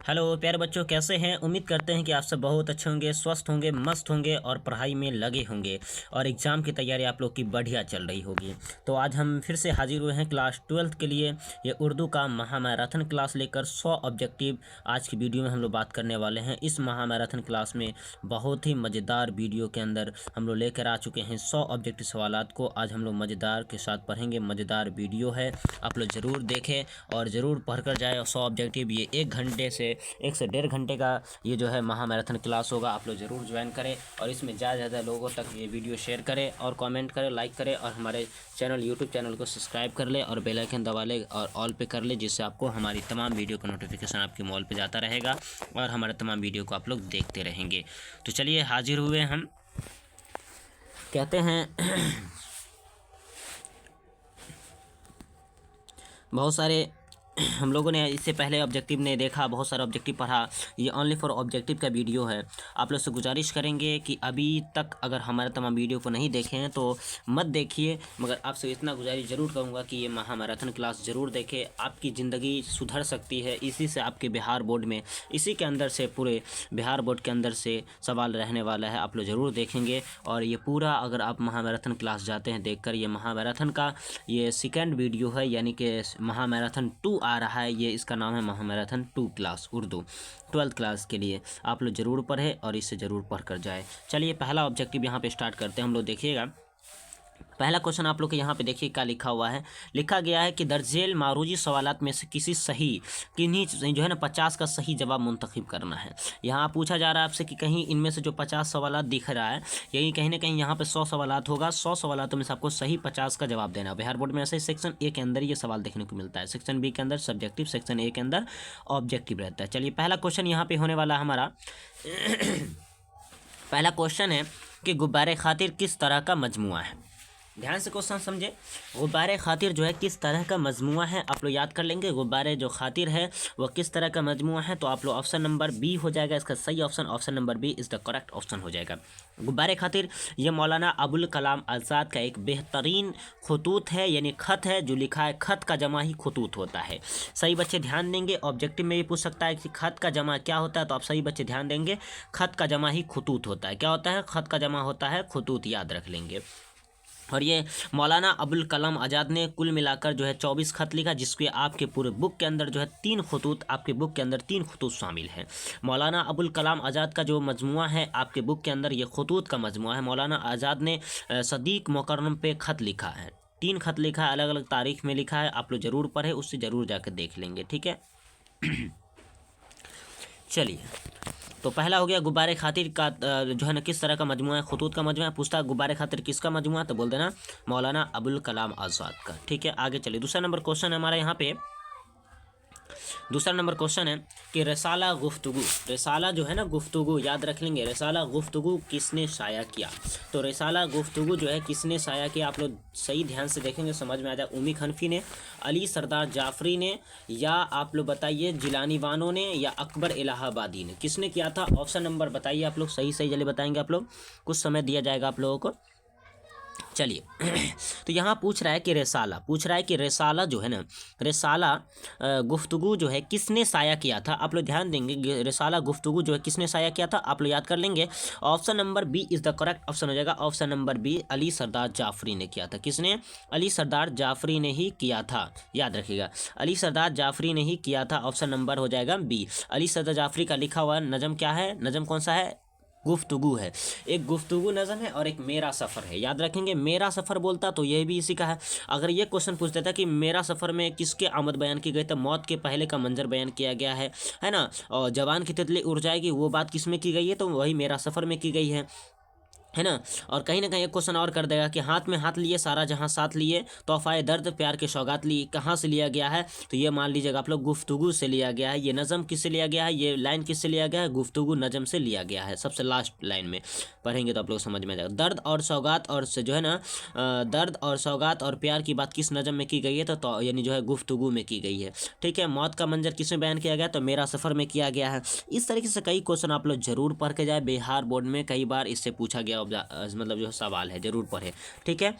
Hello प्यारे बच्चों, कैसे हैं। उम्मीद करते हैं कि आप सब बहुत अच्छे होंगे, स्वस्थ होंगे, मस्त होंगे और पढ़ाई में लगे होंगे और एग्ज़ाम की तैयारी आप लोग की बढ़िया चल रही होगी। तो आज हम फिर से हाजिर हुए हैं क्लास 12th के लिए। ये उर्दू का महामैराथन क्लास लेकर 100 ऑब्जेक्टिव आज की वीडियो में हम लोग बात करने वाले हैं। इस महामैराथन क्लास में बहुत ही मज़ेदार वीडियो के अंदर हम लोग लेकर आ चुके हैं 100 ऑब्जेक्टिव सवालात को। आज हम लोग मज़ेदार के साथ पढ़ेंगे। मज़ेदार वीडियो है, आप लोग ज़रूर देखें और ज़रूर पढ़ कर जाए। 100 ऑब्जेक्टिव ये 1 से 1.5 घंटे का ये जो है महामैराथन क्लास होगा। आप लोग ज़रूर ज्वाइन करें और इसमें ज़्यादा से ज़्यादा लोगों तक ये वीडियो शेयर करें और कमेंट करें, लाइक करें और हमारे यूट्यूब चैनल को सब्सक्राइब कर ले और बेल आइकन दबा ले और ऑल पे कर ले, जिससे आपको हमारी तमाम वीडियो का नोटिफिकेशन आपके मोबाइल पे जाता रहेगा और हमारे तमाम वीडियो को आप लोग देखते रहेंगे। तो चलिए हाजिर हुए हम। कहते हैं बहुत सारे हम लोगों ने इससे पहले ऑब्जेक्टिव ने देखा, बहुत सारा ऑब्जेक्टिव पढ़ा। ये ओनली फॉर ऑब्जेक्टिव का वीडियो है। आप लोग से गुजारिश करेंगे कि अभी तक अगर हमारे तमाम वीडियो को नहीं देखे हैं तो मत देखिए, मगर आपसे इतना गुजारिश ज़रूर करूँगा कि ये महामैराथन क्लास ज़रूर देखें। आपकी ज़िंदगी सुधर सकती है। इसी से आपके बिहार बोर्ड में, इसी के अंदर से, पूरे बिहार बोर्ड के अंदर से सवाल रहने वाला है। आप लोग ज़रूर देखेंगे और ये पूरा, अगर आप महामैराथन क्लास जाते हैं देखकर, ये महामैराथन का ये सेकेंड वीडियो है, यानी कि महामैराथन 2 आ रहा है। ये इसका नाम है महामैराथन 2 क्लास उर्दू 12th क्लास के लिए। आप लोग ज़रूर पढ़ें और इसे ज़रूर पढ़ कर जाए। चलिए पहला ऑब्जेक्टिव यहाँ पे स्टार्ट करते हैं। हम लोग देखिएगा, पहला क्वेश्चन आप लोग के यहाँ पे देखिए क्या लिखा हुआ है। लिखा गया है कि दर्जेल मारूजी सवालात में से किसी सही, किन्हीं जो है ना 50 का सही जवाब मुंतखब करना है। यहाँ पूछा जा रहा है आपसे कि कहीं इनमें से जो 50 सवालात दिख रहा है, यही कहीं ना कहीं यहाँ पे 100 सवालात होगा। 100 सवालातों में से आपको सही 50 का जवाब देना है। बिहार बोर्ड में ऐसे ही सेक्शन ए के अंदर ये सवाल देखने को मिलता है। सेक्शन बी के अंदर सब्जेक्टिव, सेक्शन ए के अंदर ऑब्जेक्टिव रहता है। चलिए पहला क्वेश्चन यहाँ पे होने वाला हमारा पहला क्वेश्चन है कि गुब्बारे खातिर किस तरह का मजमुआ है। ध्यान से क्वेश्चन समझे। गुब्बारे खातिर जो है किस तरह का मजमुआ है, आप लोग याद कर लेंगे। गुब्बारे जो खातिर है वह किस तरह का मजमुआ है, तो आप लोग ऑप्शन नंबर बी हो जाएगा इसका सही option. Option number B is the correct option हो जाएगा। गुब्बारे खातिर ये मौलाना अबुल कलाम आज़ाद का एक बेहतरीन खतूत है, यानी खत है। जो लिखा है, खत का जमा ही खतूत होता है। सही बच्चे ध्यान देंगे। ऑब्जेक्टिव में भी पूछ सकता है कि खत का जमा क्या होता है, तो आप सही बच्चे ध्यान देंगे। खत का जमा ही खतूत होता है। क्या होता है? खत का जमा होता है खतूत, याद रख लेंगे। और ये मौलाना अबुल कलाम आज़ाद ने कुल मिलाकर जो है 24 खत लिखा, जिसके आपके पूरे बुक के अंदर जो है 3 खतूत, आपके बुक के अंदर 3 खतूत शामिल है। मौलाना अबुल कलाम आज़ाद का जो मजमुआ है आपके बुक के अंदर, ये खतूत का मजमुआ है। मौलाना आज़ाद ने सदीक मुकर्रम पे खत लिखा है। 3 खत लिखा है, अलग अलग तारीख में लिखा है। आप लोग ज़रूर पढ़े, उससे ज़रूर जाकर देख लेंगे, ठीक है। चलिए, तो पहला हो गया गुब्बारे खातिर का जो है ना किस तरह का मजमुआ है, खतूत का मजमुआ है। पूछता है गुब्बारे खातिर किसका मजमुआ, तो बोल देना मौलाना अबुल कलाम आज़ाद का, ठीक है। आगे चलिए, दूसरा नंबर क्वेश्चन है हमारा यहाँ पे। दूसरा नंबर क्वेश्चन है कि रसाला गुफ्तगू, रसाला जो है ना गुफ्तगू, याद रख लेंगे। रसाला गुफ्तगू किसने शाया किया, तो रसाला गुफ्तगू जो है किसने शाया किया, आप लोग सही ध्यान से देखेंगे समझ में आ जाए। उम्मी हनफी ने, अली सरदार जाफरी ने, या आप लोग बताइए जिलानी वानो ने, या अकबर इलाहाबादी ने, किसने किया था? ऑप्शन नंबर बताइए आप लोग। सही सही जल्दी बताएंगे आप लोग, कुछ समय दिया जाएगा आप लोगों को। चलिए तो यहाँ पूछ रहा है कि रसाला, पूछ रहा है कि रसाला जो है ना, रसाला गुफ्तगू जो है किसने शाया किया था। आप लोग ध्यान देंगे, रसाला गुफ्तगू जो है किसने शाया किया था, आप लोग याद कर लेंगे। Option number B is the correct option हो जाएगा। Option number B, Ali Sardar Jafri ने किया था। किसने? अली सरदार जाफरी ने ही किया था, याद रखिएगा। अली सरदार जाफरी ने ही किया था। ऑप्शन नंबर हो जाएगा बी। अली सरदार जाफरी का लिखा हुआ नज़म क्या है? नज़म कौन सा है? गुफ्तगू है। एक गुफ्तगू नज़म है और एक मेरा सफ़र है, याद रखेंगे। मेरा सफ़र बोलता तो ये भी इसी का है। अगर ये क्वेश्चन पूछता था कि मेरा सफ़र में किसके आमद बयान की गई, तो मौत के पहले का मंजर बयान किया गया है ना। और जवान की तितली उड़ जाएगी, वो बात किस में की गई है, तो वही मेरा सफ़र में की गई है ना। और कहीं ना कहीं एक क्वेश्चन और कर देगा कि हाथ में हाथ लिए सारा जहां साथ लिए, तोहफाए दर्द प्यार के सौगात ली, कहाँ से लिया गया है, तो ये मान लीजिएगा आप लोग गुफ्तगू से लिया गया है। ये नज़म किससे लिया गया है, ये लाइन किससे लिया गया है, गुफ्तगू नज़म से लिया गया है। सबसे लास्ट लाइन में पढ़ेंगे तो आप लोग समझ में आ जाएगा। दर्द और सौगात और से जो है ना, दर्द और सौगात और प्यार की बात किस नज़म में की गई है, तो यानी जो है गुफ्तगू में की गई है, ठीक है। मौत का मंजर किस में बयान किया गया, तो मेरा सफ़र में किया गया है। इस तरीके से कई क्वेश्चन आप लोग जरूर पढ़ के जाए। बिहार बोर्ड में कई बार इससे पूछा गया मतलब जो सवाल है, जरूर पढ़े, ठीक है।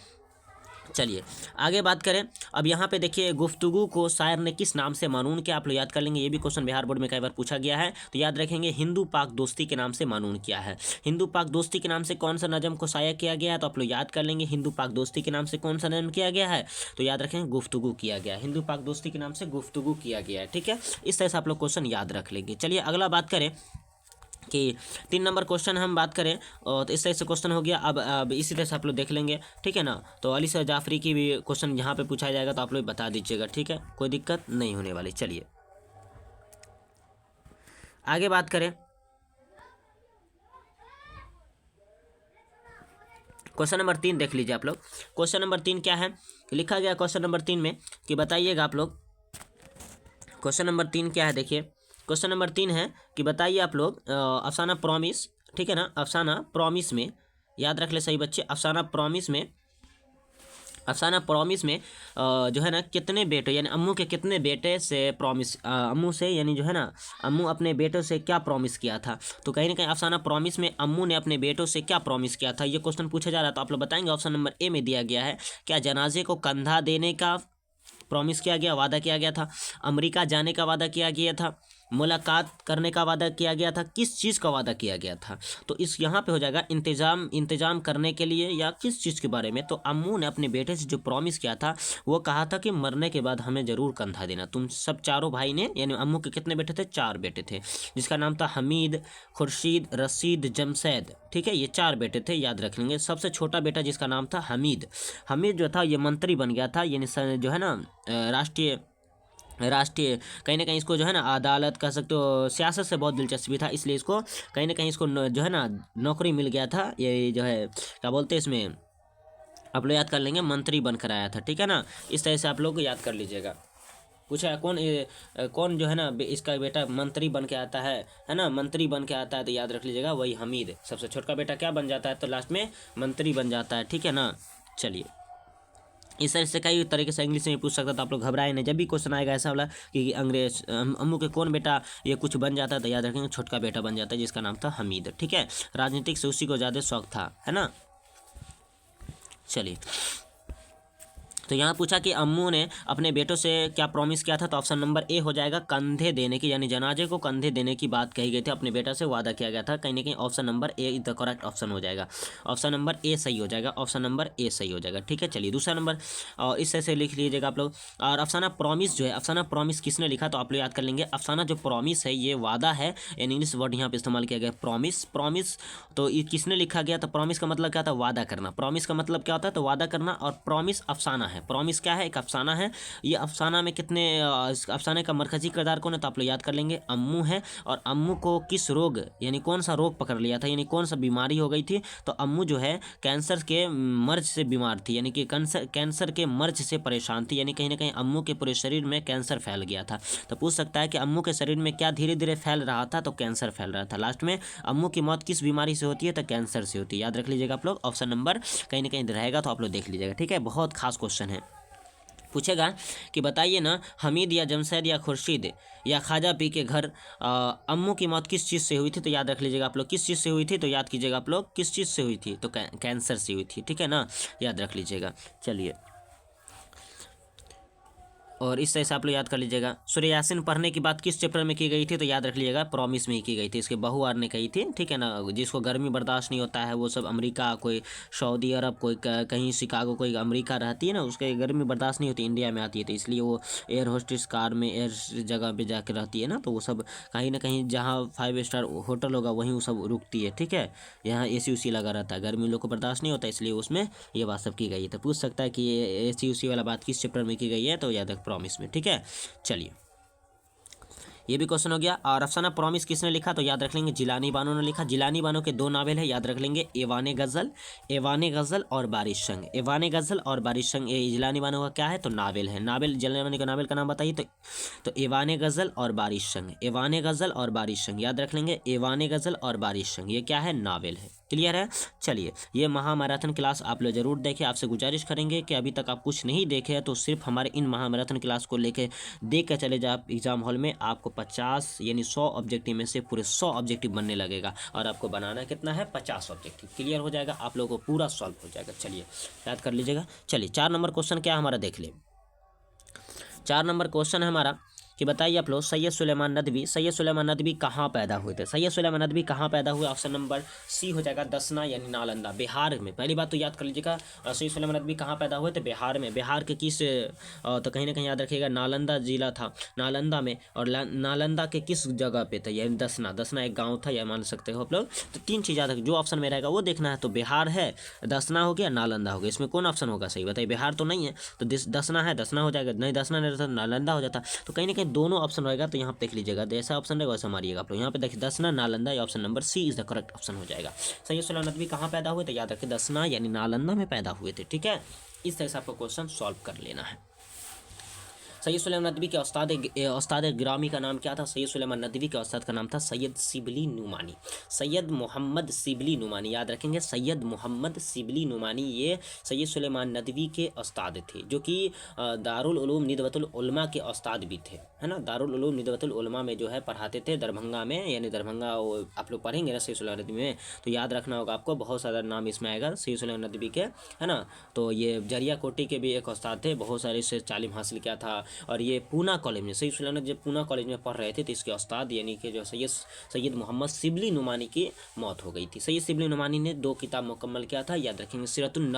चलिए आगे बात करें। अब यहाँ पे देखिए, गुफ्तगू को शायर ने किस नाम से मानून किया, आप लोग याद कर लेंगे। ये भी क्वेश्चन बिहार बोर्ड में कई बार पूछा गया है, तो याद रखेंगे हिंदू पाक दोस्ती के नाम से मानून किया है। हिंदू पाक दोस्ती के नाम से कौन सा नज़म को शाया किया गया है, तो आप लोग याद कर लेंगे। हिंदू पाक दोस्ती के नाम से कौन सा नज़म किया गया है, तो याद रखेंगे गुफ्तगू किया गया है। हिंदू पाक दोस्ती के नाम से गुफ्तगू किया गया है, ठीक है। इस तरह से आप लोग क्वेश्चन याद रख लेंगे। चलिए अगला बात करें कि 3 नंबर क्वेश्चन हम बात करें, और तो इस तरह से क्वेश्चन हो गया। अब इसी तरह से आप लोग देख लेंगे, ठीक है ना। तो अली सर जाफरी की भी क्वेश्चन यहाँ पे पूछा जाएगा, तो आप लोग बता दीजिएगा, ठीक है, कोई दिक्कत नहीं होने वाली। चलिए आगे बात करें। क्वेश्चन नंबर 3 देख लीजिए आप लोग। क्वेश्चन नंबर 3 क्या है, लिखा गया क्वेश्चन नंबर 3 में कि बताइएगा आप लोग। क्वेश्चन नंबर 3 क्या है, देखिए क्वेश्चन नंबर 3 है कि बताइए आप लोग अफसाना प्रॉमिस, ठीक है ना, अफसाना प्रॉमिस में, याद रख ले सही बच्चे, अफसाना प्रॉमिस में, अफसाना प्रॉमिस में जो है ना कितने बेटे, यानी अम्मू के कितने बेटे से प्रॉमिस, अम्मू से यानी जो है ना, अम्मू अपने बेटों से क्या प्रॉमिस किया था। तो कहीं ना कहीं अफसाना प्रॉमिस में अम्मू ने अपने बेटों से क्या प्रॉमिस किया था, ये क्वेश्चन पूछा जा रहा है। तो आप लोग बताएंगे। ऑप्शन नंबर ए में दिया गया है, क्या जनाजे को कंधा देने का प्रॉमिस किया गया, वादा किया गया था, अमेरिका जाने का वादा किया गया था, मुलाकात करने का वादा किया गया था, किस चीज़ का वादा किया गया था। तो इस यहाँ पे हो जाएगा इंतजाम करने के लिए या किस चीज़ के बारे में। तो अम्मू ने अपने बेटे से जो प्रॉमिस किया था, वो कहा था कि मरने के बाद हमें ज़रूर कंधा देना। तुम सब चारों भाई ने, यानी अम्मू के कितने बेटे थे, 4 बेटे थे, जिसका नाम था हमीद, खुर्शीद, रशीद, जमशेद, ठीक है। ये 4 बेटे थे, याद रख लेंगे। सबसे छोटा बेटा जिसका नाम था हमीद, हमीद जो था ये मंत्री बन गया था, यानी जो है ना राष्ट्रीय कहीं ना कहीं इसको जो है ना अदालत कह सकते हो, सियासत से बहुत दिलचस्पी था, इसलिए इसको कहीं ना कहीं इसको जो है ना नौकरी मिल गया था। ये जो है क्या बोलते हैं इसमें, आप लोग याद कर लेंगे, मंत्री बनकर आया था, ठीक है ना। इस तरह से आप लोग याद कर लीजिएगा। पूछा कौन जो है ना इसका बेटा मंत्री बन के आता है ना, मंत्री बन के आता है, तो याद रख लीजिएगा वही हमीद। सबसे छोटा बेटा क्या बन जाता है, तो लास्ट में मंत्री बन जाता है, ठीक है ना। चलिए इस तरह से कई तरीके से इंग्लिश में पूछ सकता था, आप लोग घबराए नहीं। जब भी क्वेश्चन आएगा ऐसा वाला कि अंग्रेज अम्मू के कौन बेटा ये कुछ बन जाता है, तो याद रखेंगे छोटका बेटा बन जाता है जिसका नाम था हमीद, ठीक है। राजनीतिक से उसी को ज़्यादा शौक था, है ना। चलिए तो यहाँ पूछा कि अम्मू ने अपने बेटों से क्या प्रॉमिस किया था, तो ऑप्शन नंबर ए हो जाएगा कंधे देने की, यानी जनाजे को कंधे देने की बात कही गई थी, अपने बेटा से वादा किया गया था। कहीं ना कहीं option number A is the correct option हो जाएगा, ऑप्शन नंबर ए सही हो जाएगा, ऑप्शन नंबर ए सही हो जाएगा, ठीक है। चलिए दूसरा नंबर, और इस तरह से लिख लीजिएगा आप लोग। और अफसाना प्रॉमिस जो है, अफसाना प्रॉमिस किसने लिखा, तो आप लोग याद कर लेंगे। अफसाना जो प्रॉमिस है ये वादा है, यानी इंग्लिश वर्ड यहाँ पे इस्तेमाल किया गया प्रॉमिस, प्रॉमिस। तो ये किसने लिखा गया, तो प्रॉमिस का मतलब क्या था, वादा करना। प्रॉमिस का मतलब क्या होता है, तो वादा करना, और प्रॉमिस अफसाना है। प्रॉमिस क्या है, एक अफसाना है। ये अफसाना में कितने अफसाने का मरकजी किरदार कौन है, तो आप लोग याद कर लेंगे अम्मू है। और अम्मू को किस रोग, यानी कौन सा रोग पकड़ लिया था, यानी कौन सा बीमारी हो गई थी, तो अम्मू जो है कैंसर के मर्ज से बीमार थी, यानी कि कैंसर के मर्ज से परेशान थी, यानी कहीं ना कहीं अम्मू के पूरे शरीर में कैंसर फैल गया था। तो पूछ सकता है कि अम्मू के शरीर में क्या धीरे धीरे फैल रहा था, तो कैंसर फैल रहा था। लास्ट में अम्मू की मौत किस बीमारी से होती है, तो कैंसर से होती है। याद रख लीजिएगा आप लोग, ऑप्शन नंबर कहीं ना कहीं रहेगा, तो आप लोग देख लीजिएगा, ठीक है। बहुत खास क्वेश्चन है। पूछेगा कि बताइए ना, हमीद या जमशेद या खुर्शीद या ख्वाजा पी के घर अम्मू की मौत किस चीज़ से हुई थी, तो याद रख लीजिएगा आप लोग किस चीज़ से हुई थी, तो याद कीजिएगा आप लोग किस चीज़ से हुई थी, तो कैंसर से हुई थी, ठीक है ना, याद रख लीजिएगा। चलिए और इस तरह से आप लोग याद कर लीजिएगा। सूर्य यासीन पढ़ने की बात किस चैप्टर में की गई थी, तो याद रख लीजिएगा प्रॉमिस में ही की गई थी, इसके बहुआर ने कही थी, ठीक है ना। जिसको गर्मी बर्दाश्त नहीं होता है वो सब अमेरिका, कोई सऊदी अरब, कोई कहीं शिकागो, कोई अमेरिका रहती है ना, उसके गर्मी बर्दाश्त नहीं होती, इंडिया में आती है, तो इसलिए वो एयर होस्टेस कार में एयर जगह पर जाकर रहती है ना, तो वो सब कहीं ना कहीं जहाँ 5 स्टार होटल होगा वहीं वो सब रुकती है, ठीक है। यहाँ AC उसी लगा रहता है, गर्मी लोग को बर्दाश्त नहीं होता, इसलिए उसमें ये बात सब की गई है। तो पूछ सकता है कि ये AC उसी वाला बात किस चैप्टर में की गई है, तो याद रख प्रॉमिस में, ठीक है। चलिए ये भी क्वेश्चन हो गया। और अफसाना प्रॉमिस किसने लिखा, तो याद रख लेंगे जिलानी बानो ने लिखा। जिलानी बानो के 2 नावल है, याद रख लेंगे एवाने गज़ल और बारिश संग। एवाने गज़ल और बारिश संग ये जिलानी बानो का क्या है, तो नावल है। नावल जिलानी बानो का नावल का नाम बताइए, तो एवाने गज़ल और बारिश संग, एवाने गज़ल और बारिश संग, याद रख लेंगे एवाने गज़ल और बारिश संग, ये क्या है, नावल है। क्लियर है। चलिए, ये महामैराथन क्लास आप लोग जरूर देखें। आपसे गुजारिश करेंगे कि अभी तक आप कुछ नहीं देखे हैं तो सिर्फ हमारे इन महामैराथन क्लास को लेके देख के चले जाए एग्जाम हॉल में। आपको 50 यानी 100 ऑब्जेक्टिव में से पूरे 100 ऑब्जेक्टिव बनने लगेगा और आपको बनाना कितना है 50 ऑब्जेक्टिव। क्लियर हो जाएगा, आप लोगों को पूरा सॉल्व हो जाएगा। चलिए याद कर लीजिएगा। चलिए 4 नंबर क्वेश्चन क्या है हमारा देख ले। 4 नंबर क्वेश्चन है हमारा कि बताइए आप लोग, सैयद सुलेमान नदवी कहाँ पैदा हुए थे। सैयद सुलेमान नदवी कहाँ पैदा हुए। ऑप्शन नंबर सी हो जाएगा दसना यानी नालंदा, बिहार में। पहली बात तो याद कर लीजिएगा, सैयद सुलेमान नदवी कहाँ पैदा हुए थे, बिहार में। बिहार के किस तो कहीं ना कहीं याद रखिएगा नालंदा जिला था, नालंदा में। और नालंदा के किस जगह पे था, यानी दसना एक गाँव था, यह मान सकते हो आप लोग। तो 3 चीज़ याद रख, जो ऑप्शन में रहेगा वो देखना है। तो बिहार है, दसना हो गया, नालंदा हो गया। इसमें कौन ऑप्शन होगा सही बताइए। बिहार तो नहीं है तो दसना है, दसना हो जाएगा। नहीं दसना नहीं रहता नालंदा हो जाता। तो कहीं ना कहीं दोनों ऑप्शन रहेगा। तो यहाँ पे देख लीजिएगा, जैसा ऑप्शन रहेगा वैसा मारिएगा आप लोग। यहाँ पे देखिए दसना नालंदा, या option number C is the correct option हो जाएगा। सैयद सुलेमान नदवी कहाँ पैदा हुए थे, याद रखिए दसना यानी नालंदा में पैदा हुए थे। ठीक है, इस तरह से आपको क्वेश्चन सॉल्व कर लेना है। सैयद सुलेमान नदवी के उस्ताद गिरामी का नाम क्या था। सैयद सुलेमान नदवी के उस्ताद का नाम था सैयद शिबली नुमानी, सैयद मोहम्मद शिबली नुमानी। याद रखेंगे सैयद मोहम्मद शिबली नुमानी, ये सैयद सुलेमान नदवी के उस्ताद थे, जो कि दारुल उलूम निदवतुल उलमा के उस्ताद भी थे, है ना। दारुल उलूम निदवतुल उलमा में जो है पढ़ाते थे दरभंगा में, यानी दरभंगा आप लोग पढ़ेंगे ना सैयद सुलेमान नदवी में, तो याद रखना होगा आपको। बहुत सारा नाम इसमें आएगा सैयद सुलेमान नदवी के, है ना। तो ये जरिया कोटी के भी एक उस्ताद थे, बहुत सारे से तालीम हासिल किया था। और ये पूना कॉलेज में, सैयद सुलेमान जब पूना कॉलेज में पढ़ रहे थे तो इसके उस्ताद यानी कि जो सैयद मोहम्मद शिबली नुमानी की मौत हो गई थी। सैयद शिबली नुमानी ने 2 किताब मुकम्मल किया था, याद रखेंगे। सीरतुन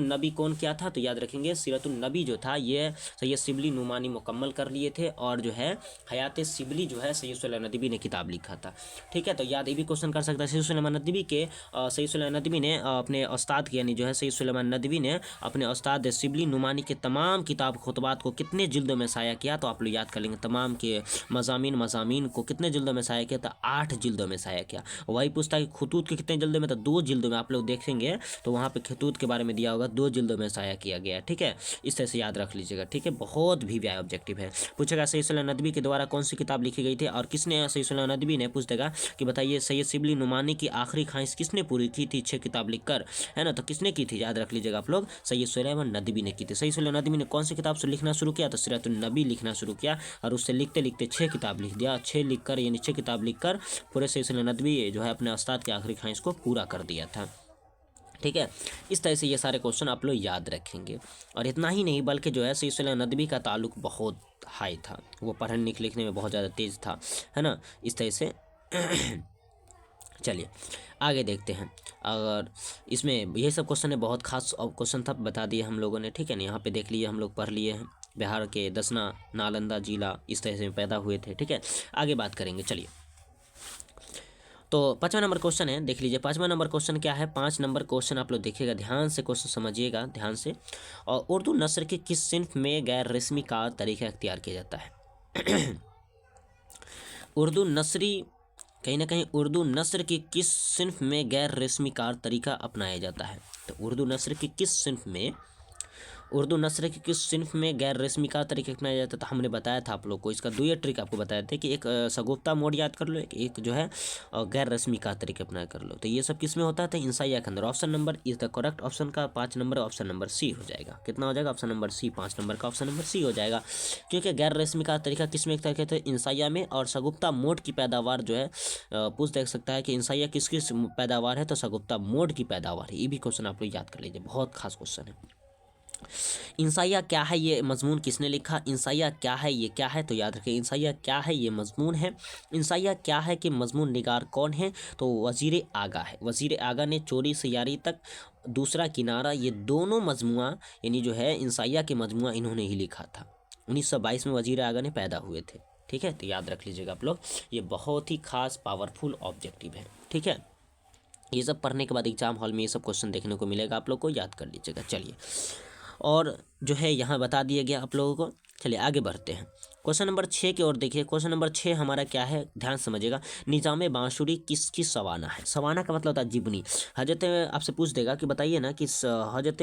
नबी कौन किया था, तो याद रखेंगे सीरतुन नबी जो था ये सैयद शिबली नुमानी मुकम्मल कर लिए थे। और जो है हयात शिबली जो है सैयद सुलेमान नदवी ने किताब लिखा था। ठीक है, तो याद ये भी क्वेश्चन कर सकता है। सैयद सुलेमान नदवी ने अपने उस्ताद यानी जो है सैयद सुलेमान नदवी ने अपने उस्ताद शिबली नुमानी के तमाम किताब खुतबात को कितने जिल्दों में शाया किया, तो आप लोग याद कर लेंगे। तमाम के मज़ामीन को कितने जिल्दों में शाया किया, तो 8 जिल्दों में शाया किया। वही पूछता है कि खतूत के कितने जिल्दों में, तो 2 जिल्दों में। आप लोग देखेंगे तो वहाँ पे खतूत के बारे में दिया होगा, 2 जिल्दों में शाया किया गया। ठीक है, इस तरह से याद रख लीजिएगा। ठीक है, बहुत भी व्याय ऑब्जेक्टिव है। पूछेगा सैयद सुलेमान नदवी के द्वारा कौन सी किताब लिखी गई थी और किसने, सैयद सुलेमान नदवी ने पूछ देगा कि बताइए सैयद शिबली नुमानी की आखिरी ख्वाहिश किसने पूरी की थी 6 किताब लिखकर, है ना। तो किसने की थी, याद रख लीजिएगा आप लोग, सैयद सुलेमान नदवी ने की थी। सैयद सुलेमान नदवी ने कौन सी किताब से लिखना शुरू किया, तो सीरतुन नबी लिखना शुरू किया। और उससे लिखते लिखते 6 किताब लिख दिया। 6 लिखकर यानी 6 किताब लिखकर पूरे सैयद सुलेमान नदवी जो है अपने उस्ताद के आखिरी ख्वाहिश को पूरा कर दिया था। ठीक है, इस तरह से ये सारे क्वेश्चन आप लोग याद रखेंगे। और इतना ही नहीं बल्कि जो है सैयद सुलेमान नदवी का ताल्लुक बहुत हाई था, वो पढ़ने लिखने में बहुत ज़्यादा तेज़ था, है ना। इस तरह से चलिए आगे देखते हैं। अगर इसमें ये सब क्वेश्चन है, बहुत खास क्वेश्चन था, बता दिए हम लोगों ने। ठीक है ना, यहाँ पे देख लिए हम लोग पढ़ लिए हैं। बिहार के दसना नालंदा जिला इस तरह से पैदा हुए थे। ठीक है, आगे बात करेंगे। चलिए, तो 5वां नंबर क्वेश्चन है, देख लीजिए 5वां नंबर क्वेश्चन क्या है। 5 नंबर क्वेश्चन आप लोग देखिएगा ध्यान से, क्वेश्चन समझिएगा ध्यान से। और उर्दू नस्र के किस सिन्फ में गैर रस्मी कार तरीका अख्तियार किया जाता है। उर्दू नस्री कहीं ना कहीं उर्दू नस्र की किस सिन्फ में गैर रस्मी कार तरीका अपनाया जाता है। तो उर्दू नस्र की किस सिन्फ में गैर रस्मी कार तरीका अपनाया जाता है। तो हमने बताया था आप लोग को, इसका 2 ट्रिक आपको बताए थे कि एक सगुफ्ता मोड याद कर लो, एक जो है गैर रस्मी कार तरीका अपना कर लो। तो ये सब किस में होता है, इंसाइया के अंदर। Option number is the correct option का 5 नंबर ऑप्शन नंबर सी हो जाएगा। कितना हो जाएगा, ऑप्शन नंबर सी, 5 नंबर का ऑप्शन नंबर सी हो जाएगा। क्योंकि गैर रस्मी कार तरीका किस में कहते हैं, इंसाइया में। और सगुफ्ता मोड की पैदावार जो है पूछ देख सकता है कि इंसाइया किस किस पैदावार है, तो सगुफ्ता मोड की पैदावार है। ये भी क्वेश्चन आप लोग याद कर लीजिए, बहुत खास क्वेश्चन है। इंसाइया क्या है, ये मजमून किसने लिखा। इंसाइया क्या है, ये क्या है, तो याद रखें इंसाइया क्या है, ये मजमून है। इंसाइया क्या है कि मजमून निगार कौन है, तो वज़ीर आगा है। वज़ीर आगा ने चोरी से यारी तक, दूसरा किनारा, ये दोनों मजमुआ यानी जो है इंसाइया के मजमुआ इन्होंने ही लिखा था। 1922 में वज़ीर आगा ने पैदा हुए थे। ठीक है, तो याद रख लीजिएगा आप लोग, ये बहुत ही खास पावरफुल ऑब्जेक्टिव है। ठीक है, ये सब पढ़ने के बाद एग्जाम हॉल में ये सब क्वेश्चन देखने को मिलेगा, आप लोग को याद कर लीजिएगा। चलिए, और जो है यहाँ बता दिया गया आप लोगों को। चलिए आगे बढ़ते हैं। क्वेश्चन नंबर 6 की ओर देखिए। क्वेश्चन नंबर 6 हमारा क्या है, ध्यान समझिएगा। निजाम बांसुरी किसकी सवाना है? सवाना का मतलब होता है जीवनी। हजरत आपसे पूछ देगा कि बताइए ना कि हजरत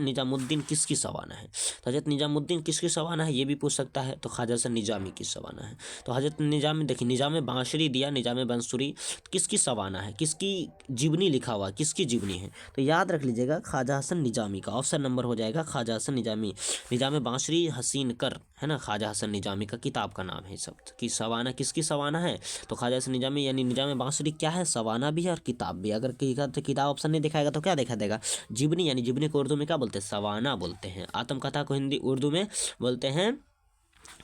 निजामुद्दीन किसकी सवाना है। तो हजरत निजामुद्दीन किसकी सवाना है ये भी पूछ सकता है, तो ख्वाजा हसन निजामी की सवाना है। तो हजरत निजामी, देखिए निजाम बांसुरी दिया, निजाम बांसुरी किसकी सवाना है, किसकी जीवनी लिखा हुआ, किसकी जीवनी है? तो याद रख लीजिएगा ख्वाजा हसन निजामी का। ऑप्शन नंबर हो जाएगा ख्वाजा हसन निजामी। निजाम बांसुरी हसीन कर है ना, ख्वाजा हसन निजामी का किताब का नाम है सब की। सवाना किसकी सवाना है? तो ख्वाजा हसन निजामी यानी निजाम बांसुरी क्या है, सवाना भी है और किताब भी। अगर किताब ऑप्शन नहीं दिखाएगा तो क्या दिखा देगा, जीवनी। यानी जीवनी को उर्दू में क्या बोलते हैं, सवाना बोलते हैं। आत्मकथा को हिंदी उर्दू में बोलते हैं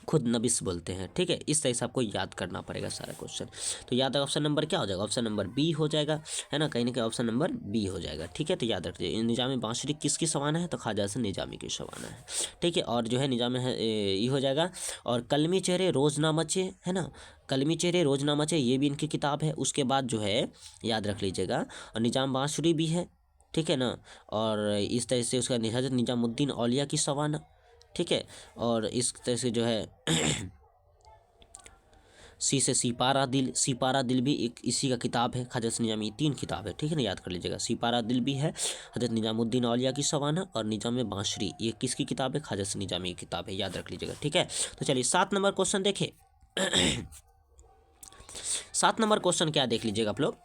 खुद नबिस बोलते हैं। ठीक है, इस तरह से आपको याद करना पड़ेगा सारा क्वेश्चन। तो याद है ऑप्शन नंबर क्या हो जाएगा, ऑप्शन नंबर बी हो जाएगा, है ना, कहीं ना कहीं ऑप्शन नंबर बी हो जाएगा। ठीक है, तो याद रखिए निजाम बांसुरी किसकी सवाना है, तो ख्वाजा हसन निजामी की सवाना है। ठीक है, और जो है निजाम है ये हो जाएगा। और कलमी चेहरे रोज ना मचे, है ना, कलमी चेहरे रोज ना मचे ये भी इनकी किताब है। उसके बाद जो है याद रख लीजिएगा, और निजाम बांसुरी भी है, ठीक है ना। और इस तरह से उसका हजरत निजामुद्दीन औलिया की सवाना, ठीक है। और इस तरह से जो है सी से सिपारा दिल, सिपारा दिल भी एक इसी का किताब है। ख्वाजा हसन निजामी 3 किताब है, ठीक है ना, याद कर लीजिएगा। सिपारा दिल भी है हजरत निजामुद्दीन औलिया की सवाना, और निजाम बांसुरी ये किसकी किताब है, ख्वाजा हसन निजामी की किताब है, याद रख लीजिएगा। ठीक है, तो चलिए 7 नंबर क्वेश्चन देखें। 7 नंबर क्वेश्चन क्या देख लीजिएगा आप लोग।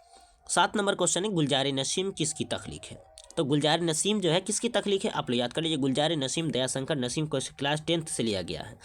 7 नंबर क्वेश्चन है गुलजार नसीम किसकी तख्लीक है? तो गुलजार नसीम जो है किसकी तख्लीक है, आप लोग याद कर लीजिए। गुलजार नसीम दयाशंकर नसीम को क्लास 10th से लिया गया है।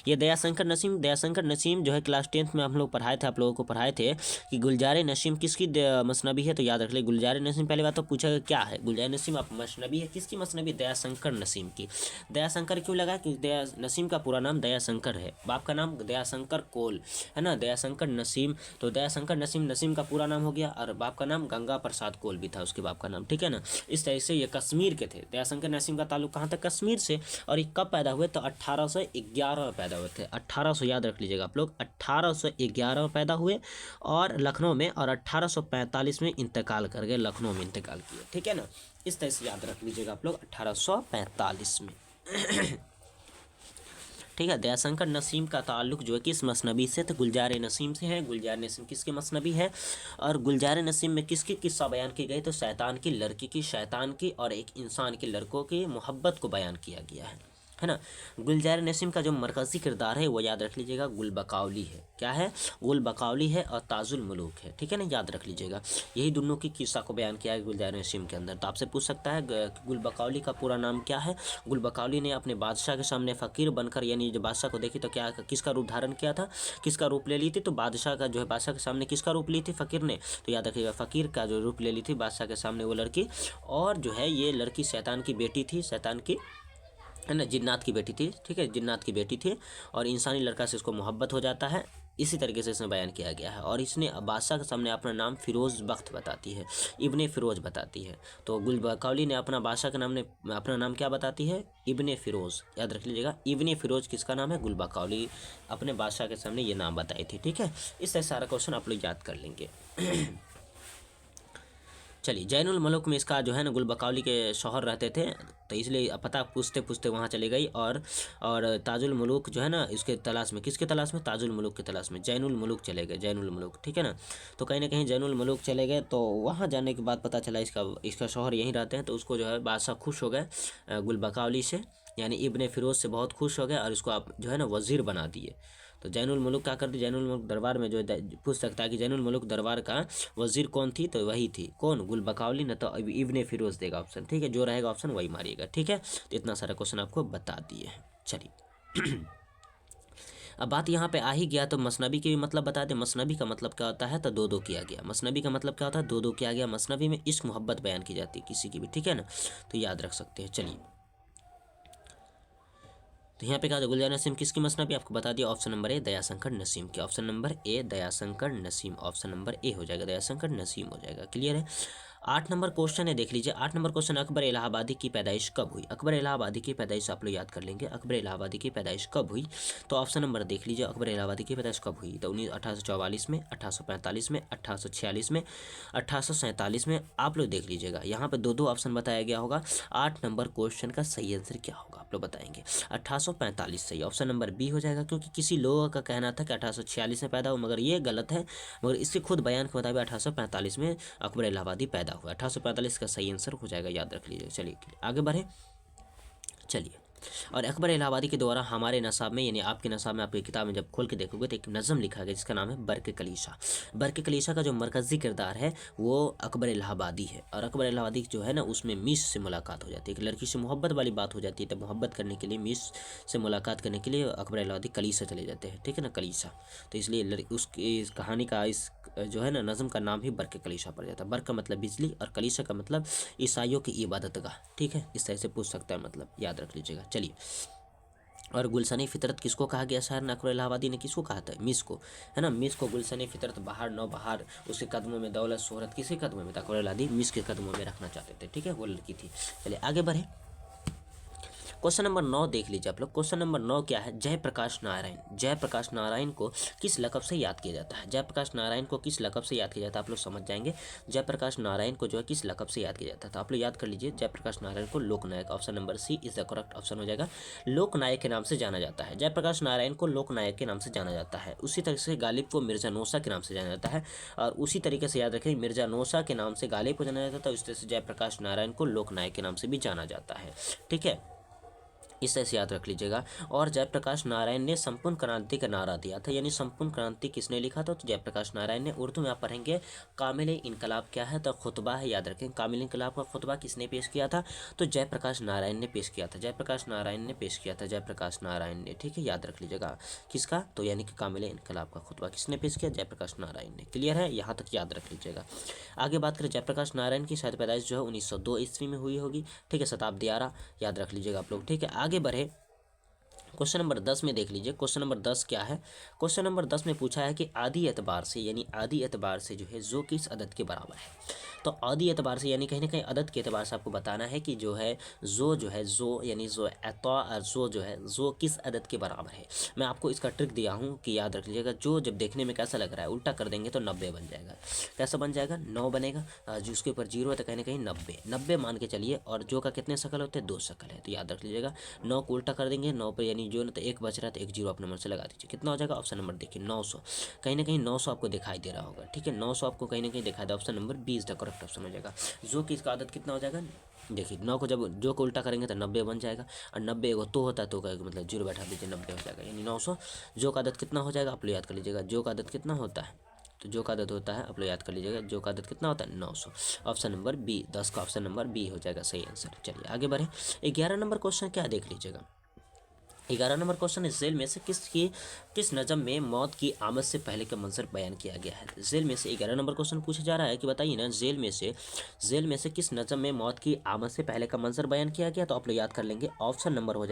ये दयाशंकर नसीम जो है क्लास 10th में हम लोग पढ़ाए थे, आप लोगों को पढ़ाए थे कि गुलजार नसीम किसकी मसनबी है। तो याद रख लीजिए गुलजार नसीम, पहले बात तो पूछा क्या है गुलजार नसीम, आप मसनबी है किसकी मसनबी, दयाशंकर नसीम की। दयाशंकर क्यों लगा, कि दया नसीम का पूरा नाम दयाशंकर है, बाप का नाम दयाशंकर कोल, है ना, दयाशंकर नसीम। तो दयाशंकर नसीम, नसीम का पूरा नाम हो गया, और बाप का नाम गंगा प्रसाद कोल भी था उसके बाप का नाम, ठीक है ना। इस तरह से ये कश्मीर के थे। दयाशंकर नसीम का ताल्लुक कहाँ तक, कश्मीर से। और ये कब पैदा हुए, तो 1811 में पैदा हुए थे। 1800 याद रख लीजिएगा आप लोग, 1811 में पैदा हुए और लखनऊ में, और 1845 में इंतकाल कर गए, लखनऊ में इंतकाल किए, ठीक है ना। इस तरह से याद रख लीजिएगा आप लोग 1845 में। ठीक है, दयाशंकर नसीम का ताल्लुक जो है किस मसनबी से, तो गुलजार नसीम से है। गुलजार नसीम किसके मसनबी है, और गुलजार नसीम में किसकी किस्सा बयान की गई, तो शैतान की लड़की की, शैतान की और एक इंसान की, लड़कों की मोहब्बत को बयान किया गया है ना। गुलजार नसीम का जो मरकज़ी किरदार है वो याद रख लीजिएगा गुलबकावली है। क्या है, गुलबकावली है और ताजुल मुलूक है, ठीक है ना, याद रख लीजिएगा। यही दोनों की किस्सा को बयान किया है गुलजार नसीम के अंदर। तो आपसे पूछ सकता है गुलबकावली का पूरा नाम क्या है। गुलबकावली ने अपने बादशाह के सामने फ़कीर बनकर, यानी जब बादशाह को देखी तो क्या किसका रूप धारण किया था, किसका रूप ले ली थी, तो बादशाह का जो है बादशाह के सामने किसका रूप ली थी, फ़कीर ने। तो याद रखिएगा फ़कीर का जो रूप ले ली थी बादशाह के सामने वो लड़की। और जो है ये लड़की शैतान की बेटी थी, शैतान की, है ना, जिन्नात की बेटी थी, ठीक है, जिन्नात की बेटी थी। और इंसानी लड़का से इसको मोहब्बत हो जाता है, इसी तरीके से इसमें बयान किया गया है। और इसने बादशाह के सामने अपना नाम फ़िरोज़ बख्त बताती है, इब्ने फ़िरोज़ बताती है। तो गुलबकावली ने अपना बादशाह के नाम ने अपना नाम क्या बताती है, इब्ने फ़िरोज़, याद रख लीजिएगा। इब्ने फ़िरोज़ किसका नाम है, गुलबकावली अपने बादशाह के सामने ये नाम बताई थी, ठीक है। इससे सारा क्वेश्चन आप लोग याद कर लेंगे। चलिए, जैनुल मुल्क में इसका जो है ना गुलबकावली के शौहर रहते थे, तो इसलिए पता पूछते पूछते वहाँ चली गई। और ताजुल मुल्क जो है ना इसके तलाश में, किसके तलाश में, ताजुल मुल्क के तलाश में जैनुल मुल्क चले गए, जैनुल मुल्क, ठीक है ना। तो कहीं ना कहीं जैनुल मुल्क चले गए, तो वहाँ जाने के बाद पता चला इसका शौहर यहीं रहते हैं। तो उसको जो है बादशाह खुश हो गए गुलबकावली से, यानी इब्ने फ़िरोज़ से बहुत खुश हो गए, और इसको आप जो है ना वज़ीर बना दिए। तो जैनुल मुल्क क्या करती, जैनुल मुल्क दरबार में जो पूछ सकता है कि जैनुल मुल्क दरबार का वज़ीर कौन थी, तो वही थी कौन, गुलबकावली, न तो इब्ने फ़िरोज़ देगा ऑप्शन, ठीक है, जो रहेगा ऑप्शन वही मारिएगा, ठीक है। तो इतना सारा क्वेश्चन आपको बता दिए हैं। चलिए अब बात यहाँ पे आ ही गया, तो मसनबी के भी मतलब बता दें। मसनबी का मतलब क्या होता है, तो दो दो किया गया। मसनबी का मतलब क्या होता है, दो दो किया गया। मसनबी में इश्क मोहब्बत बयान की जाती है किसी की भी, ठीक है ना, तो याद रख सकते हैं। चलिए, तो यहाँ पे कहा गुलजार नसीम किसकी मसनबी, आपको बता दिया। Option number A Dayashankar Naseem की, option number A Dayashankar Naseem, option number A हो जाएगा, दयाशंकर नसीम हो जाएगा। क्लियर है। 8 नंबर क्वेश्चन है, देख लीजिए 8 नंबर क्वेश्चन, अकबर इलाहाबादी की पैदाइश कब हुई? अकबर इलाहाबादी की पैदाइश आप लोग याद कर लेंगे, अकबर इलाहाबादी की पैदाइश कब हुई? तो ऑप्शन नंबर देख लीजिए, अकबर इलाहाबादी की पैदाइश कब हुई? तो 1844 में, 1845 में, 1846 में, 1847 में। आप लोग देख लीजिएगा, यहाँ पे दो दो ऑप्शन बताया गया होगा। 8 नंबर क्वेश्चन का सही आंसर क्या होगा आप लोग बताएंगे। 1845 सही, ऑप्शन नंबर बी हो जाएगा, क्योंकि किसी लोगों का कहना था कि 1846 में पैदा हुआ, मगर ये गलत है। मगर इसके खुद बयान के मुताबिक 1845 में अकबर इलाहाबादी पैदा हुआ। 1845 का सही आंसर हो जाएगा, याद रख लीजिए। चलिए आगे बढ़े, चलिए। और अकबर इलाहाबादी के द्वारा हमारे नसाब में, यानी आपके नसाब में, आपकी किताब में जब खोल के देखोगे तो एक नज़म लिखा गया जिसका नाम है बर्क़ कलीसा। बर्क़ कलीसा का जो मरकज़ी किरदार है वो अकबर इलाहाबादी है। और अकबर इलाहाबादी जो है ना, उसमें मीस से मुलाकात हो जाती है, एक लड़की से मोहब्बत वाली बात हो जाती है, तब मोहब्बत करने के लिए, मीस से मुलाकात करने के लिए अकबर इलाहाबादी कलीसा चले जाते हैं, ठीक है ना, कलीसा। तो इसलिए उसकी इस कहानी का, इस जो है ना नज़म का नाम ही बर्क़ कलीसा पड़ जाता है। बर्क़ का मतलब बिजली और कलीसा का मतलब ईसाइयों की इबादतगाह, ठीक है, इस तरह से पूछ सकता है, मतलब याद रख लीजिएगा। चलिए, और गुलशन फितरत किसको कहा गया? शायर अकबर इलाहाबादी ने किसको कहा था? मिस को, है ना, मिस को गुलशन फितरत, बहार नौ बहार, उसके कदमों में दौलत शोहरत, किसके कदमों में था? अकबर इलाहाबादी मिस के कदमों में रखना चाहते थे, ठीक है, वो लड़की थी। चलिए आगे बढ़े, क्वेश्चन नंबर 9 देख लीजिए आप लोग। क्वेश्चन नंबर 9 क्या है? जयप्रकाश नारायण। जयप्रकाश नारायण को किस लक़ब से याद किया जाता है? जयप्रकाश नारायण को किस लक़ब से याद किया जाता है? आप लोग समझ जाएंगे। जयप्रकाश नारायण को जो है किस लक़ब से याद किया जाता है, तो आप लोग याद कर लीजिए। जयप्रकाश नारायण को Loknayak, option number C is the correct option हो जाएगा। लोकनायक के नाम से जाना जाता है। जयप्रकाश नारायण को लोकनायक के नाम से जाना जाता है। उसी तरह से गालिब को मिर्ज़ा नौसा के नाम से जाना जाता है, और उसी तरीके से याद रखें, मिर्ज़ा नौसा के नाम से गालिब को जाना जाता है, उस तरह से जयप्रकाश नारायण को लोकनायक के नाम से भी जाना जाता है, ठीक है, इस तरह से याद रख लीजिएगा। और जयप्रकाश नारायण ने संपूर्ण क्रांति का नारा दिया था, यानी संपूर्ण क्रांति किसने लिखा था? तो जयप्रकाश नारायण ने। उर्दू में आप पढ़ेंगे कामिल इनकलाब क्या है, तो खुतबा है, याद रखें। कामिल इनकलाब का खुतबा किसने पेश किया था? तो जयप्रकाश नारायण ने पेश किया था, जयप्रकाश नारायण ने पेश किया था, जयप्रकाश नारायण ने, ठीक है, याद रख लीजिएगा। किसका? तो यानी कि कामिल इनकलाब का खुतबा किसने पेश किया? जयप्रकाश नारायण ने। क्लियर है, यहाँ तक याद रख लीजिएगा। आगे बात करें, जयप्रकाश नारायण की शायद पैदाइश जो है 1902 ईस्वी में हुई होगी, ठीक है, शताब्दी आरा, याद रख लीजिएगा आप लोग, ठीक है। आगे बढ़े, क्वेश्चन नंबर 10 में देख लीजिए। क्वेश्चन नंबर 10 क्या है? क्वेश्चन नंबर 10 में पूछा है कि आदि एतबार से, यानी आदि एतबार से जो है जो किस अदद के बराबर है? तो आदि एतबार से यानी कहीं ना कहीं अदद के एतबार से आपको बताना है कि जो है जो यानी जो एता और जो है जो किस अदद के बराबर है। मैं आपको इसका ट्रिक दिया हूँ कि याद रख लीजिएगा। जो जब देखने में कैसा लग रहा है, उल्टा कर देंगे तो 90 बन जाएगा। कैसा बन जाएगा? 9 बनेगा, जो उसके ऊपर 0 है तो कहीं ना कहीं 90 मान के चलिए। और जो का कितने शकल होते हैं? 2 शकल है, तो याद रख लीजिएगा। 9 को उल्टा कर देंगे, 9 पर यानी जो ना, तो 1 बच रहा है तो एक 0 अपने मन से लगा दीजिए। कितना हो जाएगा? ऑप्शन नंबर देखिए 900, कहीं ना कहीं 900 आपको दिखाई दे रहा होगा, ठीक है, 900 आपको कहीं ना कहीं दिखाई दे। Option number 20 the correct option हो जाएगा। जो कि इसका आदत कितना हो जाएगा? देखिए 9 को जब जो को उल्टा करेंगे तो 90 बन जाएगा, और 90 को तो होता है तो का मतलब 0 बैठा दीजिए, 90 हो जाएगा, यानी 900। जो का आदत कितना हो जाएगा? आप लोग याद कर लीजिएगा। जो का आदत कितना होता है? तो जो का आदत होता है, आप लोग याद कर लीजिएगा, जो का आदत कितना होता है? 900। ऑप्शन नंबर बी, 10 का ऑप्शन नंबर बी हो जाएगा सही आंसर। चलिए आगे बढ़े। 11 नंबर क्वेश्चन क्या देख लीजिएगा। 11 नंबर क्वेश्चन है, जेल में से किस नज़म में मौत की आमद से पहले का मंजर बयान किया गया है? जेल में से 11 नंबर क्वेश्चन पूछा जा रहा है कि बताइए ना, जेल में से किस नज़म में मौत की आमद से पहले का मंजर बयान किया गया? तो आप लोग याद कर लेंगे। ऑप्शन नंबर हो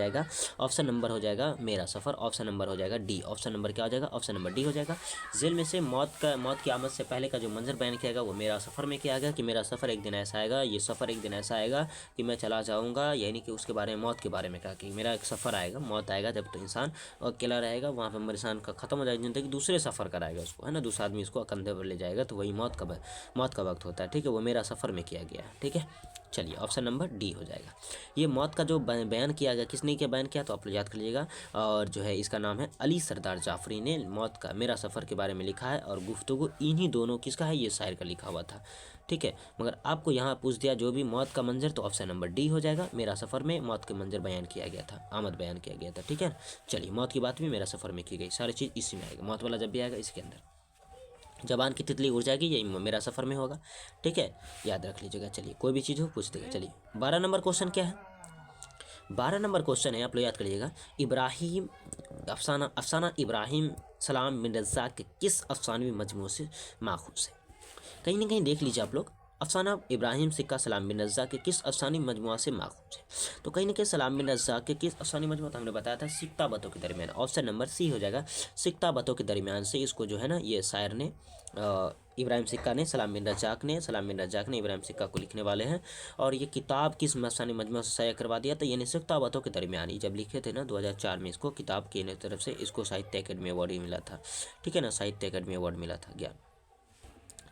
जाएगा मेरा सफ़र, ऑप्शन नंबर हो जाएगा डी। ऑप्शन नंबर क्या हो जाएगा? ऑप्शन नंबर डी हो जाएगा। जेल में से मौत की आमद से पहले का जो मंजर बयान किया गया वो मेरा सफ़र में किया गया, कि मेरा सफ़र एक दिन ऐसा आएगा, ये सफ़र एक दिन ऐसा आएगा कि मैं चला जाऊँगा, यानी कि उसके बारे में, मौत के बारे में कहा कि मेरा एक सफ़र आएगा, मौत आएगा जब तो इंसान अकेला रहेगा, वहाँ पर इंसान का ख़त्म हो जाएगी ज़िंदगी, दूसरे सफ़र कराएगा उसको, है ना, दूसरा आदमी उसको कंधे पर ले जाएगा, तो वही मौत का वक्त होता है, ठीक है, वो मेरा सफ़र में किया गया है, ठीक है। चलिए ऑप्शन नंबर डी हो जाएगा। ये मौत का जो बयान किया गया, किसने क्या बयान किया? तो आप लोग याद कर लीजिएगा। और जो है इसका नाम है अली सरदार जाफरी ने मौत का, मेरा सफ़र के बारे में लिखा है, और गुफ्तगू इन्हीं दोनों किसका है? ये शायर का लिखा हुआ था, ठीक है। मगर आपको यहाँ पूछ दिया जो भी मौत का मंजर, तो ऑप्शन नंबर डी हो जाएगा। मेरा सफ़र में मौत के मंजर बयान किया गया था, आमद बयान किया गया था, ठीक है। चलिए मौत की बात भी मेरा सफ़र में की गई, सारी चीज़ इसी में आएगा, मौत वाला जब भी आएगा इसके अंदर जबान की तितली उड़ जाएगी, यही मेरा सफ़र में होगा, ठीक है, याद रख लीजिएगा। चलिए कोई भी चीज़ हो पूछ देगा। चलिए 12 नंबर क्वेश्चन क्या है? 12 नंबर क्वेश्चन है, आप लोग याद करिएगा। इब्राहिम अफसाना इब्राहिम सलाम बिन रज़्ज़ाक़ के किस अफसानवी मजमू से माखूज़ है? कहीं ना कहीं देख लीजिए आप लोग, अफसाना इब्राहिम सिक्का सलाम बिन रज़्ज़ाक़ के किस अफसानी मजमुआ से माखूज है? तो कहीं ना कहीं सलाम बिन रज़्ज़ाक़ के किस अफसानी मजमुआ, तो हमने बताया था सिक्ता बतों के दरमियान, ऑप्शन नंबर सी हो जाएगा। सिक्ता बतों के दरमियान से इसको जो है ना ये शायर ने इब्राहिम सिक्का ने सलाम बिन रज़्ज़ाक़ ने इब्राहिम सिक्का को लिखने वाले हैं। और ये किताब किस अफसानी मजमुआ से शाया करवा दिया? तो यानी सिक्ता बतों के दरमियान ही जब लिखे थे ना 2004 में, इसको किताब की तरफ से इसको साहित्य अकेडमी अवार्ड ही मिला था। ठीक है ना, साहित्य अकेडमी अवार्ड मिला था ज्ञान।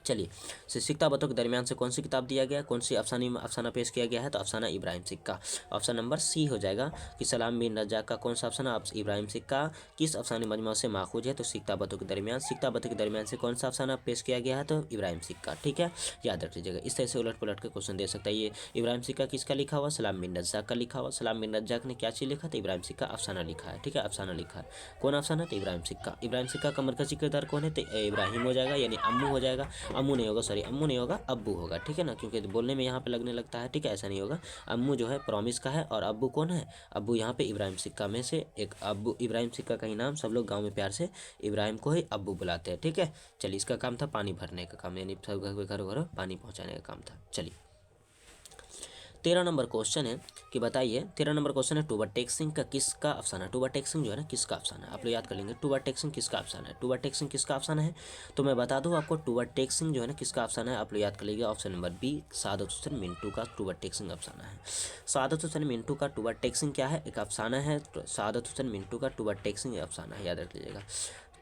चलिए, सिक्ता बतों के दरमियान से कौन सी किताब दिया गया, कौन सी अफसाना पेश किया गया है? तो अफसाना इब्राहिम सिक्का, ऑप्शन नंबर सी हो जाएगा कि सलाम बिन रज़्ज़ाक़ का कौन सा अफसाना इब्राहिम सिक्का किस अफसानी मजमुआ से माखूज है? तो सिक्ता बतों के दरमियान। सिक्ता बतों के दरमियान से कौन सा अफसाना पेश किया गया है? तो इब्राहिम सिक्का। ठीक है, याद रख लीजिएगा। इस तरह से उलट पलट के क्वेश्चन दे सकता है। ये इब्राहिम सिक्का किसका लिखा हुआ? सलाम बिन रज़्ज़ाक़ का लिखा हुआ। सलाम बिन रज़्ज़ाक़ ने क्या चीज़ लिखा? तो इब्राहिम सिक्का अफसाना लिखा है। ठीक है, अफसाना लिखा है। कौन अफसाना? तो इब्राहिम सिक्का। इब्राहिम सिक्का का मरकज़ी किरदार कौन है? तो इब्राहिम हो जाएगा, यानी अम्मू हो जाएगा। अम्मू नहीं होगा, सॉरी, अम्मू नहीं होगा, अब्बू होगा। ठीक है ना, क्योंकि बोलने में यहाँ पे लगने लगता है। ठीक है, ऐसा नहीं होगा। अम्मू जो है प्रॉमिस का है, और अब्बू कौन है? अब्बू यहाँ पे इब्राहिम सिक्का में से एक अब्बू। इब्राहिम सिक्का का ही नाम सब लोग गाँव में प्यार से इब्राहिम को ही अब्बू बुलाते हैं। ठीक है, चलिए, इसका काम था पानी भरने का काम, यानी सब घर घर पानी पहुँचाने का काम था। चलिए, 13 नंबर क्वेश्चन है कि बताइए, 13 नंबर क्वेश्चन है टूबर टेक सिंह का किसका अफसाना? टूबर टेक सिंह जो है ना किसका अफसाना है? आप लोग याद कर लेंगे, टूबर टेक सिंह किसका अफसाना है? टूबर टेक सिंह किसका अफसाना है? तो मैं बता दूं आपको, टूबर टेक सिंह जो है ना किसका अफसाना है? आप लोग याद कर लीजिए, ऑप्शन नंबर बी, सादत हुसैन मिंटू का टूबर टेक सिंह अफसाना है। सादत हुसैन मिंटू का टूबर टेक सिंह क्या है? एक अफसाना है। सादत हुसैन मिंटू का टूबर टेक सिंह अफसाना है, याद रख लीजिएगा।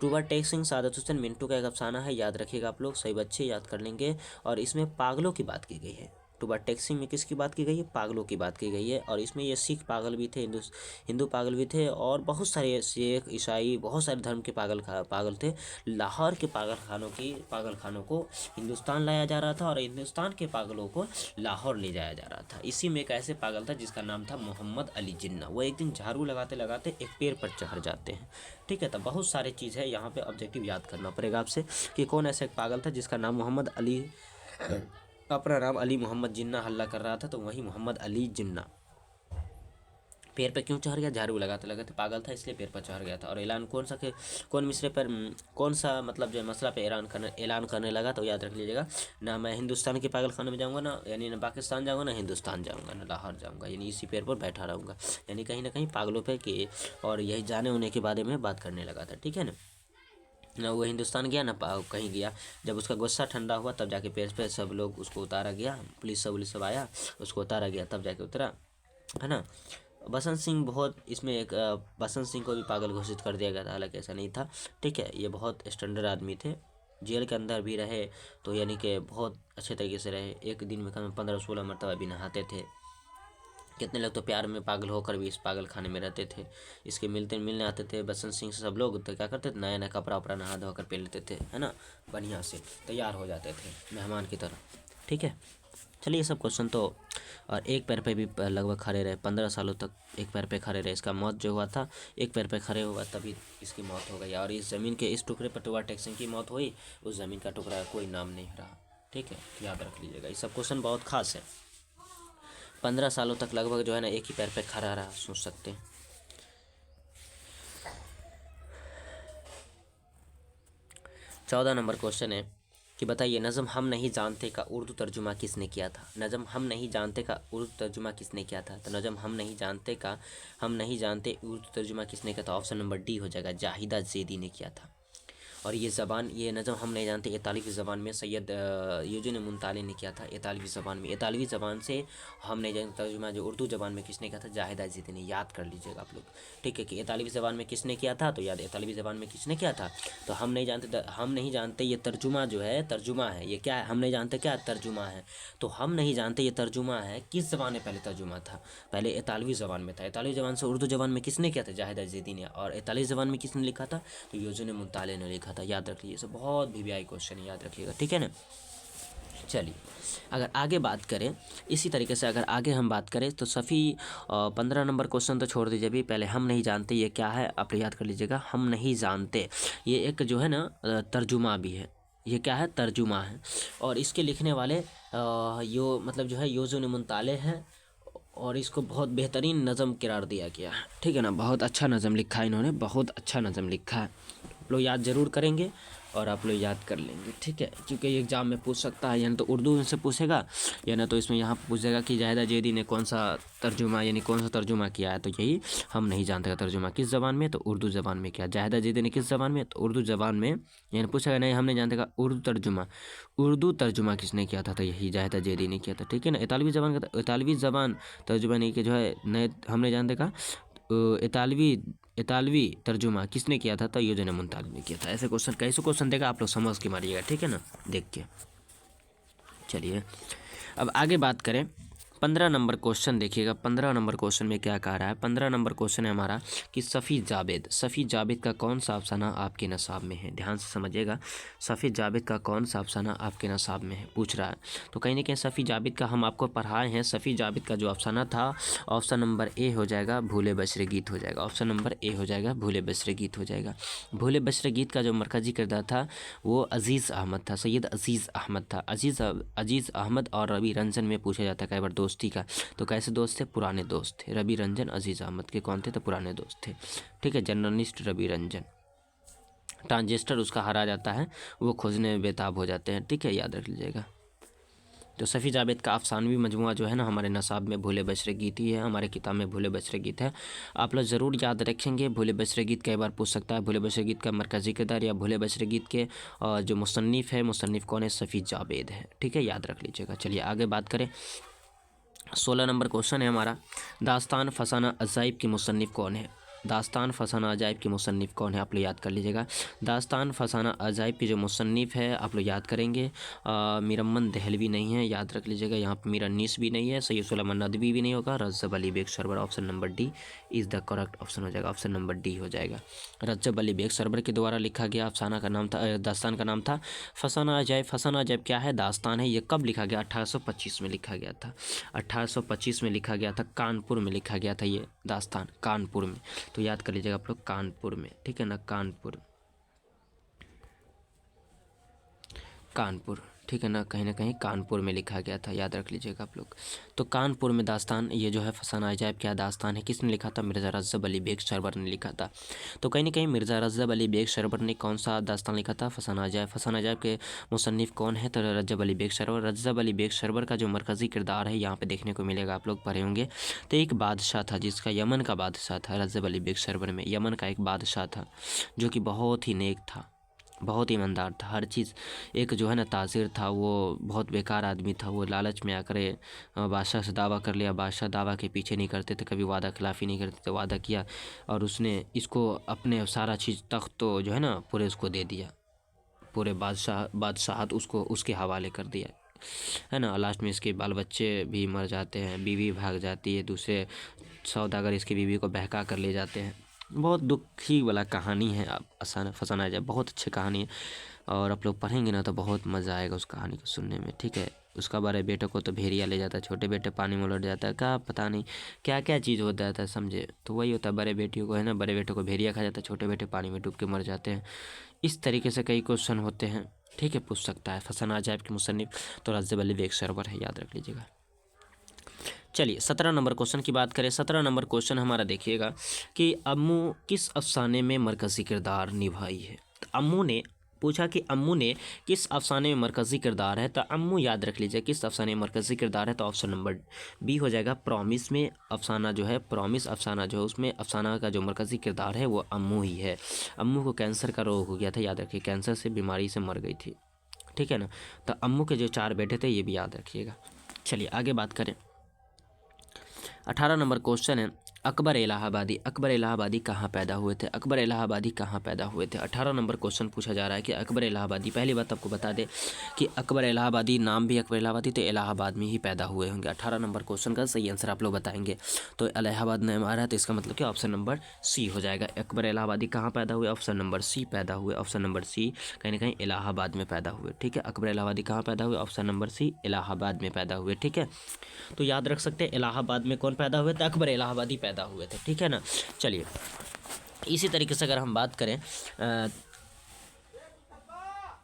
टूबर टेक सिंह सादत हुसैन मिंटू का एक अफसाना है, याद रखिएगा आप लोग, सही बच्चे याद कर लेंगे। और इसमें पागलों की बात की गई है। टूबर टेक सिंह में किसकी बात की गई है? पागलों की बात की गई है। और इसमें ये सिख पागल भी थे, हिंदू पागल भी थे, और बहुत सारे सिख ईसाई बहुत सारे धर्म के पागल थे। लाहौर के पागल खानों को हिंदुस्तान लाया जा रहा था, और हिंदुस्तान के पागलों को लाहौर ले जाया जा रहा था। इसी में एक ऐसे पागल था जिसका नाम था मोहम्मद अली जिन्ना। वो एक दिन झाड़ू लगाते लगाते एक पेड़ पर चढ़ जाते हैं। ठीक है, तो बहुत सारी चीज़ है यहाँ पे, ऑब्जेक्टिव याद करना पड़ेगा आपसे कि कौन ऐसा एक पागल था जिसका नाम मोहम्मद अली, अपना नाम अली मोहम्मद जिन्ना हल्ला कर रहा था, तो वही मोहम्मद अली जिन्ना पेड़ पे क्यों चढ़ गया? झाड़ू लगाते लगाते पागल था, इसलिए पेड़ पर चढ़ गया था। और ऐलान कौन मिसरे पर कौन सा मतलब जो मसला पे ऐलान करने लगा? तो याद रख लीजिएगा, ना मैं हिंदुस्तान के पागल खाने में जाऊँगा, ना यानी ना पाकिस्तान जाऊँगा, ना हिंदुस्तान जाऊँगा, ना लाहौर जाऊँगा, यानी इसी पेड़ पर बैठा रहूँगा। यानी कहीं ना कहीं पागलों पे के और यही जाने होने के बारे में बात करने लगा था। ठीक है ना, वो हिंदुस्तान गया ना कहीं गया। जब उसका गुस्सा ठंडा हुआ तब जाके पेड़ पे सब लोग उसको उतारा गया, पुलिस सब आया, उसको उतारा गया, तब जाके उतरा, है ना। बसंत सिंह बहुत इसमें एक बसंत सिंह को भी पागल घोषित कर दिया गया था, हालांकि ऐसा नहीं था। ठीक है, ये बहुत स्टैंडर्ड आदमी थे, जेल के अंदर भी रहे तो यानी कि बहुत अच्छे तरीके से रहे। एक दिन में कम 15-16 मरतबा भी नहाते थे। कितने लोग तो प्यार में पागल होकर भी इस पागल खाने में रहते थे। इसके मिलने आते थे बसंत सिंह से सब लोग, तो क्या करते थे, नया नया कपड़ा वपड़ा नहा धो कर पहन लेते थे, है ना, बढ़िया से तैयार हो जाते थे मेहमान की तरह। ठीक है, चलिए, ये सब क्वेश्चन तो। और एक पैर पे भी लगभग खड़े रहे 15 सालों तक, एक पैर पे खड़े रहे। इसका मौत जो हुआ था एक पैर पे खड़े हुआ तभी इसकी मौत हो गई। और इस ज़मीन के इस टुकड़े पर टूबर टेक सिंह की मौत हुई, उस ज़मीन का टुकड़ा कोई नाम नहीं रहा। ठीक है, याद रख लीजिएगा, ये सब क्वेश्चन बहुत खास है। 15 सालों तक लगभग जो है ना एक ही पैर पे खड़ा रहा, सोच सकते हैं। 14 नंबर क्वेश्चन है कि बताइए, नज़म हम नहीं जानते का उर्दू तर्जुमा किसने किया था? नज़म हम नहीं जानते का उर्दू तर्जुमा किसने किया था? तो नज़म हम नहीं जानते उर्दू तर्जुमा किसने किया था? ऑप्शन नंबर डी हो जाएगा, जाहिदा ज़ैदी ने किया था। और ये नज़म हम नहीं जानते इतालवी ज़बान में सैयद यूजुन मुंताली ने किया था। इतालवी ज़बान से हम नहीं जानते तर्जुमा जो उर्दू ज़बान में किसने किया था? जाहिदा ज़ैदी ने। याद कर लीजिएगा आप लोग। ठीक है, कि इतालवी ज़बान में किसने किया था? तो याद, इतालवी ज़बान में किसने किया था? तो हम नहीं जानते ये तर्जुमा जो है, तर्जुमा है, ये क्या है? हम नहीं जानते क्या तर्जुमा है? तो हम नहीं जानते ये तर्जुमा है किस ज़बान में पहले तर्जुमा था? पहले इतालवी ज़बान में था। इतालवी ज़बान से उर्दू ज़बान में किसने किया था? जाहिदा ज़ैदी ने। और इतालवी ज़बान में किसने लिखा था? तो यूजुन मुंताली ने लिखा था। याद रख लीजिए, सब बहुत वीवीआई क्वेश्चन है, याद रखिएगा। ठीक है ना, चलिए, अगर आगे बात करें इसी तरीके से, अगर आगे हम बात करें तो सफ़ी 15 नंबर क्वेश्चन तो छोड़ दीजिए अभी, पहले हम नहीं जानते ये क्या है, आप याद कर लीजिएगा। हम नहीं जानते ये एक जो है ना तर्जुमा भी है। ये क्या है? तर्जुमा है। और इसके लिखने वाले मतलब जो है यूजुन मुंताली हैं, और इसको बहुत बेहतरीन नज़म करार दिया गया है। ठीक है ना, बहुत अच्छा नज़म लिखा है इन्होंने, बहुत अच्छा नज़म लिखा है। लोग याद ज़रूर करेंगे और आप लोग याद कर लेंगे, ठीक है, क्योंकि ये एग्जाम में पूछ सकता है, या तो उर्दू में से पूछेगा या ना तो इसमें यहाँ पूछेगा कि जाहिदा जेदी ने कौन सा तर्जुमा यानी कौन सा तर्जुमा किया है, तो यही हम नहीं जानते तर्जुमा किस ज़बान में, तो उर्दू ज़बान में किया। जाहिदा जेदी ने किस ज़बान में, तो उर्दू ज़बान में, यानी पूछेगा नहीं हमने जानते का उर्दू तर्जुमा किसने किया था, तो यही जाहिदा जेदी ने किया था, ठीक है ना। इतालवी ज़बान का इतालवी ज़बान तर्जुमा नहीं कि जो है नए हमने जानते का इतालवी तर्जुमा किसने किया था, तो यूजन मुंताज ने किया था। ऐसे क्वेश्चन कैसे क्वेश्चन देगा आप लोग समझ के मारिएगा, ठीक है ना, देख के। चलिए अब आगे बात करें 15 नंबर क्वेश्चन देखिएगा। 15 नंबर क्वेश्चन में क्या कह रहा है। 15 नंबर क्वेश्चन है हमारा कि सफ़ी जावेद का कौन सा अफसाना आपके नसाब में है। ध्यान से समझिएगा, सफ़ी जावेद का कौन सा अफसाना आपके नसाब में है पूछ रहा है। तो कहीं ना कहीं सफ़ी जावेद का हम आपको पढ़ाए हैं। सफ़ी जावेद का जो अफसाना था ऑप्शन नंबर ए हो जाएगा, भूले बशरे गीत हो जाएगा। ऑप्शन नंबर ए हो जाएगा, भूले बशरे गीत हो जाएगा। भूले बशरे गीत का जो मरकज़ी किरदार था वो अज़ीज़ अहमद था, सैयद अज़ीज़ अहमद था। अज़ीज़ अहमद और रवि रंजन में पूछा जाता है कई बार दोस्ती का, तो कैसे दोस्त थे, पुराने दोस्त थे। रवि रंजन अज़ीज़ अहमद के कौन थे, तो पुराने दोस्त थे, ठीक है। जर्नलिस्ट रवि रंजन, ट्रांजिस्टर उसका हरा जाता है, वो खोजने में बेताब हो जाते हैं, ठीक है, याद रख लीजिएगा। तो सफ़ी जावेद का अफसानवी मजमुआ जो है ना हमारे नसाब में भूले बशरे गीत ही है, हमारे किताब में भूले बशरे गीत है। आप लोग ज़रूर याद रखेंगे। भूले बशरे गीत कई बार पूछ सकता है। भूले बशरे गीत का मरकज़ी किरदार या भूले बशरे गीत के जो मुसन्निफ़ है, मुसन्निफ़ कौन है, सफ़ी जावेद है, ठीक है, याद रख लीजिएगा। चलिए आगे बात करें। 16 नंबर क्वेश्चन है हमारा, दास्तान फसाना अजाइब की मुसन्निफ़ कौन है। दास्तान फसाना अजाइब की मुसन्निफ़ कौन है, आप लोग याद कर लीजिएगा। दास्तान फसाना अजाइब की जो मुसन्निफ़ है आप लोग याद करेंगे, मीरम्मन दहलवी नहीं है, याद रख लीजिएगा। यहाँ पर मीरानिस भी नहीं है, सैयद सुलेमान नदवी भी नहीं होगा, Rajab Ali Beg Suroor. Option number D is the correct option हो जाएगा, ऑप्शन नंबर डी हो जाएगा। रज्जब अली बेग सरवर के द्वारा लिखा गया अफसाना का नाम था, दास्तान का नाम था फसाना अजाइब। फसाना अजाइब क्या है, दास्तान है। ये कब लिखा गया, 1825 में लिखा गया था। 1825 में लिखा गया था, कानपुर में लिखा गया था ये दास्तान, कानपुर में। तो याद कर लीजिएगा आप लोग, कानपुर में, ठीक है ना, कानपुर, ठीक है ना कहीं कानपुर में लिखा गया था, याद रख लीजिएगा आप लोग। तो कानपुर में दास्तान ये जो है फसाना अजाइब क्या दास्तान है, किसने लिखा था, मिर्ज़ा रज्जब अली बेग सरवर ने लिखा था। तो कहीं ना कहीं मिर्ज़ा रज्जब अली बेग सरवर ने कौन सा दास्तान लिखा था, फसाना अजाइब। फसाना अजाइब के मुसन्निफ़ कौन है, तो रज्जब अली बेग सरवर। रज्जब अली बेग सरवर का जो मरकज़ी किरदार है यहाँ पे देखने को मिलेगा, आप लोग पढ़े होंगे। तो एक बादशाह था जिसका यमन का बादशाह था, रज्जब अली बेग सरवर में यमन का एक बादशाह था जो कि बहुत ही नेक था, बहुत ईमानदार था। हर चीज़ एक जो है ना ताजिर था, वो बहुत बेकार आदमी था। वो लालच में आकर बादशाह से दावा कर लिया। बादशाह दावा के पीछे नहीं करते थे, कभी वादा खिलाफ़ी नहीं करते थे। वादा किया और उसने इसको अपने सारा चीज़ तख्त तो जो है ना पूरे उसको दे दिया, पूरे बादशाहत उसको उसके हवाले कर दिया, है ना। लास्ट में इसके बाल बच्चे भी मर जाते हैं, बीवी भाग जाती है, दूसरे सौदागर इसकी बीवी को बहका कर ले जाते हैं। बहुत दुखी वाला कहानी है। आप फसाना जाए, बहुत अच्छी कहानी है और आप लोग पढ़ेंगे ना तो बहुत मज़ा आएगा उस कहानी को सुनने में, ठीक है। उसका बड़े बेटे को तो भेड़िया ले जाता है, छोटे बेटे पानी में उलट जाता है, क्या पता नहीं क्या क्या चीज़ हो जाता है, समझे। तो वही होता है, बड़े बेटियों को है ना, बड़े बेटे को भेड़िया खा जाता है, छोटे बेटे पानी में डूब के मर जाते हैं। इस तरीके से कई क्वेश्चन होते हैं, ठीक है, पूछ सकता है। फसाना अजाइब की मुसन्निफ़ तो रज्जब अली बेग सरवर है, याद रख लीजिएगा। चलिए 17 नंबर क्वेश्चन की बात करें। 17 नंबर क्वेश्चन हमारा देखिएगा कि अम्मू किस अफसाने में मरकज़ी किरदार निभाई है। तो अम्मू ने पूछा कि अम्मू ने किस अफसाने में मरकज़ी किरदार है, तो अम्मू याद रख लीजिए किस अफसाने में मरकज़ी किरदार है, तो ऑप्शन नंबर बी हो जाएगा, प्रॉमिस में। अफसाना जो है प्रॉमिस अफसाना जो है उसमें अफसाना का जो मरकज़ी किरदार है वो अम्मू ही है। अम्मू को कैंसर का रोग हो गया था, याद रखिए, कैंसर से बीमारी से मर गई थी, ठीक है ना। तो अम्मू के जो 4 बेटे थे ये भी याद रखिएगा। चलिए आगे बात करें। 18 नंबर क्वेश्चन है, अकबर इलाहाबादी कहाँ पैदा हुए थे। अकबर इलाहाबादी कहाँ पैदा हुए थे। 18 नंबर क्वेश्चन पूछा जा रहा है कि अकबर इलाहाबादी, पहली बात आपको बता दें कि अकबर इलाहाबादी नाम भी अकबर इलाहाबादी तो इलाहाबाद में ही पैदा हुए होंगे। 18 नंबर क्वेश्चन का सही आंसर आप लोग बताएंगे। तो इलाहाबाद नाम आ रहा है तो इसका मतलब क्या, ऑप्शन नंबर सी हो जाएगा। अकबर इलाहाबादी कहाँ पैदा हुए, ऑप्शन नंबर सी पैदा हुए, ऑप्शन नंबर सी कहीं ना कहीं इलाहाबाद में पैदा हुए, ठीक है। अकबर इलाहाबादी कहाँ पैदा हुए, ऑप्शन नंबर सी इलाहाबाद में पैदा हुए, ठीक है। तो याद रख सकते हैं इलाहाबाद में कौन पैदा हुए थे, अकबर इलाहाबादी पैदा हुए थे, ठीक है ना। चलिए इसी तरीके से अगर हम बात करें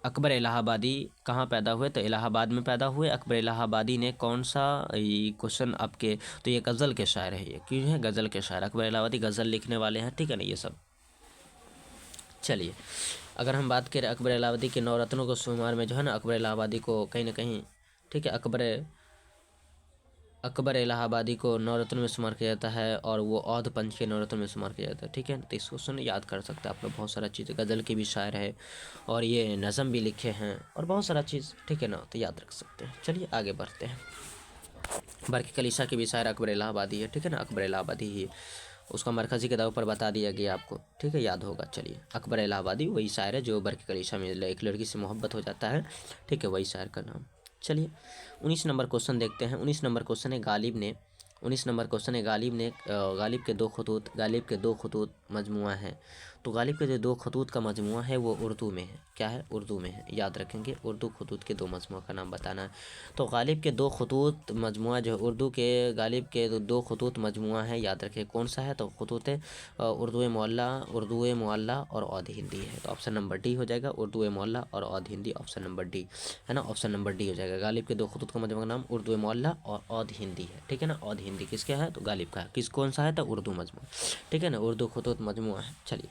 अकबर इलाहाबादी कहाँ पैदा हुए, तो इलाहाबाद में पैदा हुए। अकबर इलाहाबादी ने कौन सा, ये क्वेश्चन आपके, तो ये गज़ल के शायर है, ये क्यों है गज़ल के शायर, अकबर इलाहाबादी गज़ल लिखने वाले हैं, ठीक है ना, ये सब। चलिए अगर हम बात करें अकबर इलाहाबादी के नवरत्नों को शुमार में जो है ना, अकबर इलाहाबादी को कहीं ना कहीं, ठीक है, अकबर इलाहाबादी को नवरत्न में शुमार किया जाता है और वो औध पंच के नवरत्न में शुमार किया जाता है, ठीक है। तो इसको सुन याद कर सकते हैं आप लोग, बहुत सारा चीज़, गज़ल के भी शायर है और ये नज़म भी लिखे हैं और बहुत सारा चीज़, ठीक है ना, तो याद रख सकते हैं। चलिए आगे बढ़ते हैं। बरकी कलीसा के भी शायर अकबर इलाहाबादी है, ठीक है ना, अकबर इलाहाबादी ही, उसका मरकज़ी के तौर पर बता दिया गया आपको, ठीक है, याद होगा। चलिए, अकबर इलाहाबादी वही शायर है जो बरकी कलीसा में एक लड़की से मोहब्बत हो जाता है, ठीक है, वही शायर का नाम। चलिए 19 नंबर क्वेश्चन देखते हैं। 19 नंबर क्वेश्चन है गालिब ने, 19 नंबर क्वेश्चन है गालिब के दो खतूत मजमुआ है। तो गालिब के जो दो खतूत का मजमुआ है वो उर्दू में है, क्या है, उर्दू में है, याद रखेंगे। उर्दू खतूत के दो मजमुआ का नाम बताना है। तो गालिब के दो खतूत मजमुआ जो है उर्दू के, गालिब के दो खतूत मजमुआ है, याद रखें कौन सा है। तो खतूत उर्दू मुअल्ला और औद हिंदी है। तो ऑप्शन नंबर डी हो जाएगा, उर्दू मुअल्ला और औद हिंदी, ऑप्शन नंबर डी है ना, ऑप्शन नंबर डी हो जाएगा। गालिब के दो खतूत का मजमुआ का नाम उर्दू मुअल्ला और औद हिंदी है, ठीक है ना। औद हिंदी किसका है, तो गालिब का है। किस कौन सा है, तो उर्दू मजमुआ, ठीक है ना, उर्दू खतूत मजमुआ है। चलिए,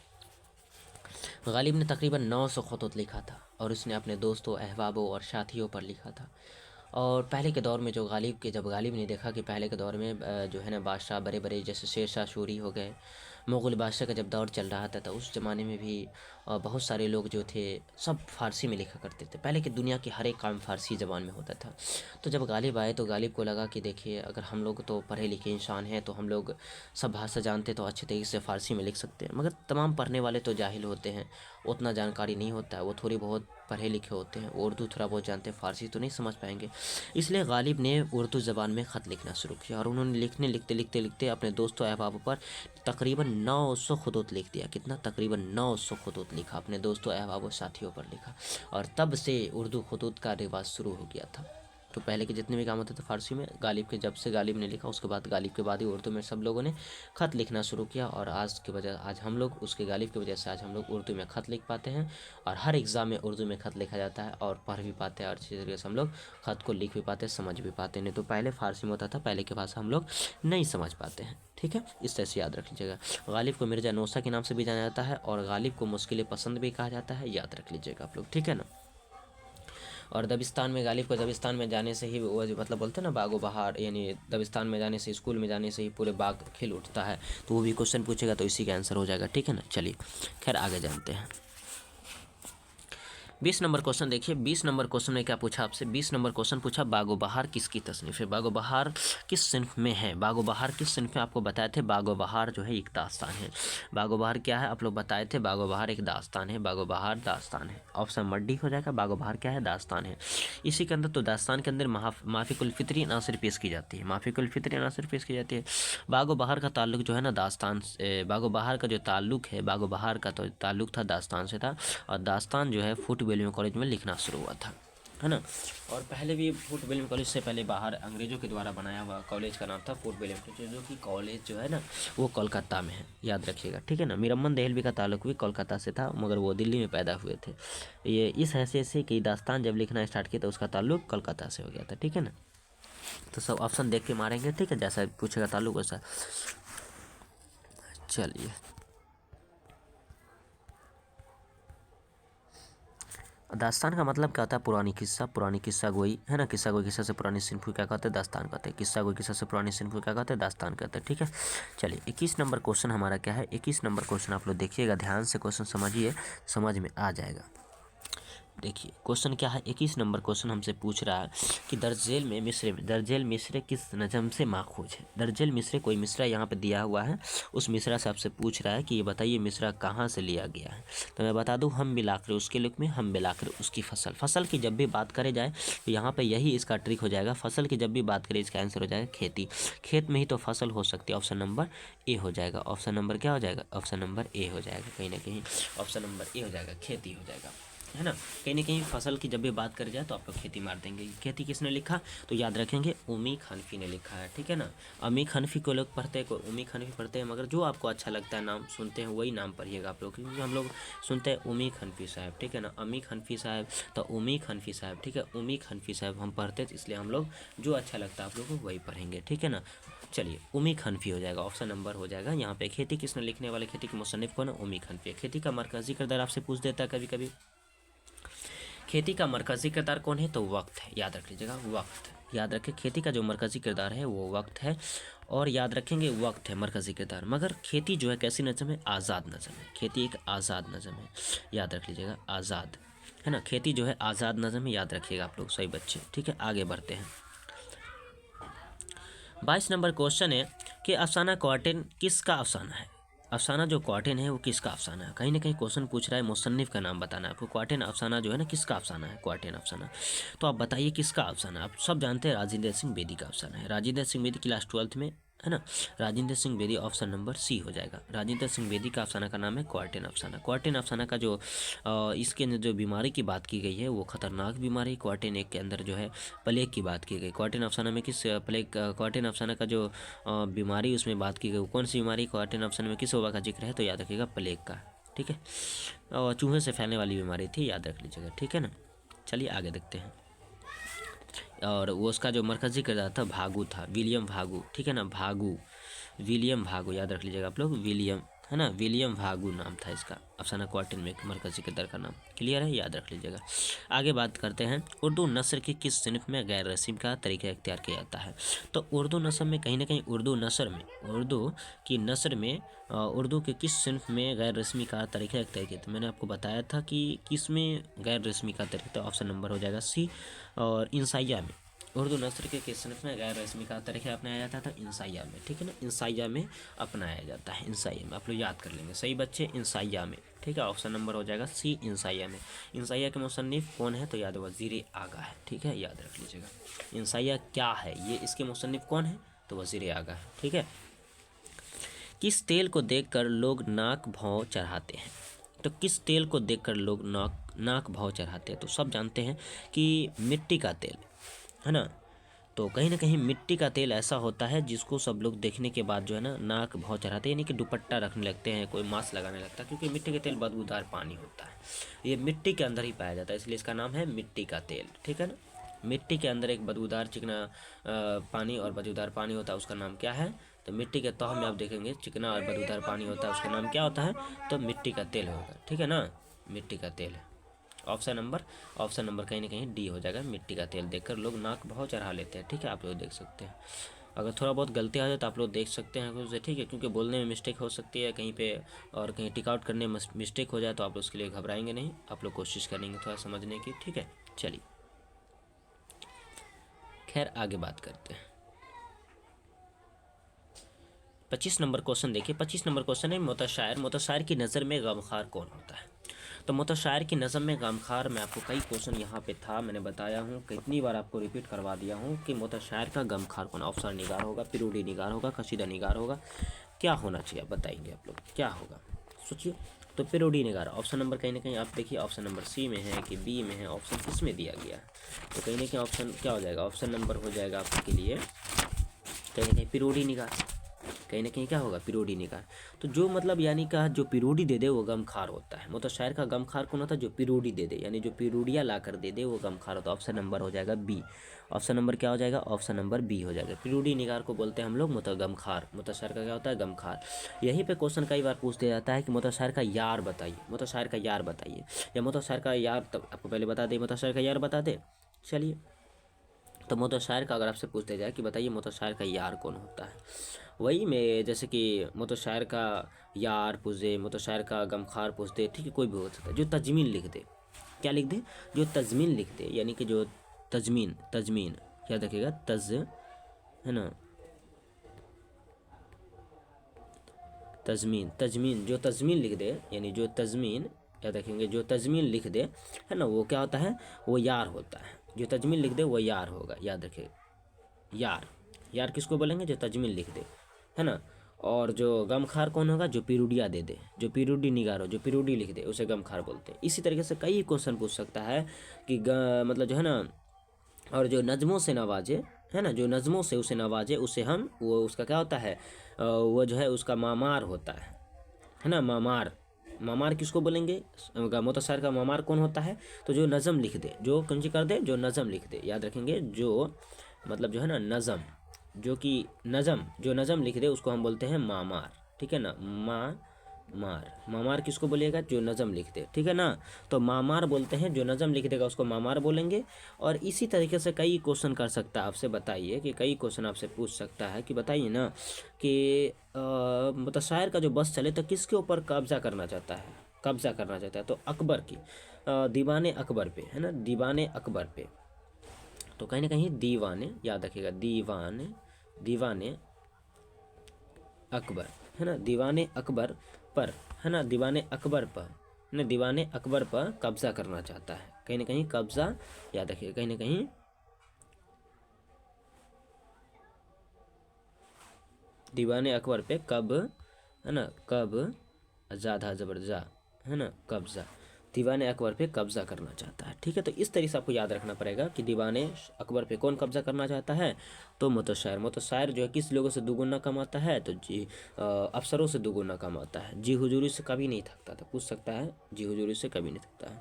गालिब ने तकरीबन 900 खतूत लिखा था और उसने अपने दोस्तों, अहबाबों और साथियों पर लिखा था। और पहले के दौर में जो जब गालिब ने देखा कि पहले के दौर में जो है ना बादशाह बड़े बड़े जैसे शेर शाह सूरी हो गए, मुग़ल बादशाह का जब दौर चल रहा था तो उस ज़माने में भी बहुत सारे लोग जो थे सब फ़ारसी में लिखा करते थे। पहले की दुनिया की हर एक काम फ़ारसी ज़बान में होता था। तो जब गालिब आए तो गालिब को लगा कि देखिए, अगर हम लोग तो पढ़े लिखे इंसान हैं तो हम लोग सब भाषा जानते तो अच्छे तरीके से फ़ारसी में लिख सकते हैं, मगर तमाम पढ़ने वाले तो जाहिल होते हैं, उतना जानकारी नहीं होता है, वो थोड़ी बहुत पढ़े लिखे होते हैं, उर्दू थोड़ा बहुत जानते हैं, फ़ारसी तो नहीं समझ पाएंगे। इसलिए गालिब ने उर्दू ज़बान में ख़त लिखना शुरू किया और उन्होंने लिखते अपने दोस्तों अहबाबों पर तकरीबन 900 खतूत लिख दिया। कितना, तकरीबन 900 खतूत लिखा, अपने दोस्तों अहबाबों साथियों पर लिखा। और तब से उर्दू खतूत का रिवाज शुरू हो गया था। तो पहले के जितने भी काम होते थे फ़ारसी में, गालिब के जब से गालिब ने लिखा उसके बाद गालिब के बाद ही उर्दू में सब लोगों ने ख़त लिखना शुरू किया। और आज हम लोग उसके गालिब की वजह से आज हम लोग उर्दू में ख़त लिख पाते हैं और हर एग्ज़ाम में उर्दू में ख़त लिखा जाता है और पढ़ भी पाते हैं और अच्छी तरीके से हम लोग ख़त को लिख भी पाते हैं, समझ भी पाते हैं। नहीं तो पहले फ़ारसी में होता था, पहले की भाषा हम लोग नहीं समझ पाते हैं, ठीक है, इस तरह से याद रख लीजिएगा। गालिब को मिर्ज़ा नौसा के नाम से भी जाना जाता है और गालिब को मुश्किल पसंद भी कहा जाता है, याद रख लीजिएगा आप लोग, ठीक है ना। और दबिस्तान में, गालिब को दबिस्तान में जाने से ही वो मतलब बोलते हैं ना बागो बहार, यानी दबिस्तान में जाने से, स्कूल में जाने से ही पूरे बाग खिल उठता है। तो वो भी क्वेश्चन पूछेगा तो इसी का आंसर हो जाएगा, ठीक है ना। चलिए खैर आगे जानते हैं। 20 नंबर क्वेश्चन देखिए। 20 नंबर क्वेश्चन ने क्या पूछा आपसे, 20 नंबर क्वेश्चन पूछा बागो बहार किसकी तसनीफ़ है, बागो बहार किस सिन्फ में है, बागो बहार किस सिन्फ में, आपको बताए थे बागो बहार जो है एक दास्तान है। बागो बहार क्या है, आप लोग बताए थे, बागो बहार एक दास्तान है, बागो बहार दास्तान है, ऑप्शन नंबर डी हो जाएगा। बागो बहार क्या है, दास्तान है। इसी के अंदर, तो दास्तान के अंदर माफ़िकुल फ़ितरी नासिर पेश की जाती है, माफ़िकुल फ़ितरी नासिर पेश की जाती है। बागो बहार का ताल्लुक जो है ना दास्तान से, बागो बहार का जो ताल्लुक है, बागो बहार का तो ताल्लुक था दास्तान से था। और दास्तान जो है फूट विलियम कॉलेज में लिखना शुरू हुआ था, है ना। और पहले भी फूट विलियम कॉलेज से पहले बाहर अंग्रेज़ों के द्वारा बनाया हुआ कॉलेज का नाम था फूट विलियम कॉलेज, जो कि कॉलेज जो है ना वो कोलकाता में है, याद रखिएगा, ठीक है ना। मीरम्मन देहलवी का ताल्लुक भी कोलकाता से था मगर वो दिल्ली में पैदा हुए थे। ये इस हैसियत से कि दास्तान जब लिखना स्टार्ट किया तो उसका ताल्लुक कोलकाता से हो गया था, ठीक है ना। तो सब ऑप्शन देख के मारेंगे, ठीक है, जैसा पूछेगा ताल्लुक वैसा। चलिए, दास्तान का मतलब क्या होता है, पुरानी किस्सा गोई, है ना। किस्सा गोई किस्सा से पुरानी सिन्फ को क्या कहते हैं, दास्तान कहते हैं। किस्सा गोई किस्सा से पुरानी सिन्फ को क्या कहते हैं, दास्तान कहते हैं, ठीक है। चलिए 21 नंबर क्वेश्चन हमारा क्या है, 21 नंबर क्वेश्चन आप लोग देखिएगा ध्यान से, क्वेश्चन समझिए, समझ में आ जाएगा। देखिए क्वेश्चन क्या है, 21 नंबर क्वेश्चन हमसे पूछ रहा है कि दर्जेल मिस्र किस नज़म से माखूज है। दर्जेल मिस्र, कोई मिसरा यहाँ पे दिया हुआ है, उस मिसरा से आपसे पूछ रहा है कि ये बताइए मिसरा कहाँ से लिया गया है। तो मैं बता दूँ, हम मिलाकर उसके लुक में, हम मिलाकर उसकी फसल की जब भी बात करे जाए तो यहाँ पर यही इसका ट्रिक हो जाएगा। फसल की जब भी बात करें इसका आंसर हो जाएगा खेती, खेत में ही तो फसल हो सकती है, ऑप्शन नंबर ए हो जाएगा। ऑप्शन नंबर क्या हो जाएगा, ऑप्शन नंबर ए हो जाएगा, कहीं ना कहीं ऑप्शन नंबर ए हो जाएगा, खेती हो जाएगा, है ना। कहीं ना कहीं फसल की जब भी बात कर जाए तो आप लोग खेती मार देंगे। खेती किसने लिखा, तो याद रखेंगे उमी हनफी ने लिखा है, ठीक है ना। अमी हनफी को लोग पढ़ते हैं, उमी हनफी पढ़ते हैं, मगर जो आपको अच्छा लगता है नाम सुनते हैं वही नाम पढ़िएगा आप लोग, क्योंकि हम लोग सुनते हैं उमी हनफी साहब, ठीक है ना, अमी हनफी साहब, तो उमी हनफी साहब, ठीक है, उमी हनफी साहब हम पढ़ते हैं, इसलिए हम लोग जो अच्छा लगता है आप लोग को वही पढ़ेंगे, ठीक है ना। चलिए उमी खनफी हो जाएगा, ऑप्शन नंबर हो जाएगा यहाँ पे। खेती किसने लिखने वाले, खेती के मुसन्निफ कौन है, उमी खनफी। खेती का मरकजी किरदार आपसे पूछ देता है कभी कभी। खेती का मरकजी किरदार कौन है, तो वक्त है, याद रख लीजिएगा वक्त। याद रखें खेती का जो मरकजी किरदार है वो वक्त है, और याद रखेंगे वक्त है मरकजी किरदार। मगर खेती जो है कैसी नज़म है, आज़ाद नज़म है। खेती एक आज़ाद नज़म है, याद रख लीजिएगा आज़ाद, है ना। खेती जो है आज़ाद नज़म है, याद रखिएगा आप लोग सही बच्चे। ठीक है, आगे बढ़ते हैं। 22 नंबर क्वेश्चन है कि अफसाना क्वार्टेन किसका अफसाना है। अफसाना जो क्वार्टेन है वो किसका अफसाना है। कहीं ना कहीं क्वेश्चन पूछ रहा है, मुसन्निफ का नाम बताना है आपको। क्वार्टेन अफसाना जो है ना किसका अफसाना है, क्वार्टेन अफसाना। तो आप बताइए किसका अफसाना। आप सब जानते हैं राजेंद्र सिंह बेदी का अफसाना है। राजेंद्र सिंह बेदी क्लास 12th में, है ना। Rajendra Singh Bedi, option number C हो जाएगा। राजेंद्र सिंह बेदी का अफसाना का नाम है क्वार्टेन अफसाना। क्वार्टेन अफसाना का जो इसके अंदर जो बीमारी की बात की गई है वो खतरनाक बीमारी। क्वार्टेन एक के अंदर जो है प्लेग की बात की गई। क्वार्टेन अफसाना में किस प्लेग, क्वार्टेन अफसाना का जो बीमारी उसमें बात की गई, वो कौन सी बीमारी क्वार्टेन अफसाना में किस वबा का जिक्र है, तो याद रखिएगा प्लेग का। ठीक है, और चूहे से फैलने वाली बीमारी थी, याद रख लीजिएगा। ठीक है ना, चलिए आगे देखते हैं। और वो उसका जो मरकजी किरदार था भागू था, विलियम भागू। ठीक है ना, भागू, विलियम भागू, याद रख लीजिएगा आप लोग, विलियम, है ना, विलियम भागू नाम था इसका। अफसाना क्वार्टेन में मरकजी किरदार का नाम, क्लियर है, याद रख लीजिएगा। आगे बात करते हैं, उर्दू नस्र की किस सिनफ में गैर रस्म का तरीका इख्तियार किया जाता है। तो उर्दू नस्र में कहीं ना कहीं, उर्दू नस्र में, उर्दू की नस्र में उर्दू के किस सिनफ में गैर रस्मी का तरीका इख्तियार किया था। मैंने आपको बताया था कि किस में गैर रस्मी का तरीका, तो ऑप्शन नंबर हो जाएगा सी। और इंसाइया में, उर्दू नस्र के किस सिनफ में गैर रस्मी का तरीका अपनाया जाता था, इंसाइया में। ठीक है ना, इंसाइया में अपनाया जाता है। इंसाइया में आप लोग याद कर लेंगे, सही बच्चे, इंसाइया में। ठीक है, ऑप्शन नंबर हो जाएगा सी, इंसाइया में। इंसाइया के मुसन्निफ कौन है, तो याद वज़ीर आगा है। ठीक है, याद रख लीजिएगा। इंसाइया क्या है ये, इसके मुसन्निफ कौन है, तो वज़ीर आगा है। ठीक है, किस तेल को देखकर लोग नाक भौं चढ़ाते हैं। तो किस तेल को देखकर लोग नाक भौं चढ़ाते हैं, तो सब जानते हैं कि मिट्टी का तेल, है ना। तो कहीं ना कहीं मिट्टी का तेल ऐसा होता है जिसको सब लोग देखने के बाद जो है ना नाक भौं चढ़ाते हैं, यानी कि दुपट्टा रखने लगते हैं, कोई मास्क लगाने लगता है, क्योंकि मिट्टी का तेल बदबूदार पानी होता है, ये मिट्टी के अंदर ही पाया जाता है, इसलिए इसका नाम है मिट्टी का तेल। ठीक है ना, मिट्टी के अंदर एक बदबूदार चिकना पानी और बदबूदार पानी होता है, उसका नाम क्या है, तो मिट्टी के तह में आप देखेंगे चिकना और बदबूदार पानी होता है, उसका नाम क्या होता है, तो मिट्टी का तेल होगा। ठीक है ना, मिट्टी का तेल है। ऑप्शन नंबर कहीं ना कहीं डी हो जाएगा। मिट्टी का तेल देखकर लोग नाक बहुत चढ़ा लेते हैं। ठीक है, आप लोग देख सकते हैं। अगर थोड़ा बहुत गलती आ जाए तो आप लोग देख सकते हैं उसे। ठीक है, क्योंकि बोलने में मिस्टेक हो सकती है कहीं पे, और कहीं टिक आउट करने में मिस्टेक हो जाए तो आप लोग उसके लिए घबराएंगे नहीं, आप लोग कोशिश करेंगे थोड़ा समझने की। ठीक है, चलिए खैर आगे बात करते हैं। 25 नंबर क्वेश्चन देखिए। 25 नंबर क्वेश्चन है मुतशायर। मुतशायर की नज़र में गमखार कौन होता है। तो मुतशायर की नज़म में गमखार, मैं आपको कई क्वेश्चन यहाँ पे था, मैंने बताया हूँ, कितनी बार आपको रिपीट करवा दिया हूँ कि मुतशायर का गमखार कौन। ऑप्शन निगार होगा, पिरूडी निगार होगा, कसीदा निगार होगा, क्या होना चाहिए आप बताएंगे आप लोग, क्या होगा सोचिए। तो पिरूडी निगार ऑप्शन नंबर कहीं ना कहीं आप देखिए, ऑप्शन नंबर सी में है कि बी में है, ऑप्शन किस में दिया गया है, तो कहीं ना कहीं ऑप्शन क्या हो जाएगा, ऑप्शन नंबर हो जाएगा आपके लिए कहीं ना कहीं पिरूडी निगार। कहीं ना कहीं क्या होगा, पिरोडी निगार। तो जो मतलब यानी का जो पिरोडी दे दे वो गमखार होता है। मुतशायर का गमखार कौन होता है, जो पिरोडी दे दे, यानी जो पिरोडिया ला कर दे दे वो गमखार होता है। ऑप्शन नंबर हो जाएगा बी। ऑप्शन नंबर क्या हो जाएगा, ऑप्शन नंबर बी हो जाएगा। पिरोडी निगार को बोलते हैं हम लोग गमखार। मुतशायर का क्या होता है, गमखार। यहीं पे क्वेश्चन कई बार पूछ दिया जाता है कि मुतशायर का यार बताइए, मुतशायर का यार बताइए, या मुतशायर का यार, तब आपको पहले बता दे मुतशायर का यार बता दे। चलिए, तो मुतशायर का अगर आपसे पूछ दिया जाए कि बताइए मुतशायर का यार कौन होता है, वही में जैसे कि मुतशायर का यार पूछ दे, मुतशायर का गमखार पूछ दे, ठीक है, कोई भी हो सकता है। जो तजमीन लिख दे, क्या लिख दे, जो तजमीन लिख दे, यानी कि जो तजमीन याद रखिएगा, है ना, तजमीन जो तजमीन लिख दे, यानी जो तजमीन, याद रखेंगे, जो तजमीन लिख दे, है ना, वो क्या होता है, वो यार होता है। जो तजमीन लिख दे वो यार होगा, याद रखिए। यार किसको बोलेंगे, जो तजमीन लिख दे, है ना। और जो गमखार कौन होगा, जो पिरूडिया दे दे, जो पिरूडी निगार हो, जो पिरूडी लिख दे, उसे गमखार बोलते हैं। इसी तरीके से कई क्वेश्चन पूछ सकता है कि मतलब जो है ना, और जो नज़मों से नवाजे, है ना, जो नज़मों से उसे नवाजे, उसे हम, वो उसका क्या होता है, वो जो है उसका मामार होता है ना, मामार किसको बोलेंगे, मुतशायर का मामार कौन होता है, तो जो नज़म लिख दे, जो कौन सी कर दे, जो नज़म लिख दे, याद रखेंगे, जो मतलब जो है ना नज़म, जो कि जो नज़म लिख दे उसको हम बोलते हैं मामार, ठीक है ना। मामार किसको बोलिएगा, जो नज़म लिख दे, ठीक है ना। तो मामार बोलते हैं, जो नज़म लिख देगा उसको मामार बोलेंगे। और इसी तरीके से कई क्वेश्चन कर सकता है आपसे, बताइए कि कई क्वेश्चन आपसे पूछ सकता है कि बताइए ना कि मतलब शायर का जो बस चले तो किसके ऊपर कब्जा करना चाहता है, तो अकबर की, दीवाने अकबर पे, है ना, दीवाने अकबर पे। तो कहीं ना कहीं दीवाने, याद रखिएगा, दीवाने अकबर, है ना, दीवाने अकबर पर, है ना, दीवाने अकबर पर, है ना, दीवाने अकबर पर कब्जा करना चाहता है, कहीं ना कहीं कब्जा, याद रखिएगा, कहीं ना कहीं दीवाने अकबर पे कब, है ना, कब, ज़्यादा जबरजा, है ना, कब्जा, दीवाने अकबर पे कब्जा करना चाहता है, ठीक है। तो इस तरीके से आपको याद रखना पड़ेगा कि दीवाने अकबर पे कौन कब्जा करना चाहता है, तो मुतशायर जो है किस लोगों से दुगुना कमाता है, तो जी अफसरों से दुगुना कमाता है, जी हुजूरी से कभी नहीं थकता था, पूछ सकता है, जी हुजूरी से कभी नहीं थकता है।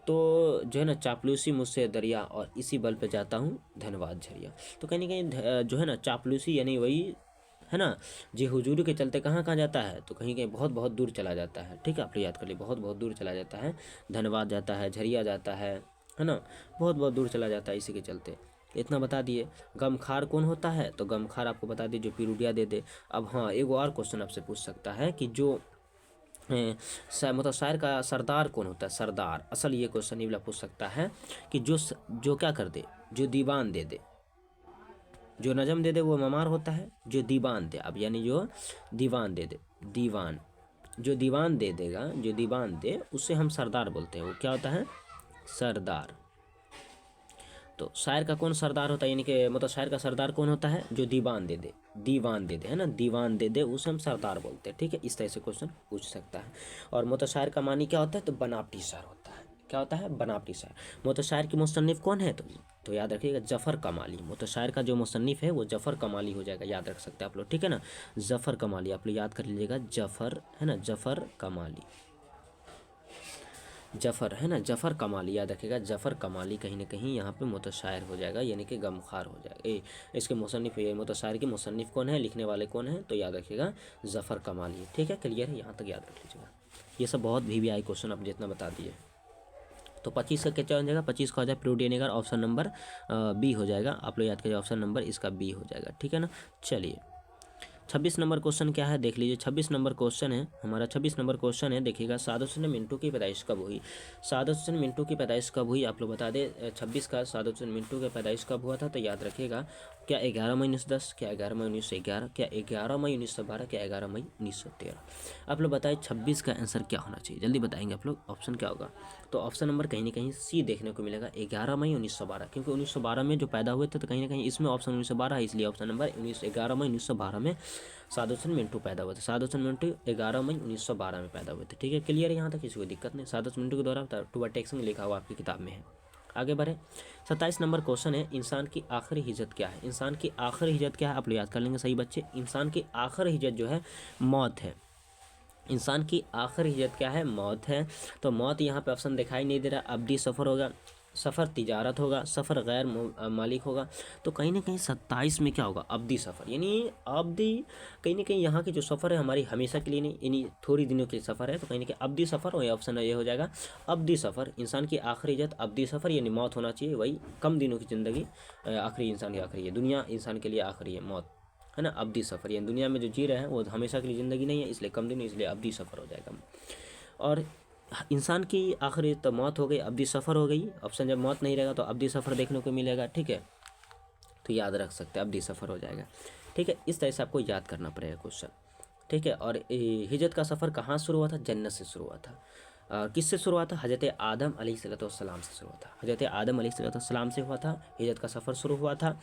तो जो है ना, चापलूसी मुझसे दरिया और इसी बल पे जाता हूँ धन्यवाद झरिया। तो कहीं ना कहीं जो है ना, चापलूसी यानी वही, है ना, जी हुजूरी के चलते कहाँ कहाँ जाता है, तो कहीं कहीं बहुत बहुत दूर चला जाता है, ठीक है, आप लोग याद कर लिए, बहुत बहुत दूर चला जाता है, धन्यवाद जाता है, झरिया जाता है ना, बहुत बहुत दूर चला जाता है इसी के चलते। इतना बता दिए। गमखार कौन होता है, तो गमखार आपको बता दिए, जो पीरुडिया दे दे। अब हाँ, एक और क्वेश्चन आपसे पूछ सकता है कि जो मतलब शायर का सरदार कौन होता है, सरदार, असल ये क्वेश्चन ये वाला पूछ सकता है कि जो क्या कर दे, जो दीवान दे दे, जो नजम दे दे वो ममार होता है, जो दीवान दे, अब यानी जो दीवान दे दे, दीवान, जो दीवान दे देगा, जो दीवान दे उससे हम सरदार बोलते हैं, वो क्या होता है, सरदार। तो शायर का कौन सरदार होता है, यानी कि मतलब शायर का सरदार कौन होता है, जो दीवान दे दे, है ना, दीवान दे दे उसे हम सरदार बोलते हैं, ठीक है। इस तरह से क्वेश्चन पूछ सकता है। और मुतशायर का मानी क्या होता है, तो बनावटी शायर होता है, क्या होता है, बनावटी शायर। मुतशायर की मुसन्निफ कौन है, तो याद रखिएगा जफ़र कमाली, मुतशायर का जो मुसन्निफ है वो जफ़र कमाली हो जाएगा, याद रख सकते हैं आप लोग, ठीक है ना, जफ़र कमाली आप लोग याद कर लीजिएगा, जफ़र, है ना, जफ़र कमाली, जफ़र, है ना, जफ़र कमाली याद रखिएगा, जफ़र कमाली कहीं ना कहीं यहाँ पे मुतशायर हो जाएगा, यानी कि गमखार हो जाएगा। इसके मुसन्निफ, ये मुतशायर के मुसन्निफ कौन है, लिखने वाले कौन है, तो याद रखिएगा जफ़र कमाली, ठीक है, क्लियर है, यहाँ तक याद रख लीजिएगा। ये सब बहुत VVI क्वेश्चन आप जितना बता दिए। तो 25 का क्या हो जाएगा, 25 का हो जाएगा प्रोटीनेगर, ऑप्शन नंबर बी हो जाएगा, आप लोग याद करिए, ऑप्शन नंबर इसका बी हो जाएगा, ठीक है ना। चलिए 26 नंबर क्वेश्चन क्या है देख लीजिए, 26 नंबर क्वेश्चन है हमारा, 26 नंबर क्वेश्चन है, देखिएगा सादत हुसैन मिंटू की पैदाइश कब हुई, सादत हुसैन मिंटू की पैदाइश कब हुई, आप लोग बता दें। 26 का सादत हुसैन मिंटू की पैदाइश कब हुआ था, तो याद रखिएगा, क्या 11 मई 1910, क्या 11 मई 1911, क्या 11 मई 1912, क्या 11 मई 1913। आप लोग बताएं 26 का आंसर क्या होना चाहिए, जल्दी बताएंगे आप लोग, ऑप्शन क्या होगा, तो ऑप्शन नंबर कहीं ना कहीं सी देखने को मिलेगा, 11 मई 1912, क्योंकि 1912 में जो पैदा हुए थे, तो कहीं ना कहीं इसमें ऑप्शन 1912 है, इसलिए ऑप्शन नंबर 11 मई 1912 में सादत हुसैन मिंटू पैदा हुए थे। सादत हुसैन मिंटू 11 मई 1912 में पैदा हुए थे, ठीक है, क्लियर है, यहाँ तक किसी को दिक्कत नहीं। सादत हुसैन मिंटू के द्वारा टू टेक्स में लिखा हुआ आपकी किताब में है। आगे बढ़े, 27 नंबर क्वेश्चन है, इंसान की आखिरी हिजत क्या है, इंसान की आखिरी हिजत क्या है, आप लोग याद कर लेंगे सही बच्चे, इंसान की आखिरी हिजत जो है मौत है, इंसान की आखिरी हिजत क्या है, मौत है। तो मौत यहाँ पे ऑप्शन दिखाई नहीं दे रहा, अब्दी सफ़र होगा, सफ़र तिजारत होगा, सफ़र गैर मालिक होगा, तो कहीं ना कहीं 27 में क्या होगा, अब्दी सफ़र, यानी अब्दी, कहीं ना कहीं यहाँ की जो सफ़र है हमारी हमेशा के लिए नहीं, यानी थोड़ी दिनों के सफ़र है, तो कहीं ना कहीं अब्दी सफ़र, वही ऑप्शन ये हो जाएगा, अब्दी सफ़र, इंसान की आखिरी इज्जत अब्दी सफ़र, यानी मौत होना चाहिए, वही कम दिनों की ज़िंदगी, आखिरी इंसान की आखिरी है, दुनिया इंसान के लिए आखिरी है, मौत, है ना, अब्दी सफ़र, यानी दुनिया में जो जी रहे हैं वो हमेशा के लिए ज़िंदगी नहीं है, इसलिए कम दिन, इसलिए अब्दी सफ़र हो जाएगा। और इंसान की आखिरी तो मौत हो गई, अब्दी सफ़र हो गई, ऑप्शन जब मौत नहीं रहेगा तो अब्दी सफ़र देखने को मिलेगा, ठीक है, तो याद रख सकते हैं अब्दी सफ़र हो जाएगा, ठीक है। इस तरह से आपको याद करना पड़ेगा क्वेश्चन, ठीक है। और हिजरत का सफ़र कहाँ शुरू हुआ था, जन्नत से शुरू हुआ था। किससे शुरू हुआ था, हज़रत आदम अलैहिस्सलाम से शुरू हुआ था, हज़रत आदम अलैहिस्सलाम से हुआ था, हिजरत का सफ़र शुरू हुआ था।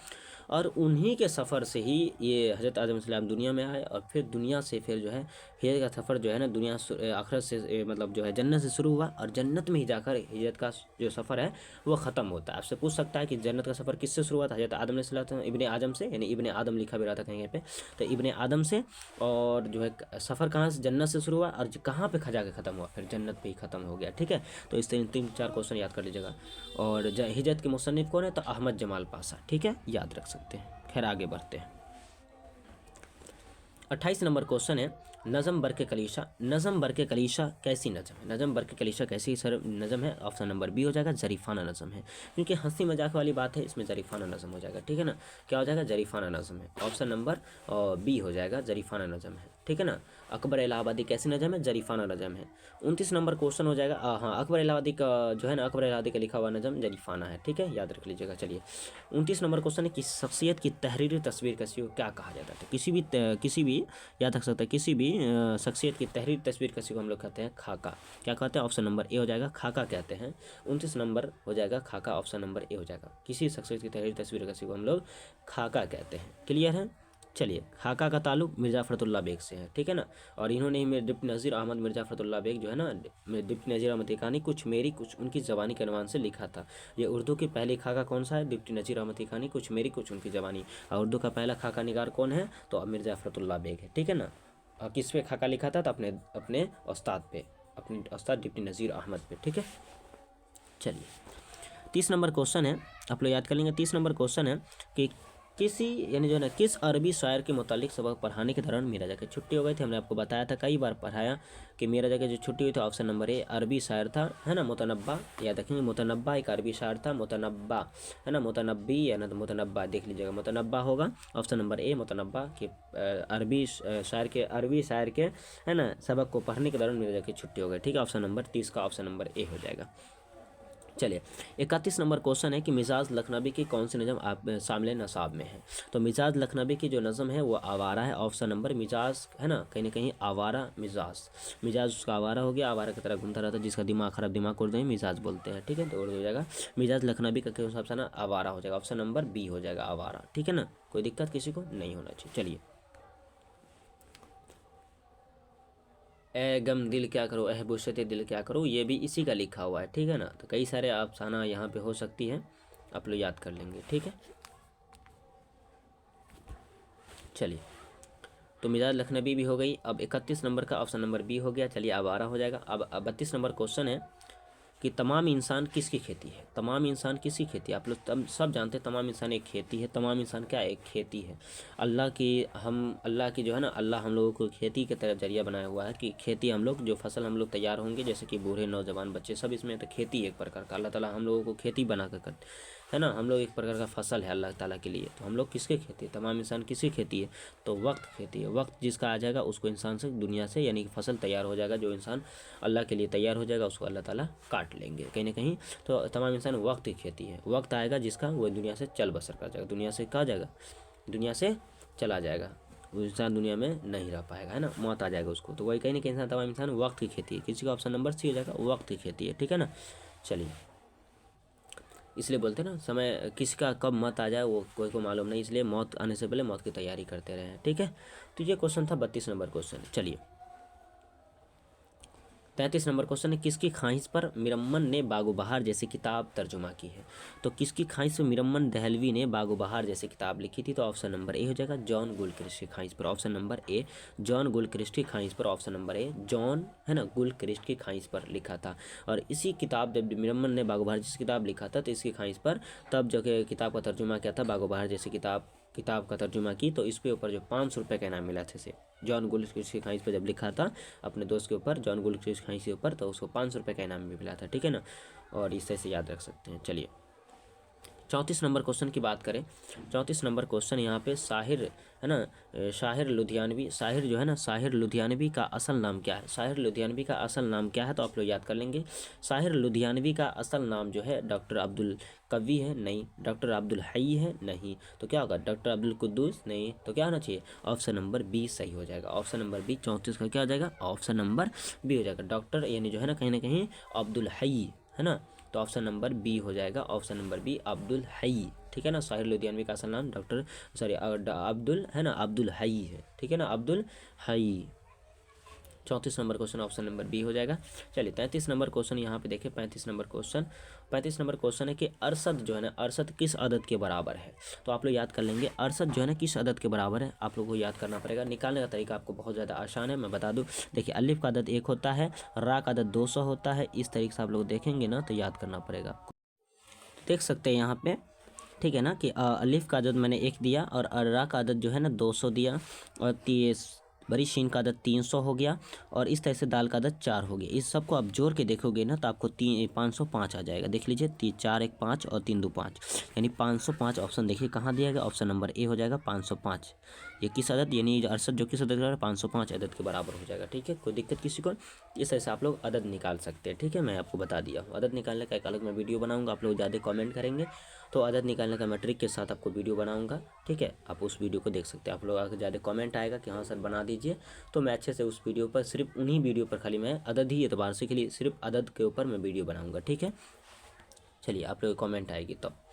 और उन्हीं के सफ़र से ही ये हज़रत आदम अलैहिस्सलाम दुनिया में आए, और फिर दुनिया से फिर जो है हिजरत का सफ़र जो है ना, दुनिया आखिरत से मतलब जो है जन्नत से शुरू हुआ, और जन्नत में ही जाकर हिजरत का जो सफ़र है वो ख़त्म होता है। आपसे पूछ सकता है कि जन्नत का सफ़र किससे शुरू हुआ था, हज़रत आदम अलैहिस्सलाम इब्ने आदम से, यानी इब्ने आदम लिखा भी रहा था कहीं पे, तो इब्ने आदम से, और जो है सफ़र कहाँ से, जन्नत से शुरू हुआ, और कहाँ पे जाके ख़त्म हुआ, फिर जन्नत पे ही ख़त्म हो गया, ठीक है। तो इस तीन चार क्वेश्चन याद कर लीजिएगा। और हिजरत के मुसन्निफ कौन है, तो अहमद जमाल पाशा, ठीक है, याद रख सकते हैं। खैर आगे बढ़ते हैं। 28 नंबर क्वेश्चन है, नज़म बरके कलीशा। नज़म बरके कलीशा कैसी नज़म है? नज़म बरके कलीशा कैसी सर नज़म है? ऑप्शन नंबर बी हो जाएगा, ज़रीफ़ाना नज़म है। क्योंकि हंसी मजाक वाली बात है, इसमें ज़रीफ़ाना नज़म हो जाएगा, ठीक है ना। क्या हो जाएगा? ज़रीफ़ाना नज़म है। ऑप्शन नंबर बी हो जाएगा, ज़रीफ़ाना नज़म है, ठीक है ना। अकबर इलाहाबादी कैसी नज़म है? ज़रीफ़ाना नज़म है। 29 नंबर क्वेश्चन हो जाएगा, हाँ, अकबर इलाहाबादी का जो है ना, अकबर इलाहाबादी का लिखा हुआ नज़म ज़रीफ़ाना है, ठीक है, याद रख लीजिएगा। चलिए 29 नंबर क्वेश्चन है कि शख्सियत की तहरीरी तस्वीर कैसी हो, क्या कहा जाता है? किसी भी याद रख सकते हैं, किसी भी शख्सियत की तहरीर तस्वीर किसी को हम लोग कहते हैं खाका। क्या कहते हैं? ऑप्शन नंबर ए हो जाएगा, खाका कहते हैं। 29 नंबर हो जाएगा खाका, ऑप्शन नंबर ए हो जाएगा। किसी शख्सियत की तहरीर तस्वीर किसी को हम लोग खाका कहते हैं। क्लियर है? चलिए, खाका का ताल्लुक मिर्ज़ा फ़खरुल्लाह बेग से है, ठीक है ना। और इन्होंने ही डिप्टी नज़ीर अहमद मिर्ज़ा फ़खरुल्लाह बेग जो है ना, डिप्टी नज़ीर अहमद की कहानी कुछ मेरी कुछ उनकी ज़बानी के अनुमान से लिखा था। ये उर्दू की पहली खाका कौन सा है? डिप्टी नज़ीर अहमद की कहानी कुछ मेरी कुछ उनकी ज़बानी। और उर्दू का पहला खाका निगार कौन है? तो मिर्ज़ा फ़खरुल्लाह बेग है, ठीक है ना। किस पे खाका लिखा था? तो अपने अपने उस्ताद पे, अपने उस्ताद डिप्टी नज़ीर अहमद पे, ठीक है। चलिए 30 नंबर क्वेश्चन है, आप लोग याद कर लेंगे। 30 नंबर क्वेश्चन है कि किसी यानी जो है ना, किस अरबी शायर के मुतालिक सबक पढ़ाने के दौरान मीरा जाके छुट्टी हो गई थी? हमने आपको बताया था, कई बार पढ़ाया कि मीरा जाके जो छुट्टी हुई थी, ऑप्शन नंबर ए अरबी शायर था, है ना, मुतनब्बा। याद रखेंगे, मुतनब्बा एक अरबी शायर था, मुतनब्बा है ना, मुतनब्बी या ना तो मुतनब्बा, देख लीजिएगा, मुतनब्बा होगा। ऑप्शन नंबर ए मुतनब्बा के अरबी शायर के है ना, सबक को पढ़ने के दौरान मीरा जाके छुट्टी हो गई, ठीक है। ऑप्शन नंबर 30 का ऑप्शन नंबर ए हो जाएगा। चलिए 31 नंबर क्वेश्चन है कि मिजाज लखनवी की कौन सी नज़म आप शामिल नसाब में है? तो मिजाज लखनवी की जो नज़म है वो आवारा है। ऑप्शन नंबर मिजाज है ना, कहीं ना कहीं आवारा मिजाज उसका आवारा हो गया, आवारा की तरह घूमता रहता है, जिसका दिमाग खराब दिमाग को उर्दू में मिजाज बोलते हैं, ठीक है। तो उर्दू हो जाएगा मिजाज लखनवी का क्यों ऑप्शन है? आवारा हो जाएगा। ऑप्शन नंबर बी हो जाएगा, आवारा, ठीक है ना। कोई दिक्कत किसी को नहीं होना चाहिए। चलिए, ए गम दिल क्या करो, ए बुशते दिल क्या करो, ये भी इसी का लिखा हुआ है, ठीक है ना। तो कई सारे अफसाना यहाँ पे हो सकती है, आप लोग याद कर लेंगे, ठीक है। चलिए, तो मिजाज लखनवी भी हो गई। अब 31 नंबर का ऑप्शन नंबर बी हो गया। चलिए, अब 12 हो जाएगा। अब 32 नंबर क्वेश्चन है कि तमाम इंसान किसकी खेती है? तमाम इंसान किसकी खेती है? आप लोग सब जानते हैं तमाम इंसान एक खेती है। तमाम इंसान क्या है? एक खेती है। अल्लाह की जो है ना, अल्लाह हम लोगों को खेती के तरफ जरिया बनाया हुआ है कि खेती हम लोग जो फसल हम लोग तैयार होंगे, जैसे कि बूढ़े नौजवान बच्चे सब इसमें, तो खेती एक प्रकार का अल्लाह ताला हम लोगों को खेती बना कर है ना, हम लोग एक प्रकार का फसल है अल्लाह ताला के लिए। तो हम लोग किसके खेती है? तमाम इंसान किसकी खेती है? तो वक्त खेती है। वक्त जिसका आ जाएगा उसको इंसान से दुनिया से यानी कि फसल तैयार हो जाएगा, जो इंसान अल्लाह के लिए तैयार हो जाएगा उसको अल्लाह ताला काट लेंगे कहीं ना कहीं। तो तमाम इंसान वक्त की खेती है। वक्त आएगा जिसका वो दुनिया से चल बसर कर जाएगा, दुनिया से कहा जाएगा, दुनिया से चला जाएगा, वो इंसान दुनिया में नहीं रह पाएगा, है ना, मौत आ जाएगा उसको। तो वही कहीं ना कहीं इंसान तमाम इंसान वक्त की खेती है। किसी का ऑप्शन नंबर सी हो जाएगा, वक्त की खेती है, ठीक है ना। चलिए, इसलिए बोलते हैं ना, समय किसी का कब मौत आ जाए वो कोई को मालूम नहीं, इसलिए मौत आने से पहले मौत की तैयारी करते रहे, ठीक है। तो ये क्वेश्चन था 32 नंबर क्वेश्चन। चलिए 33 नंबर क्वेश्चन है, किसकी ख्वाहिश पर मिरम्मन ने बागो बहार जैसी किताब तर्जुमा की है? तो किसकी ख्वाहिश पर मिरम्मन दहलवी ने बागो बहार जैसी किताब लिखी थी? तो ऑप्शन नंबर ए हो जाएगा, जॉन गुलक्रिस्ट की ख्वाहिश पर। ऑप्शन नंबर ए जॉन गुलक्रिस्ट की ख्वाहिश पर। ऑप्शन नंबर ए जॉन है ना, गुलक्रिस्ट की ख्वाहिश पर लिखा था। और इसी किताब जब मिरम्मन ने बागो बहार जैसी किताब लिखा था, तो इसकी ख्वाहिश पर तब जो कि किताब का तर्जुमा किया था, बागो बहार जैसी किताब का तर्जुमा की, तो इस पे ऊपर जो 500 रुपये का इनाम मिला था से जॉन गुलक्रिस्ट की ख्वाहिश पर जब लिखा था अपने दोस्त के ऊपर, जॉन गुलक्रिस्ट की ख्वाहिश के ऊपर, तो उसको 500 रुपये का इनाम भी मिला था, ठीक है ना। और इस तरह से याद रख सकते हैं। चलिए 34 नंबर क्वेश्चन की बात करें। 34 नंबर क्वेश्चन यहाँ पे शाहिर है ना, शाहिर लुधियानवी, शाहिर जो है ना, शाहिर लुधियानवी का असल नाम क्या है? शाहिर लुधियानवी का असल नाम क्या है? तो आप लोग याद कर लेंगे। शाहिर लुधियानवी का असल नाम जो है डॉक्टर अब्दुल कवी है? नहीं। डॉक्टर अब्दुल हई है? नहीं। तो क्या होगा? डॉक्टर अब्दुल कुद्दूस? नहीं। तो क्या होना चाहिए? ऑप्शन नंबर बी सही हो जाएगा। ऑप्शन नंबर बी 34 का क्या हो जाएगा? ऑप्शन नंबर बी हो जाएगा। डॉक्टर यानी जो है ना कहीं अब्दुल हई है ना, तो ऑप्शन नंबर बी हो जाएगा। ऑप्शन नंबर बी अब्दुल हई, ठीक है ना। शाहिर लुधियानवी का असल नाम अब्दुल है ना, अब्दुल हई है, ठीक है ना, Abdul Hai. 34 number question option number B हो जाएगा। चलिए 33 नंबर क्वेश्चन यहाँ पे देखिए। 35 नंबर क्वेश्चन है कि अरसद जो है ना, अरसद किस अदद के बराबर है? तो आप लोग याद कर लेंगे, अरसद जो है ना किस अदद के बराबर है, आप लोगों को याद करना पड़ेगा। निकालने का तरीका आपको बहुत ज़्यादा आसान है, मैं बता दूँ। देखिए, अलिफ का अदद 1 होता है, रा का अदद 200 होता है। इस तरीके से आप लोग देखेंगे ना तो याद करना पड़ेगा। देख सकते हैं यहाँ पे ठीक है ना, कि अलिफ का अदद मैंने 1 दिया और अर्रा का अदद जो है ना 200 दिया और बड़ी शीन का अदद 300 हो गया और इस तरह से दाल का अदद 4 हो गया। इस सबको आप जोड़ के देखोगे ना तो आपको 505 आ जाएगा। देख लीजिए 4 1 5 और 3 2 5 यानी 505 ऑप्शन देखिए कहाँ दिया गया, ऑप्शन नंबर ए हो जाएगा 505। ये किस अदद यानी अरसद जो किस अदद का 505 अदद के बराबर हो जाएगा। ठीक है, कोई दिक्कत किसी को, इस तरह से आप लोग अदद निकाल सकते हैं। ठीक है, मैं आपको बता दिया हूँ। अदद निकालने का एक अलग मैं वीडियो बनाऊंगा, आप लोग ज़्यादा कमेंट करेंगे तो अदद निकालने का मैं ट्रिक के साथ आपको वीडियो बनाऊंगा। ठीक है, आप उस वीडियो को देख सकते हैं। आप लोग अगर ज़्यादा कमेंट आएगा कि हाँ सर बना दीजिए तो मैं अच्छे से उस वीडियो पर सिर्फ उन्हीं वीडियो पर खाली मैं अदद ही एतबार से के लिए सिर्फ अदद के ऊपर मैं वीडियो बनाऊंगा। ठीक है, चलिए आप लोग कमेंट आएगी तब।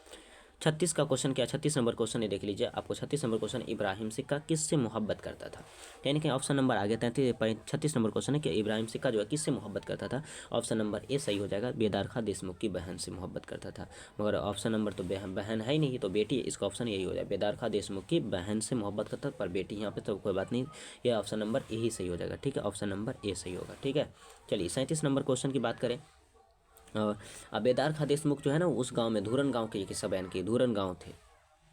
36 का क्वेश्चन क्या, 36 नंबर क्वेश्चन ये देख लीजिए आपको। 36 नंबर क्वेश्चन, इब्राहिम सिक्का किससे मोहब्बत करता था। कहीं ना कहीं ऑप्शन नंबर आगे 36 नंबर क्वेश्चन है कि इब्राहिम सिक्का जो है किससे मोहब्बत करता था। ऑप्शन नंबर ए सही हो जाएगा, बेदार खां देशमुख की बहन से मोहब्बत करता था। मगर ऑप्शन नंबर तो बहन है ही नहीं, तो बेटी, इसका ऑप्शन यही हो जाएगा, बेदार खां देशमुख की बहन से मोहब्बत करता था पर बेटी यहाँ पे तो कोई बात नहीं, ये ऑप्शन नंबर ए ही सही हो जाएगा। ठीक है, ऑप्शन नंबर ए सही होगा। ठीक है, चलिए 37 नंबर क्वेश्चन की बात करें। बेदार खां देशमुख जो है ना उस गांव में, धूरन गांव के, ये किस्सा बयान किए, धूरन गांव थे।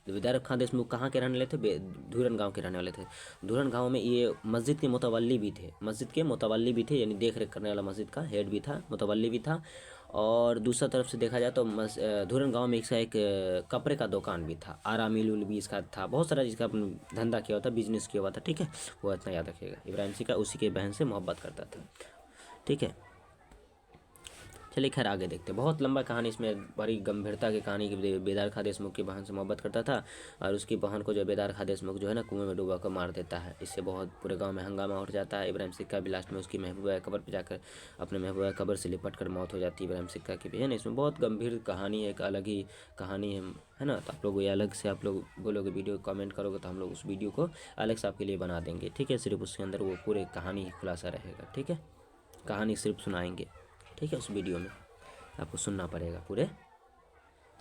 बेदार खां देशमुख कहाँ के रहने वाले थे, धूरन गांव के रहने वाले थे। धूरन गांव में ये मस्जिद के मुतवल्ली भी थे, मस्जिद के मुतवल्ली भी थे यानी देख रेख करने वाला, मस्जिद का हेड भी था, मुतवल्ली भी था। और दूसरा तरफ से देखा जाए तो धूरन गांव में एक कपड़े का दुकान भी था, आरा मिल उल भी इसका था, बहुत सारा जिसका धंधा किया हुआ था, बिजनेस किया हुआ था। ठीक है, वो इतना याद रखिएगा। इब्राहिम सिक्का उसी के बहन से मोहब्बत करता था। ठीक है, चलिए खैर आगे देखते हैं। बहुत लंबा कहानी, इसमें बड़ी गंभीरता की कहानी कि बेदार खां देशमुख की बहन से मोहब्बत करता था और उसकी बहन को जो बेदार खां देशमुख जो है ना कुएं में डूबा कर मार देता है। इससे बहुत पूरे गांव में हंगामा उठ जाता है। इब्राहिम सिक्का भी लास्ट में उसकी महबूबा कब्र पर जाकर अपने महबूबा कब्र से लिपट कर मौत हो जाती है इब्राहिम सिक्का की भी, है ना। इसमें बहुत गंभीर कहानी है, एक अलग ही कहानी है ना। तो आप लोग ये अलग से आप लोग बोलोगे वीडियो कमेंट करोगे तो हम लोग उस वीडियो को अलग से आपके लिए बना देंगे। ठीक है, सिर्फ उसके अंदर वो पूरे कहानी ही खुलासा रहेगा। ठीक है, कहानी सिर्फ सुनाएंगे। ठीक है, उस वीडियो में आपको सुनना पड़ेगा पूरे,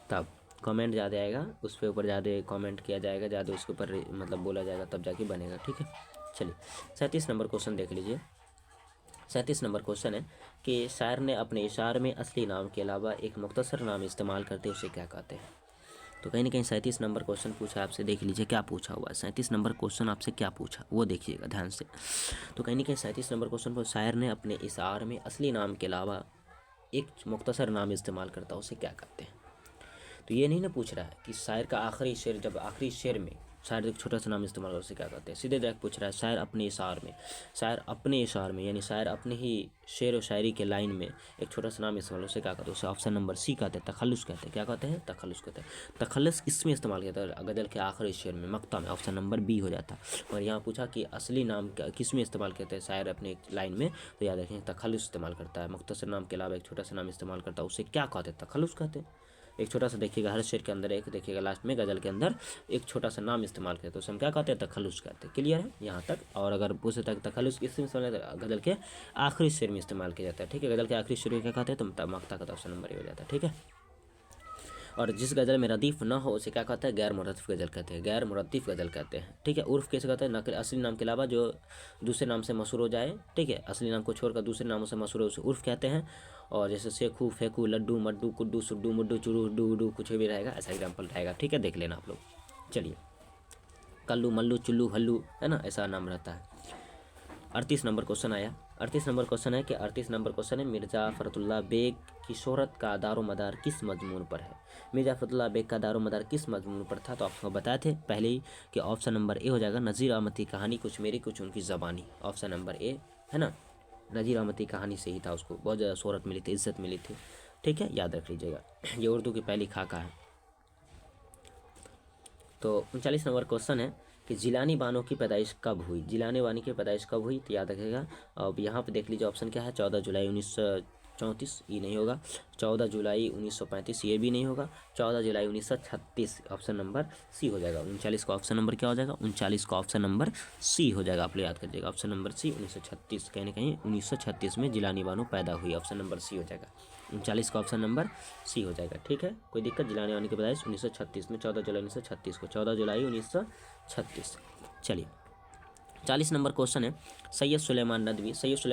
तब कमेंट ज़्यादा आएगा, उस पे ऊपर ज़्यादा कमेंट किया जाएगा, ज़्यादा उसके ऊपर मतलब बोला जाएगा तब जाके बनेगा। ठीक है, चलिए 37 नंबर क्वेश्चन देख लीजिए। 37 नंबर क्वेश्चन है कि शायर ने अपने इशारे में असली नाम के अलावा एक मुख्तसर नाम इस्तेमाल करते उसे क्या कहते हैं। तो कहीं ना कहीं 37 नंबर क्वेश्चन पूछा आपसे, देख लीजिए क्या पूछा हुआ है। 37 नंबर क्वेश्चन आपसे क्या पूछा वो देखिएगा ध्यान से। तो कहीं ना कहीं 37 नंबर क्वेश्चन पर शायर ने अपने इशारे में असली नाम के अलावा एक मुख्तसर नाम इस्तेमाल करता है उसे क्या कहते हैं। तो ये नहीं ना पूछ रहा है कि शायर का आखिरी शेर, जब आखिरी शेर में शायर एक छोटा सा नाम इस्तेमाल करता है उसे क्या कहते हैं, सीधे डायरेक्ट पूछ रहा है शायर अपने इशार में, शायर अपने इशार में यानी शायर अपने ही शेर और शायरी के लाइन में एक छोटा सा नाम इस्तेमाल उसे क्या कहते हैं, उसे ऑप्शन नंबर सी कहते हैं, तखल्लुस कहते हैं। क्या कहते हैं, तखल्लुस कहते हैं। तखल्लुस इसमें इस्तेमाल किया था गज़ल के आखिरी शेर में, मक्ता में, ऑप्शन नंबर बी हो जाता। और यहाँ पूछा कि असली नाम किस में इस्तेमाल करते हैं शायर अपने लाइन में, तो याद रखें तखल्लुस इस्तेमाल करता है। मुख्तसर नाम के अलावा एक छोटा सा नाम इस्तेमाल करता है उसे क्या कहते हैं, तखल्लुस कहते हैं। एक छोटा सा देखिएगा, हर शेर के अंदर एक देखिएगा, लास्ट में गज़ल के अंदर एक छोटा सा नाम इस्तेमाल करते हैं तो उसे हम क्या कहते हैं, तखल्लुस कहते हैं। क्लियर है यहाँ तक। और अगर पूछे तक तखल्लुस किस में इस्तेमाल होता है, गज़ल के आखिरी शेर में इस्तेमाल किया जाता है। ठीक है, गज़ल के आखिरी शेर में क्या कहते हैं तो मक्ता का ऑप्शन नंबर ए हो जाता है। ठीक है, और जिस गज़ल में रदीफ़ ना हो उसे क्या कहता है, गैर मुरद्दिफ़ गज़ल कहते हैं, गैर मुरद्दिफ़ गज़ल कहते हैं। ठीक है, उर्फ़ कैसे कहते हैं, नकल असली नाम के अलावा जो दूसरे नाम से मशहूर हो जाए। ठीक है, असली नाम को छोड़कर दूसरे नामों से मशहूर हो उसे उर्फ़ कहते हैं। और जैसे सेखू, फेकू, लड्डू, मड्डू, कुड्डू, सुड्डू, मुड्डू, चुरू, डू, कुछ भी रहेगा, ऐसा एग्जाम्पल रहेगा। ठीक है, देख लेना आप लोग। चलिए, कल्लू, मल्लू, चुल्लू, हल्लू, है ना, ऐसा नाम रहता है। 38 नंबर क्वेश्चन आया। 38 नंबर क्वेश्चन है कि 38 नंबर क्वेश्चन है मिर्ज़ा फ़खरुल्लाह बेग की शोहरत का दारोमदार किस मजमून पर है। मिर्ज़ा फ़खरुल्लाह बेग का दारोमदार किस मजमून पर था, तो आपको बताए थे पहले ही कि ऑप्शन नंबर ए हो जाएगा, नज़ीर अहमद की कहानी, कुछ मेरी कुछ उनकी ज़बानी। ऑप्शन नंबर ए है ना, नज़ीर अहमद की कहानी से ही था, उसको बहुत ज़्यादा शोहरत मिली थी, इज़्ज़त मिली थी। ठीक है, याद रख लीजिएगा, ये उर्दू की पहली खाका है। तो 39 नंबर क्वेश्चन है कि जिलानी बानो की पैदाइश कब हुई, जिलानी बानो की पैदाइश कब हुई, तो याद रखिएगा। अब यहाँ पे देख लीजिए ऑप्शन क्या है, 14 जुलाई 1934, ये नहीं होगा। 14 जुलाई 1935, ये भी नहीं होगा। 14 जुलाई 1936, ऑप्शन नंबर सी हो जाएगा। 39 का ऑप्शन नंबर क्या हो जाएगा, 39 का ऑप्शन नंबर सी हो जाएगा। आप लोग याद करिएगा, ऑप्शन नंबर सी 1936, कहीं ना कहीं 1936 में जिलानी बानो पैदा हुई, ऑप्शन नंबर सी हो जाएगा। 39 का ऑप्शन नंबर सी हो जाएगा। ठीक है, कोई दिक्कत, जिलानी बानो की पैदाइश 1936 में, 14 जुलाई 1936 को, 14 जुलाई 1936। चलिए 40 नंबर क्वेश्चन है, सैयद सुलेमान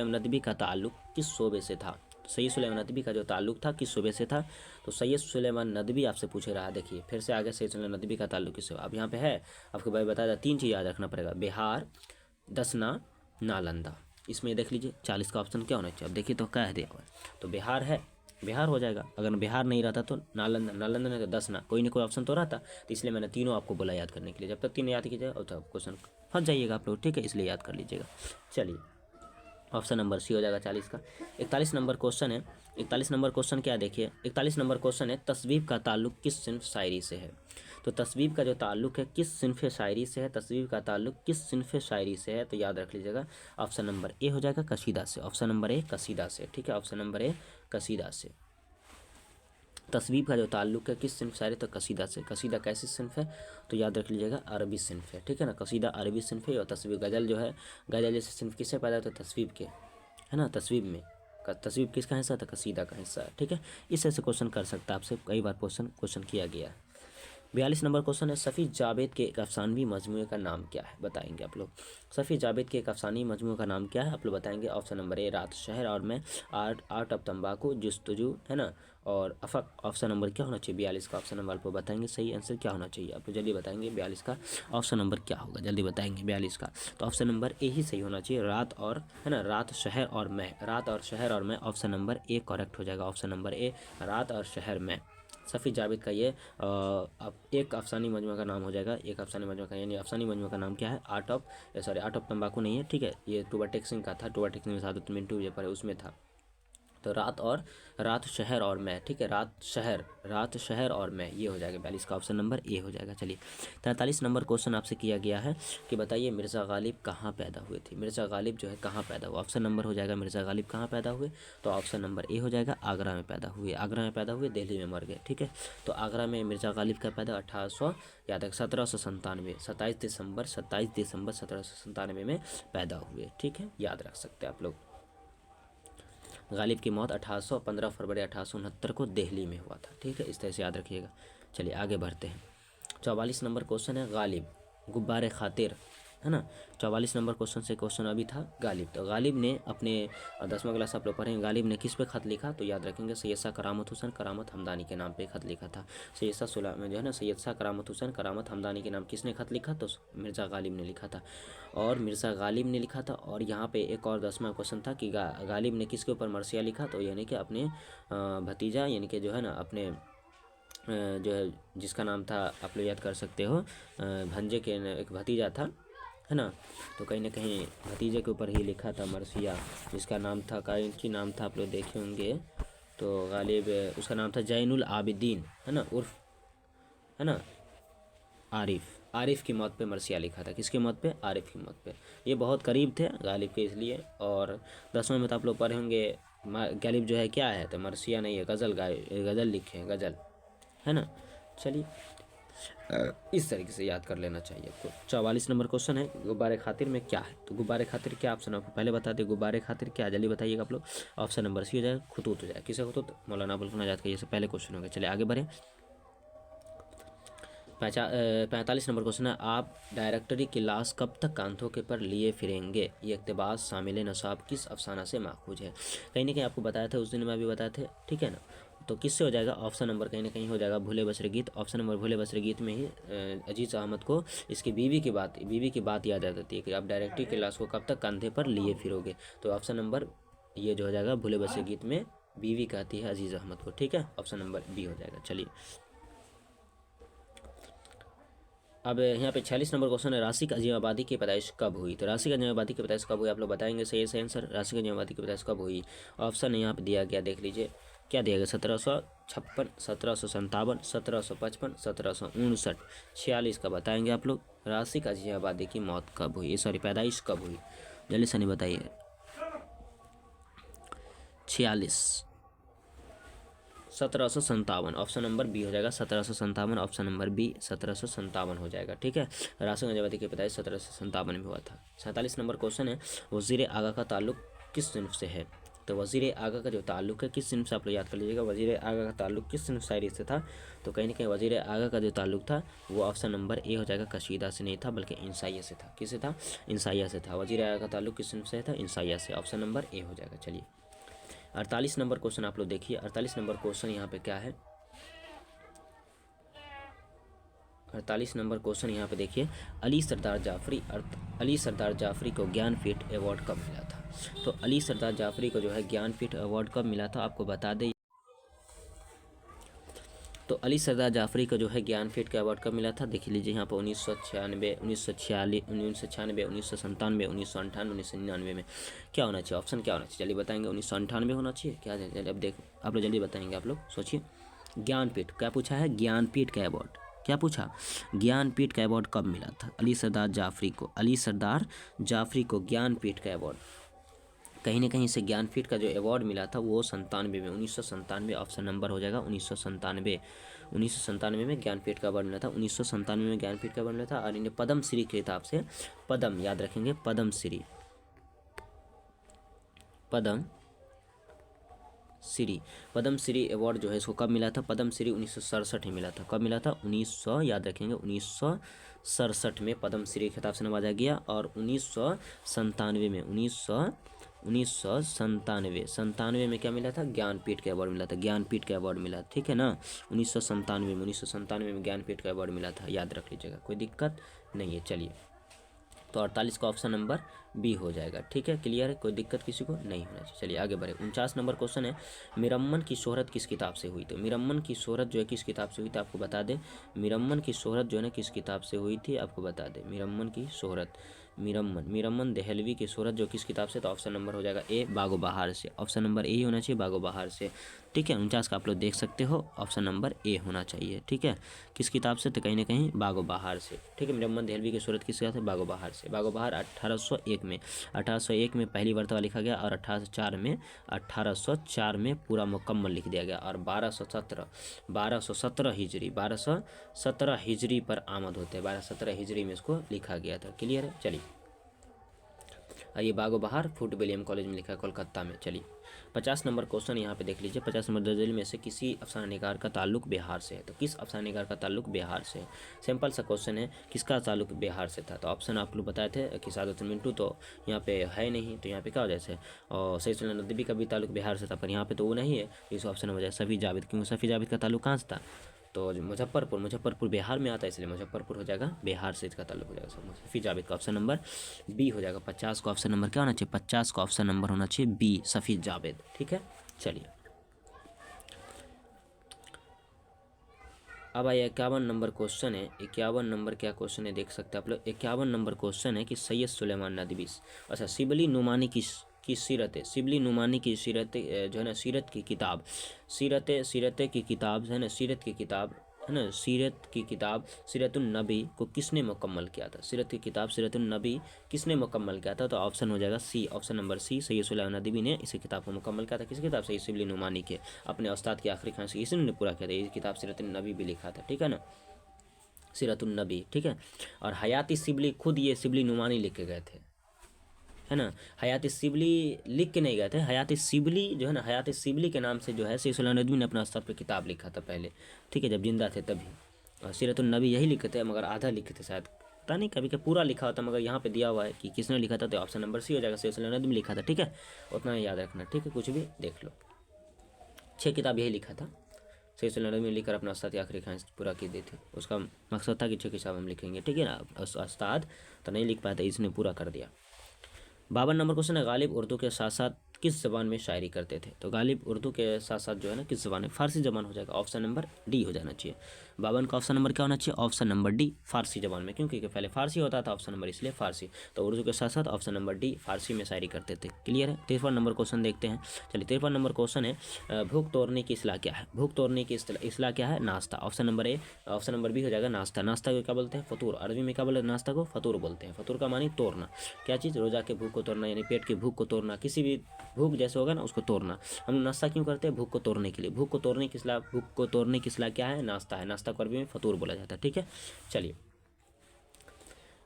नदवी का ताल्लुक किस शोबे से था। सैयद सुलेमान नदवी का जो ताल्लुक था किस सूबे से था, तो सैयद सुलेमान नदवी आपसे पूछ रहा है। देखिए फिर से आगे सैयद सुलेमान नदवी का ताल्लुक किससे, अब यहाँ पे है आपको भाई बताया 3 चीज़ याद रखना पड़ेगा, बिहार, दसना, नालंदा। इसमें देख लीजिए 40 का ऑप्शन क्या होना चाहिए। अब देखिए तो कह दिया हुआ है, तो बिहार है, बिहार हो जाएगा। अगर बिहार नहीं रहता तो नालंदा, नालंदा नहीं तो दसना, कोई ना कोई ऑप्शन तो रहता। तो इसलिए मैंने तीनों आपको बोला याद करने के लिए। जब तक तीन याद कीजिएगा और तब क्वेश्चन फंस जाइएगा आप लोग, ठीक है, इसलिए याद कर लीजिएगा। चलिए ऑप्शन नंबर सी हो जाएगा 40 का। 41 नंबर क्वेश्चन है। 41 नंबर क्वेश्चन क्या देखिए, 41 नंबर क्वेश्चन है तस्वीब का ताल्लुक किस सिन्फ शायरी से है। तो तस्वीब का जो ताल्लुक है किस सिन्फ शायरी से है, तस्वीब का ताल्लुक किस सिन्फ शायरी से है, तो याद रख लीजिएगा ऑप्शन नंबर ए हो जाएगा कसीदा से। ऑप्शन नंबर ए कसीदा से, ठीक है, ऑप्शन नंबर ए कसीदा से। तस्वीब का जो ताल्लुक है किस सिन्फ शायरी, तो कसीदा से। कसीदा कैसी सिन्फ है, तो याद रख लीजिएगा अरबी सिन्फ है, ठीक है ना। कसीदा अरबी सिन्फ है और तस्वीब गज़ल जो है, गज़ल जैसे सिन्फ किससे पैदा होता है, तस्वीब के, है ना। तस्वीब में तस्वीब किसका हिस्सा था, कसीदा का हिस्सा है, ठीक है। इस तरह से क्वेश्चन कर सकता है आपसे, कई बार क्वेश्चन किया गया है। 42 नंबर क्वेश्चन है सफ़ी जावेद के एक अफसानवी मजमूए का नाम क्या है, बताएंगे आप लोग। सफ़ी जावेद के एक अफसानी मजमूए का नाम क्या है, आप लोग बताएंगे। ऑप्शन नंबर ए रात शहर और मैं, आर्ट ऑफ तंबाकू, जुस्तजू, है ना, और अफक। ऑप्शन नंबर क्या होना चाहिए 42 का, ऑप्शन नंबर आपको बताएंगे सही आंसर क्या होना चाहिए। आप जल्दी बताएंगे 42 का ऑप्शन नंबर क्या होगा, जल्दी बताएंगे 42 का। तो ऑप्शन नंबर ए ही सही होना चाहिए, रात और, है ना, रात शहर और मैं, रात और शहर और मैं। ऑप्शन नंबर ए करेक्ट हो जाएगा, ऑप्शन नंबर ए रात और शहर में। सफ़ी जावेद का ये एक अफसानी मजमूआ का नाम हो जाएगा, एक अफसानी मजमूआ का, यानी अफसानी मजमूआ का नाम क्या है, आर्ट ऑफ तंबाकू नहीं है, ठीक है, ये टूबा सिंह का था, टूबा सिंह में सादत मिंटू ये पर उसमें था। तो रात शहर और मैं, ठीक है, रात शहर और मैं, ये हो जाएगा 42 का ऑप्शन नंबर ए हो जाएगा। चलिए 43 नंबर क्वेश्चन आपसे किया गया है कि बताइए मिर्ज़ा गालिब कहाँ पैदा हुए थे। मिर्ज़ा गालिब जो है कहाँ पैदा हुआ, ऑप्शन नंबर हो जाएगा मिर्ज़ा गालिब कहाँ पैदा हुए, तो ऑप्शन नंबर ए हो जाएगा आगरा में पैदा हुए। आगरा में पैदा हुए, दिल्ली में मर गए, ठीक है। तो आगरा में मिर्ज़ा गालिब का पैदा 1800 याद है 1797, 27 दिसंबर 1797 में पैदा हुए, ठीक है, याद रख सकते हैं आप लोग। गालिब की मौत 15 फरवरी 1869 को दिल्ली में हुआ था, ठीक है, इस तरह से याद रखिएगा। चलिए आगे बढ़ते हैं। 44 नंबर क्वेश्चन है गालिब गुब्बारे खातिर, है ना। 44 नंबर क्वेश्चन से क्वेश्चन अभी था गालिब। तो गालिब ने अपने 10वां क्लास आप लोग पढ़ेंगे, गालिब ने किस पे खत लिखा, तो याद रखेंगे सैयद शाह करामत हुसैन करामत हमदानी के नाम पे खत लिखा था। सैयद शाह सुला में जो है ना, सैयद शाह करामत हुसैन करामत हमदानी के नाम किसने खत लिखा, तो मिर्ज़ा गालिब ने लिखा था, और मिर्ज़ा गालिब ने लिखा था। और यहाँ पे एक और 10वां क्वेश्चन था कि गालिब ने किसके ऊपर मरसिया लिखा, तो यानी कि अपने भतीजा, यानी कि जो है ना अपने जो है जिसका नाम था आप लोग याद कर सकते हो, भंजे के एक भतीजा था, है ना। तो कहीं ना कहीं भतीजे के ऊपर ही लिखा था मरसिया, जिसका नाम था की नाम था आप लोग देखे होंगे, तो गालिब उसका नाम था जैनुल आबिदीन, है ना, उर्फ, है ना, आरिफ की मौत पे मरसिया लिखा था। किसकी मौत पे, आरिफ की मौत पे। ये बहुत करीब थे गालिब के, इसलिए। और 10वें में तो आप लोग पढ़े होंगे गालिब जो है क्या है, तो मरसिया नहीं है, गज़ल लिखे हैं, गज़ल, है ना। चलिए इस तरीके से याद कर लेना चाहिए आपको। 44 नंबर क्वेश्चन है गुब्बारे खातिर में क्या है, तो गुब्बारे खातिर क्या ऑप्शन आपको पहले बता दें, गुब्बारे खातिर क्या, जल्दी बताइएगा आप लोग। ऑप्शन नंबर सी हो जाएगा खतूत हो जाएगा। किसे खतूत, मौलाना अबुल फजल आजाद का, ये से पहले क्वेश्चन हो गया। चलिए आगे बढ़े। 45 नंबर क्वेश्चन है आप डायरेक्टरी की लाश कब तक कांधों के पर लिए फिरेंगे, ये इक़्तिबास शामिल नसाब किस अफसाना से माखूज है। कहीं ना कहीं आपको बताया था, उस दिन में भी बताए थे, ठीक है ना। तो किससे हो जाएगा, ऑप्शन नंबर कहीं ना कहीं हो जाएगा भूले बसरे गीत। ऑप्शन नंबर भूले बसरे गीत में ही अजीज़ अहमद को इसकी बीवी की बात याद आ जाती है कि आप डायरेक्टरी की लाश को कब तक कंधे पर लिए फिरोगे। तो ऑप्शन नंबर ये जो हो जाएगा भूले बसरे गीत में बीवी कहती है अजीज़ अहमद को, ठीक है, ऑप्शन नंबर बी हो जाएगा। चलिए अब यहाँ पे 46 नंबर क्वेश्चन है राशिक अजीम आबादी की पैदाइश कब हुई। तो राशिक अजीम आबादी की पैदाइश कब हुई, आप लोग बताएंगे सही आंसर। राशिक अजीम आबादी की पैदाइश कब हुई, ऑप्शन यहाँ पे दिया गया, देख लीजिए क्या दिया गया, 1756, 1757, 1755, 1759। 46 का बताएंगे आप लोग, राशिक अजीम आबादी की मौत कब हुई, सॉरी पैदाइश कब हुई, जल्दी से नहीं बताइए। 46 1757, ऑप्शन नंबर बी हो जाएगा 1757, ऑप्शन नंबर बी 1757 हो जाएगा, ठीक है। राशिक अजीम आबादी की पैदाइश 1757 में हुआ था। 47 नंबर क्वेश्चन है वज़ीर आगा का ताल्लुक किस सिन्फ से है। तो वज़ीर आगा का जो ताल्लुक है किस सिन्फ से, आप लोग याद कर लीजिएगा, वज़ीर आगा का ताल्लुक किस सिन्फ शायरी से था। तो कहीं ना कहीं वज़ीर आगा का जो ताल्लुक था वो ऑप्शन नंबर ए हो जाएगा कशीदा से नहीं था, बल्कि इंसाइया से था। किससे था, इंसाइया से था। वज़ीर आगा का ताल्लुक किस सिन्फ से था, इंसाइया से। ऑप्शन नंबर ए हो जाएगा। चलिए 48 नंबर क्वेश्चन आप लोग देखिए। 48 नंबर क्वेश्चन यहाँ पे क्या है, 48 नंबर क्वेश्चन यहाँ पे देखिए, अली सरदार जाफरी को ज्ञानपीठ अवार्ड कब मिला था? तो अली सरदार जाफरी को जो है ज्ञानपीठ अवार्ड कब मिला था आपको बता दें। तो अली सरदार जाफरी को जो है ज्ञानपीठ का अवार्ड कब मिला था, देख लीजिए यहाँ पर 1996, 1946, 1996, 1997, 1998, 1999 में क्या होना चाहिए, ऑप्शन क्या होना चाहिए, चलिए बताएंगे। 1998 होना चाहिए क्या, चलिए अब देखो आप लोग जल्दी बताएंगे, आप लोग सोचिए। ज्ञानपीठ क्या पूछा है, ज्ञानपीठ का अवार्ड क्या पूछा, ज्ञानपीठ का अवार्ड कब मिला था अली सरदार जाफरी को, अली सरदार जाफरी को ज्ञानपीठ का अवार्ड, कहीं ना कहीं से ज्ञानपीठ का जो अवार्ड मिला था वो 97 में, 1997, ऑप्शन नंबर हो जाएगा 1997। 1997 में ज्ञानपीठ का अवार्ड मिला था, 1997 में ज्ञानपीठ का अवार्ड मिला था। और इन्हें पद्म श्री के खिताब से, पद्म याद रखेंगे, पद्म श्री, पद्म श्री अवार्ड जो है इसको कब मिला था, पद्म श्री 1967 में मिला था। कब मिला था, 1900 याद रखेंगे, 1967 में पद्म श्री खिताब से नवाजा गया। और 1997 में, 1997 में क्या मिला था, ज्ञानपीठ का अवार्ड मिला था, ज्ञानपीठ का अवार्ड मिला, ठीक है ना। 1997 में ज्ञानपीठ का अवार्ड मिला था, याद रख लीजिएगा, कोई दिक्कत नहीं है। चलिए तो 48 का ऑप्शन नंबर बी हो जाएगा, ठीक है, क्लियर है, कोई दिक्कत किसी को नहीं होना चाहिए। चलिए आगे बढ़े। 49 नंबर क्वेश्चन है, मिरम्मन की शोहरत किस किताब से हुई थी? मिरम्मन की शोहरत जो है किस किताब से हुई थी आपको बता दें। मिरम्मन की शोहरत जो है ना किस किताब से हुई थी आपको बता दें। मिरम्मन की शोहरत, मिरम्मन दहलवी की शोहरत जो किस किताब से, तो ऑप्शन नंबर हो जाएगा ए, बागो बहार से। ऑप्शन नंबर ए होना चाहिए, बागो बहार से, ठीक है। 49 का आप लोग देख सकते हो, ऑप्शन नंबर ए होना चाहिए, ठीक है। किस किताब से, तो कहीं ना कहीं बागो बहार से, ठीक है। मिरम्मन दहलवी की शोहरत किस किताब से, बागो बहार से। बागो बहार 1801 में पहली मरतबा लिखा गया और 1804 में पूरा मुकम्मल लिख दिया गया। और 1217 हिजरी पर आमद होते हैं, 1217 हिजरी में इसको लिखा गया था, क्लियर है। चलिए ये बागो बहार फूट विलियम कॉलेज में लिखा है कोलकाता में। चलिए 50 नंबर क्वेश्चन यहाँ पे देख लीजिए। 50 नंबर दर्जन में से किसी अफसाना निगार का ताल्लुक बिहार से है, तो किस अफसाना निगार का ताल्लुक बिहार से है? सिंपल सा क्वेश्चन है, किसका ताल्लुक बिहार से था? तो ऑप्शन आप लोग बताए थे कि सादतुल मिंटू, तो यहाँ पे है नहीं, तो यहाँ पे क्या हो जाए, और सैयद सुलेमान नदवी का भी ताल्लुक बिहार से था, पर यहाँ पे तो वो नहीं है, इस ऑप्शन हो जाए सफ़ी जावेद, क्योंकि सफ़ी जावेद का ताल्लुक कहाँ से था, तो मुजफ्फरपुर बिहार में आता है, इसलिए मुजफ्फरपुर हो जाएगा, बिहार से इसका ताल्लुक हो जाएगा। सफ़ी जावेद का ऑप्शन नंबर बी हो जाएगा। 50 का ऑप्शन नंबर क्या होना चाहिए, 50 का ऑप्शन नंबर होना चाहिए बी, सफ़ी जावेद, ठीक है। चलिए अब आइए 51 नंबर क्वेश्चन है। 51 नंबर क्या क्वेश्चन है देख सकते हैं आप लोग। 51 नंबर क्वेश्चन है कि सैयद सुलेमान नदवी, अच्छा शिबली नुमानी की सीरत है, शिबली नुमानी की सीरत जो है ना, सीरत की किताब है ना, सीरत की किताब है ना, सीरत की किताब सीरतुन नबी को किसने मुकम्मल किया था? सीरत की किताब सीरतुन नबी किसने मुकम्मल किया था? तो ऑप्शन हो जाएगा C, option number C, Syed Sulaiman Nadvi ने इस किताब को मुकम्मल किया था। किस किताब से? शिबली नुमानी के, अपने उस्ताद की आखिरी खान से इसी पूरा किया था। ये किताब सीरतुन नबी भी लिखा था, ठीक है ना, सीरतुन नबी, ठीक है। और हयाती शिबली खुद ये शिबली नुमानी लिख के गए थे, है ना, हयाती शिबली लिख के नहीं गए थे, हयाती शिबली जो है ना, हयाती शिबली के नाम से जो है सैयद सुलेमान नदवी ने अपना उस्ताद पे किताब लिखा था पहले, ठीक है, जब जिंदा थे तभी। और सीरतुन नबी यही लिखे थे, मगर आधा लिखे थे शायद, पता नहीं, कभी कभी पूरा लिखा होता, मगर यहाँ पे दिया हुआ है कि किसने लिखा था, तो ऑप्शन नंबर सी हो जाएगा, सैयद सुलेमान नदवी लिखा था, ठीक है, उतना ही याद रखना, ठीक है, कुछ भी देख लो। 6 किताब यही लिखा था, सैयद सुलेमान नदवी लिखकर अपना उस्ताद की आखिरी ख्वाहिश पूरा की दी थी। उसका मकसद था कि 6 किताब हम लिखेंगे, ठीक है ना, उस्ताद तो नहीं लिख पाया था, इसने पूरा कर दिया। 52 नंबर क्वेश्चन है, गालिब उर्दू के साथ साथ किस ज़बान में शायरी करते थे? तो गालिब उर्दू के साथ साथ जो है ना किस ज़बान में, फारसी ज़बान हो जाएगा, ऑप्शन नंबर डी हो जाना चाहिए। 52 का ऑप्शन नंबर क्या होना चाहिए, ऑप्शन नंबर डी, फारसी ज़बान में, क्योंकि पहले फारसी होता था, ऑप्शन नंबर इसलिए फारसी, तो उर्दू के साथ साथ ऑप्शन नंबर डी, फारसी में शायरी करते थे, क्लियर है। 53 नंबर क्वेश्चन देखते हैं। चलिए 53 नंबर क्वेश्चन है, भूख तोड़ने की इस्लाह क्या है? भूख तोड़ने की इस्लाह क्या है? नाश्ता, option number A, option number B हो जाएगा नाश्ता। नाश्ता को क्या बोलते हैं? फतूर, अरबी में क्या बोलते हैं नाश्ता को? फतूर बोलते हैं। फतूर का मानी तोड़ना, क्या चीज़? रोज़ा के भूख को तोड़ना, यानी पेट की भूख को तोड़ना, किसी भी भूख जैसे होगा ना उसको तोड़ना। हम लोग नाश्ता क्यों करते हैं? भूख को तोड़ने के लिए। भूख को तोड़ने की इस्लाह क्या है? नाश्ता है। नाश्ता को अरबी में फतूर बोला जाता है, ठीक है। चलिए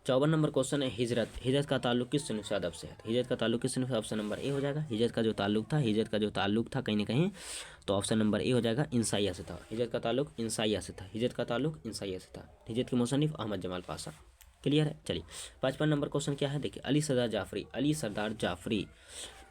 54 नंबर क्वेश्चन है, हिजरत का ताल्लुक किस सिनफ अदब से है? हिजरत का ताल्लुक किस सिनफ? ऑप्शन नंबर ए हो जाएगा, हिजरत का जो ताल्लुक था कहीं ना कहीं, तो ऑप्शन नंबर ए हो जाएगा, इंसाइया से था। हिजरत का ताल्लुक इंसाइया से था, हिजरत के मुसन्निफ अहमद जमाल पाशा, क्लियर है। चलिए 55 नंबर क्वेश्चन क्या है देखिए, अली सरदार जाफरी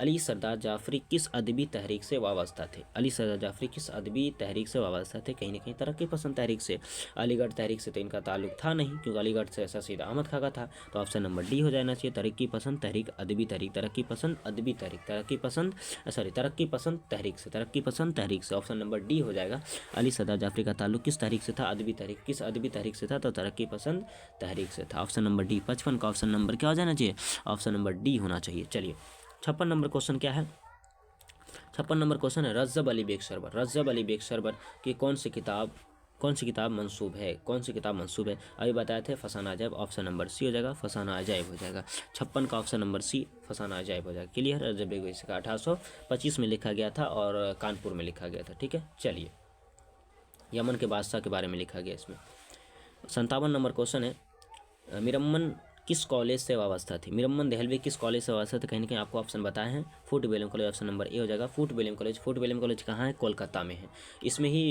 अली सरदार जाफरी किस अदबी तहरीक से वाबस्ता थे? अली सरदार जाफरी किस अदबी तहरीक से वाबस्ता थे? कहीं ना कहीं तरक्की पसंद तहरीक से। अलीगढ़ तहरीक से तो इनका ताल्लुक था नहीं, क्योंकि अलीगढ़ से ऐसा सीधा अहमद खां का था। तो ऑप्शन नंबर डी हो जाना चाहिए, तरक्की पसंद तहरीक अदबी तहरीक, तरक्की पसंद अदबी तहरीक, तरक्की पसंद तरक्की पसंद तहरीक से, तरक्की पसंद तहरीक से। ऑप्शन नंबर डी हो जाएगा। अली सरदार जाफरी का ताल्लुक किस तहरीक से था? अदबी तहरीक। किस अदबी तहरीक से था? तो तरक्की पसंद तहरीक से था। Option number D. 55 का ऑप्शन नंबर क्या हो जाना चाहिए? ऑप्शन नंबर डी होना चाहिए। चलिए 56 नंबर क्वेश्चन क्या है? 56 नंबर क्वेश्चन है रज्जब अली बेग सरवर। रज्जब अली बेग सरवर की कौन सी किताब मंसूब है? कौन सी किताब मंसूब है? अभी बताए थे फसाना अजायब। ऑप्शन नंबर सी हो जाएगा, फसाना अजायब हो जाएगा। 56 का ऑप्शन नंबर सी, फसाना अजायब हो जाएगा। क्लियर? रज्जब बेग इसका 1825 में लिखा गया था और कानपुर में लिखा गया था। ठीक है, चलिए यमन के बादशाह के बारे में लिखा गया इसमें। 57 नंबर क्वेश्चन है मिरमन किस कॉलेज से वाबस्ता थी? मिरमन देहलवी किस कॉलेज से वाबस्ता थे? कहीं ना कहीं आपको ऑप्शन बताए हैं। Fort William College. Option number A हो जाएगा, Fort William College. Fort William College कहाँ है? कोलकाता में है। इसमें ही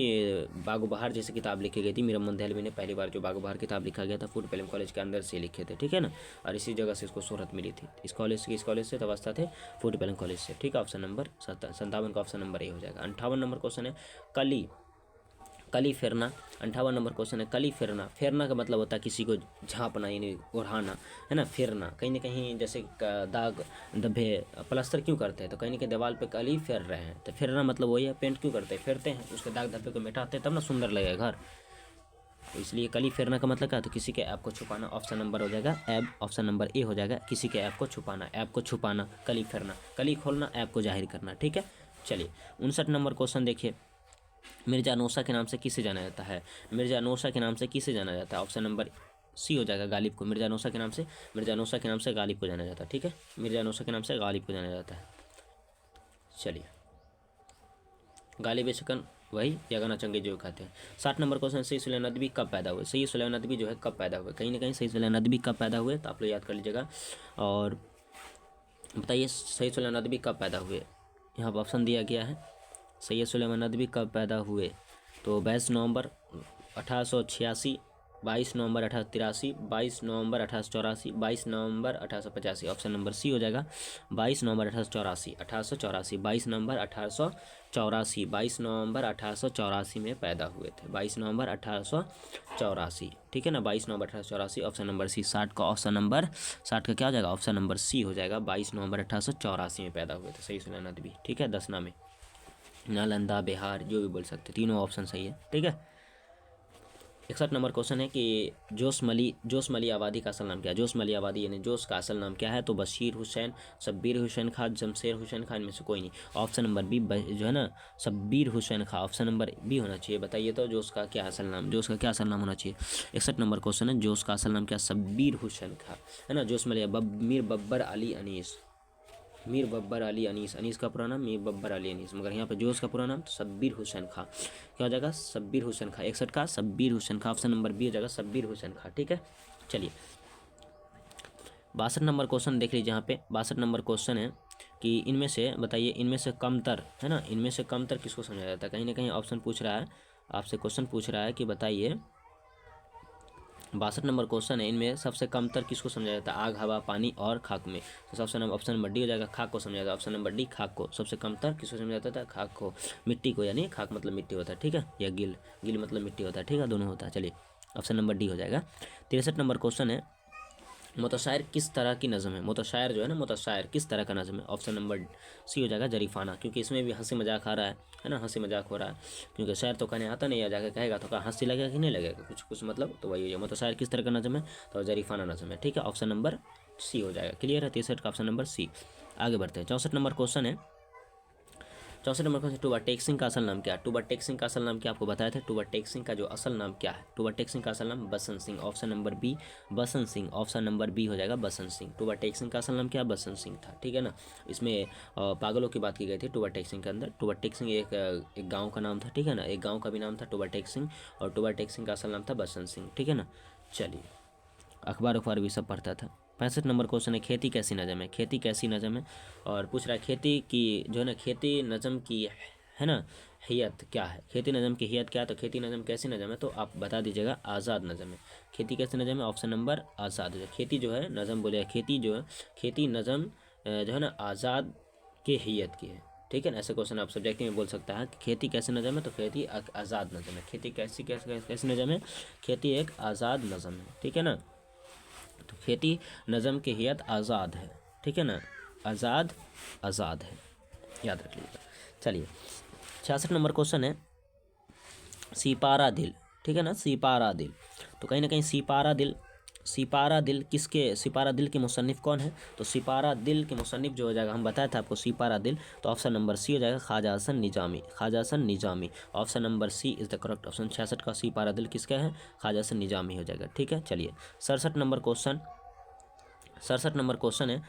बागो बहार जैसी किताब लिखी गई थी। मिरमन देहलवी ने पहली बार जो बागो बहार किताब लिखा गया था फूट विलियम कॉलेज के अंदर से लिखे थे। ठीक है ना, और इसी जगह से इसको शोहरत मिली थी। इस कॉलेज से वाबस्ता थे फूट विलियम कॉलेज से। ठीक है, ऑप्शन नंबर 57 का ऑप्शन नंबर ए हो जाएगा। 58 नंबर क्वेश्चन है कली फेरना। 58 नंबर क्वेश्चन है कली फेरना। फेरना का मतलब होता है किसी को झाँपना, यानी ओढ़ाना, है ना। फेरना कहीं ना कहीं जैसे दाग धब्बे प्लास्टर क्यों करते हैं? तो कहीं ना कहीं दीवार पे कली फेर रहे हैं, तो फेरना मतलब वही है। पेंट क्यों करते हैं? फेरते हैं, उसके दाग धब्बे को मिटाते हैं, तब ना सुंदर लगेगा घर। तो इसलिए कली फेरना का मतलब क्या है? तो किसी के ऐप को छुपाना। ऑप्शन नंबर हो जाएगा ऐप। ऑप्शन नंबर ए हो जाएगा, किसी के ऐप को छुपाना। ऐप को छुपाना कली फेरना, कली खोलना, ऐप को जाहिर करना। ठीक है, चलिए 59 नंबर क्वेश्चन देखिए। मिर्जा नौशा के नाम से किसे जाना जाता है? मिर्जा नौशा के नाम से किसे जाना जाता है? ऑप्शन नंबर सी हो जाएगा, गालिब को। मिर्जा नौशा के नाम से गालिब को जाना जाता है। ठीक है, मिर्जा नौशा के नाम से गालिब को जाना जाता है। चलिए गालिब शकन वही यगना चंगे जो कहते हैं। 60 नंबर क्वेश्चन, सैयद सुलेमान नदवी कब पैदा हुए? सैयद सुलेमान नदवी जो है कब पैदा हुए? कहीं ना कहीं सैयद सुलेमान नदवी कब पैदा हुए, तो आप लोग याद कर लीजिएगा और बताइए सैयद सुलेमान नदवी कब पैदा हुए। यहाँ पर ऑप्शन दिया गया है, सैयद सुलेमान नदवी कब पैदा हुए? तो 22 नवंबर 1886, 22 नवंबर 1883, 22 नवंबर 1884, 22 नवंबर 1885। ऑप्शन नंबर सी हो जाएगा 22 नवंबर 1884। 22 नवंबर 1884, 22 नवंबर 1884 में पैदा हुए थे। 22 नवंबर 1884। ठीक है ना, 22 नवंबर 1884। ऑप्शन नंबर सी। 60 का ऑप्शन नंबर 60 का क्या हो जाएगा? ऑप्शन नंबर सी हो जाएगा, 22 नवंबर 1884 में पैदा हुए थे सैयद सुलेमान नदवी। ठीक है, 10 नामे नालंदा, बिहार, जो भी बोल सकते, तीनों ऑप्शन सही है। ठीक है, 61 नंबर क्वेश्चन है कि जोश मली आबादी का असल नाम क्या है? जोश मली आबादी यानी जोश का असल नाम क्या है? तो बशीर हुसैन, शब्बीर हुसैन खान, जमशेर हुसैन खान में से कोई नहीं। ऑप्शन नंबर बी जो है ना, Shabbir Hussain Khan. Option number B होना चाहिए। बताइए तो जोश का क्या असल नाम होना चाहिए? 61 नंबर क्वेश्चन है, जोश का असल नाम क्या? शब्बीर हुसैन खान, है ना। जोश मली मीर बब्बर अली अनीस, मीर बब्बर अली अनीस। अनीस का पूरा नाम मीर बब्बर अली अनीस, मगर यहाँ पे जोश का पूरा नाम तो शब्बीर हुसैन खां। क्या हो जाएगा? शब्बीर हुसैन खां। 61 का शब्बीर हुसैन खां। ऑप्शन नंबर बी हो जाएगा शब्बीर हुसैन खां। ठीक है, चलिए 62 नंबर क्वेश्चन देख लीजिए। यहाँ पे 62 नंबर क्वेश्चन है कि इनमें से बताइए, इनमें से कमतर, है ना, इनमें से कमतर किसको समझा जाता है? कहीं ना कहीं ऑप्शन पूछ रहा है आपसे, क्वेश्चन पूछ रहा है कि बताइए 62 नंबर क्वेश्चन है, इनमें सबसे कमतर किसको समझा जाता है? आग, हवा, पानी और खाक में। तो सबसे ऑप्शन नंबर डी हो जाएगा, खाक को समझा जाता है। ऑप्शन नंबर डी, खाक को। सबसे कमतर किसको समझा जाता था? खाक को, मिट्टी को, यानी खाक मतलब मिट्टी होता है। ठीक है, या गिल मतलब मिट्टी होता है। ठीक है, दोनों होता है। चलिए ऑप्शन नंबर डी हो जाएगा। 63 नंबर क्वेश्चन है, मुतशायर किस तरह की नज़म है? मुतशायर जो है ना, मुतशायर किस तरह का नज़म है? ऑप्शन नंबर सी हो जाएगा, जरीफाना, क्योंकि इसमें भी हंसी मजाक आ रहा है ना, हंसी मजाक हो रहा है, क्योंकि शायर तो कहने आता नहीं, या जाकर कहेगा तो क्या हंसी लगेगा कि नहीं लगेगा, कुछ मतलब, तो वही है। मुतशायर किस तरह का नज़म है? तो जरीफाना नज़म है। ठीक है, ऑप्शन नंबर सी हो जाएगा। क्लियर है, 63 का ऑप्शन नंबर सी। आगे बढ़ते हैं। 64 नंबर क्वेश्चन है, 64 नंबर क्वेश्चन, टूबा टेक सिंह का असल नाम क्या है? टूबा टेक सिंह का असल नाम क्या आपको बताया था? टूबा टेक सिंह का जो असल नाम क्या है? टूबा टेक सिंह का असल नाम बसंत सिंह। ऑप्शन नंबर बी, बसंत सिंह। ऑप्शन नंबर बी हो जाएगा बसंत सिंह। टूबा टेक सिंह का असल नाम क्या? बसंत सिंह था। ठीक है ना, इसमें पागलों की बात की गई थी टूबा टेक सिंह के अंदर। टूबा टेक सिंह एक गाँव का नाम था। ठीक है ना, एक गाँव का भी नाम था टूबा टेक सिंह, और टूबा टेक सिंह का असल नाम था बसंत सिंह। ठीक है ना, चलिए अखबार भी सब पढ़ता था। 65 नंबर क्वेश्चन है, खेती कैसी नज़म है? खेती कैसी नज़म है, और पूछ रहा है खेती की जो है ना, खेती नज़म की, है ना, हियत क्या है? खेती नज़म की हियत क्या है? तो खेती नज़म कैसी नज़म है, तो आप बता दीजिएगा आज़ाद नज़म है। खेती कैसी नज़म है? ऑप्शन नंबर आज़ाद है। खेती जो है नज़म बोले, खेती जो है, खेती नज़म जो है ना आज़ाद की हैयत की है, ठीक है ना। ऐसे क्वेश्चन आप सब्जेक्ट में बोल सकता है कि खेती कैसे नज़म है, तो खेती एक आज़ाद नज़म है। खेती कैसी नज़म है, खेती एक आज़ाद नज़म है, ठीक है ना। तो खेती नज़म की हैयत आज़ाद है, ठीक है ना, आज़ाद है, याद रख लीजिएगा। चलिए 66 नंबर क्वेश्चन है सिपारा दिल, ठीक है ना, सिपारा दिल। तो कहीं ना कहीं सिपारा दिल सिपारा दिल के मुसन्निफ कौन है, तो सिपारा दिल के मुसन्निफ जो हो जाएगा, हम बताया था आपको सिपारा दिल, तो ऑप्शन नंबर सी हो जाएगा Khwaja Hasan Nizami. Option number C is the correct option. 66 का सिपारा दिल किसका है, ख्वाजा हसन निजामी हो जाएगा, ठीक है। चलिए 67 नंबर क्वेश्चन है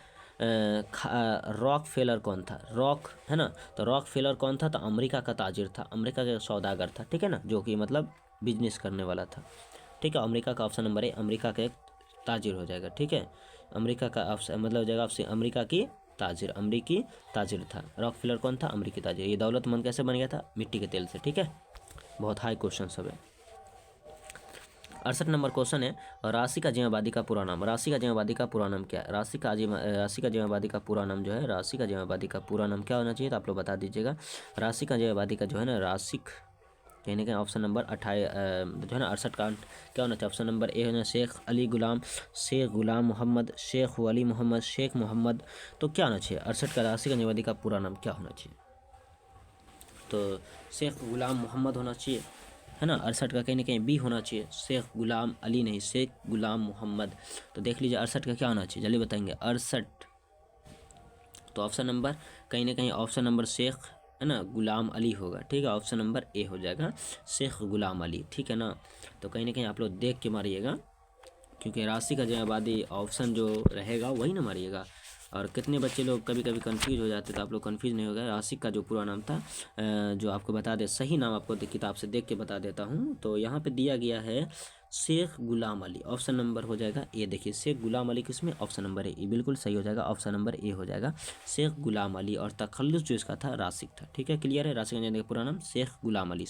रॉक फेलर कौन था, रॉक है ना, तो रॉक फेलर कौन था, तो अमेरिका का ताजिर था, अमेरिका का सौदागर था, ठीक है ना, जो कि मतलब बिजनेस करने वाला था, ठीक है। अमेरिका का ऑप्शन नंबर ए, अमेरिका का एक ताजिर हो जाएगा, ठीक है। अमेरिका का ऑप्शन मतलब हो जाएगा ऑप्शन अमेरिका की अमरीकी ताजिर था। रॉक फेलर कौन था, अमरीकी ताजिर। ये दौलतमंद कैसे बन गया था, मिट्टी के तेल से, ठीक है। बहुत हाई क्वेश्चन सब है। 68 नंबर क्वेश्चन है राशि का जिम्मेवादी का पूरा नाम, राशि का जिम्मेवादी का पूरा नाम क्या है, राशि का जिम्मेवादी का पूरा नाम जो है, राशि का जिम्मेवादी का पूरा नाम क्या होना चाहिए, तो आप लोग बता दीजिएगा। राशि का जिम्मेवादी का जो है ना, राशिक कहीं ना कहीं ऑप्शन नंबर 28 जो है ना 68 का क्या होना चाहिए, ऑप्शन नंबर ए है ना शेख गुलाम मोहम्मद, शेख वली मोहम्मद, शेख मोहम्मद। तो क्या होना चाहिए 68 का राशि का जिम्मेवादी का पूरा नाम क्या होना चाहिए, तो शेख गुलाम मोहम्मद होना चाहिए, है ना। 68 का कहीं ना कहीं बी होना चाहिए, शेख गुलाम अली नहीं, शेख गुलाम मोहम्मद। तो देख लीजिए 68 का क्या होना चाहिए, जल्दी बताएंगे 68। तो ऑप्शन नंबर कहीं ना कहीं ऑप्शन नंबर शेख है ना गुलाम अली होगा, ठीक है। ऑप्शन नंबर ए हो जाएगा शेख गुलाम अली, ठीक है ना। तो कहीं ना कहीं आप लोग देख के मारिएगा, क्योंकि राशि का जवाबादी ऑप्शन जो रहेगा वही ना मारिएगा। और कितने बच्चे लोग कभी कभी कंफ्यूज हो जाते, तो आप लोग कंफ्यूज नहीं हो गए। राशि का जो पूरा नाम था जो आपको बता दे, सही नाम आपको किताब से देख के बता देता हूँ। तो यहाँ पे दिया गया है शेख गुलाम अली, ऑप्शन नंबर हो जाएगा ए। देखिए शेख गुलाम अली किसमें, ऑप्शन नंबर ए, बिल्कुल सही हो जाएगा, ऑप्शन नंबर ए हो जाएगा शेख गुलाम अली। और तखल्लुस जो इसका था राशिक था, ठीक है। क्लियर है, राशिक का पूरा नाम शेख गुलाम अली,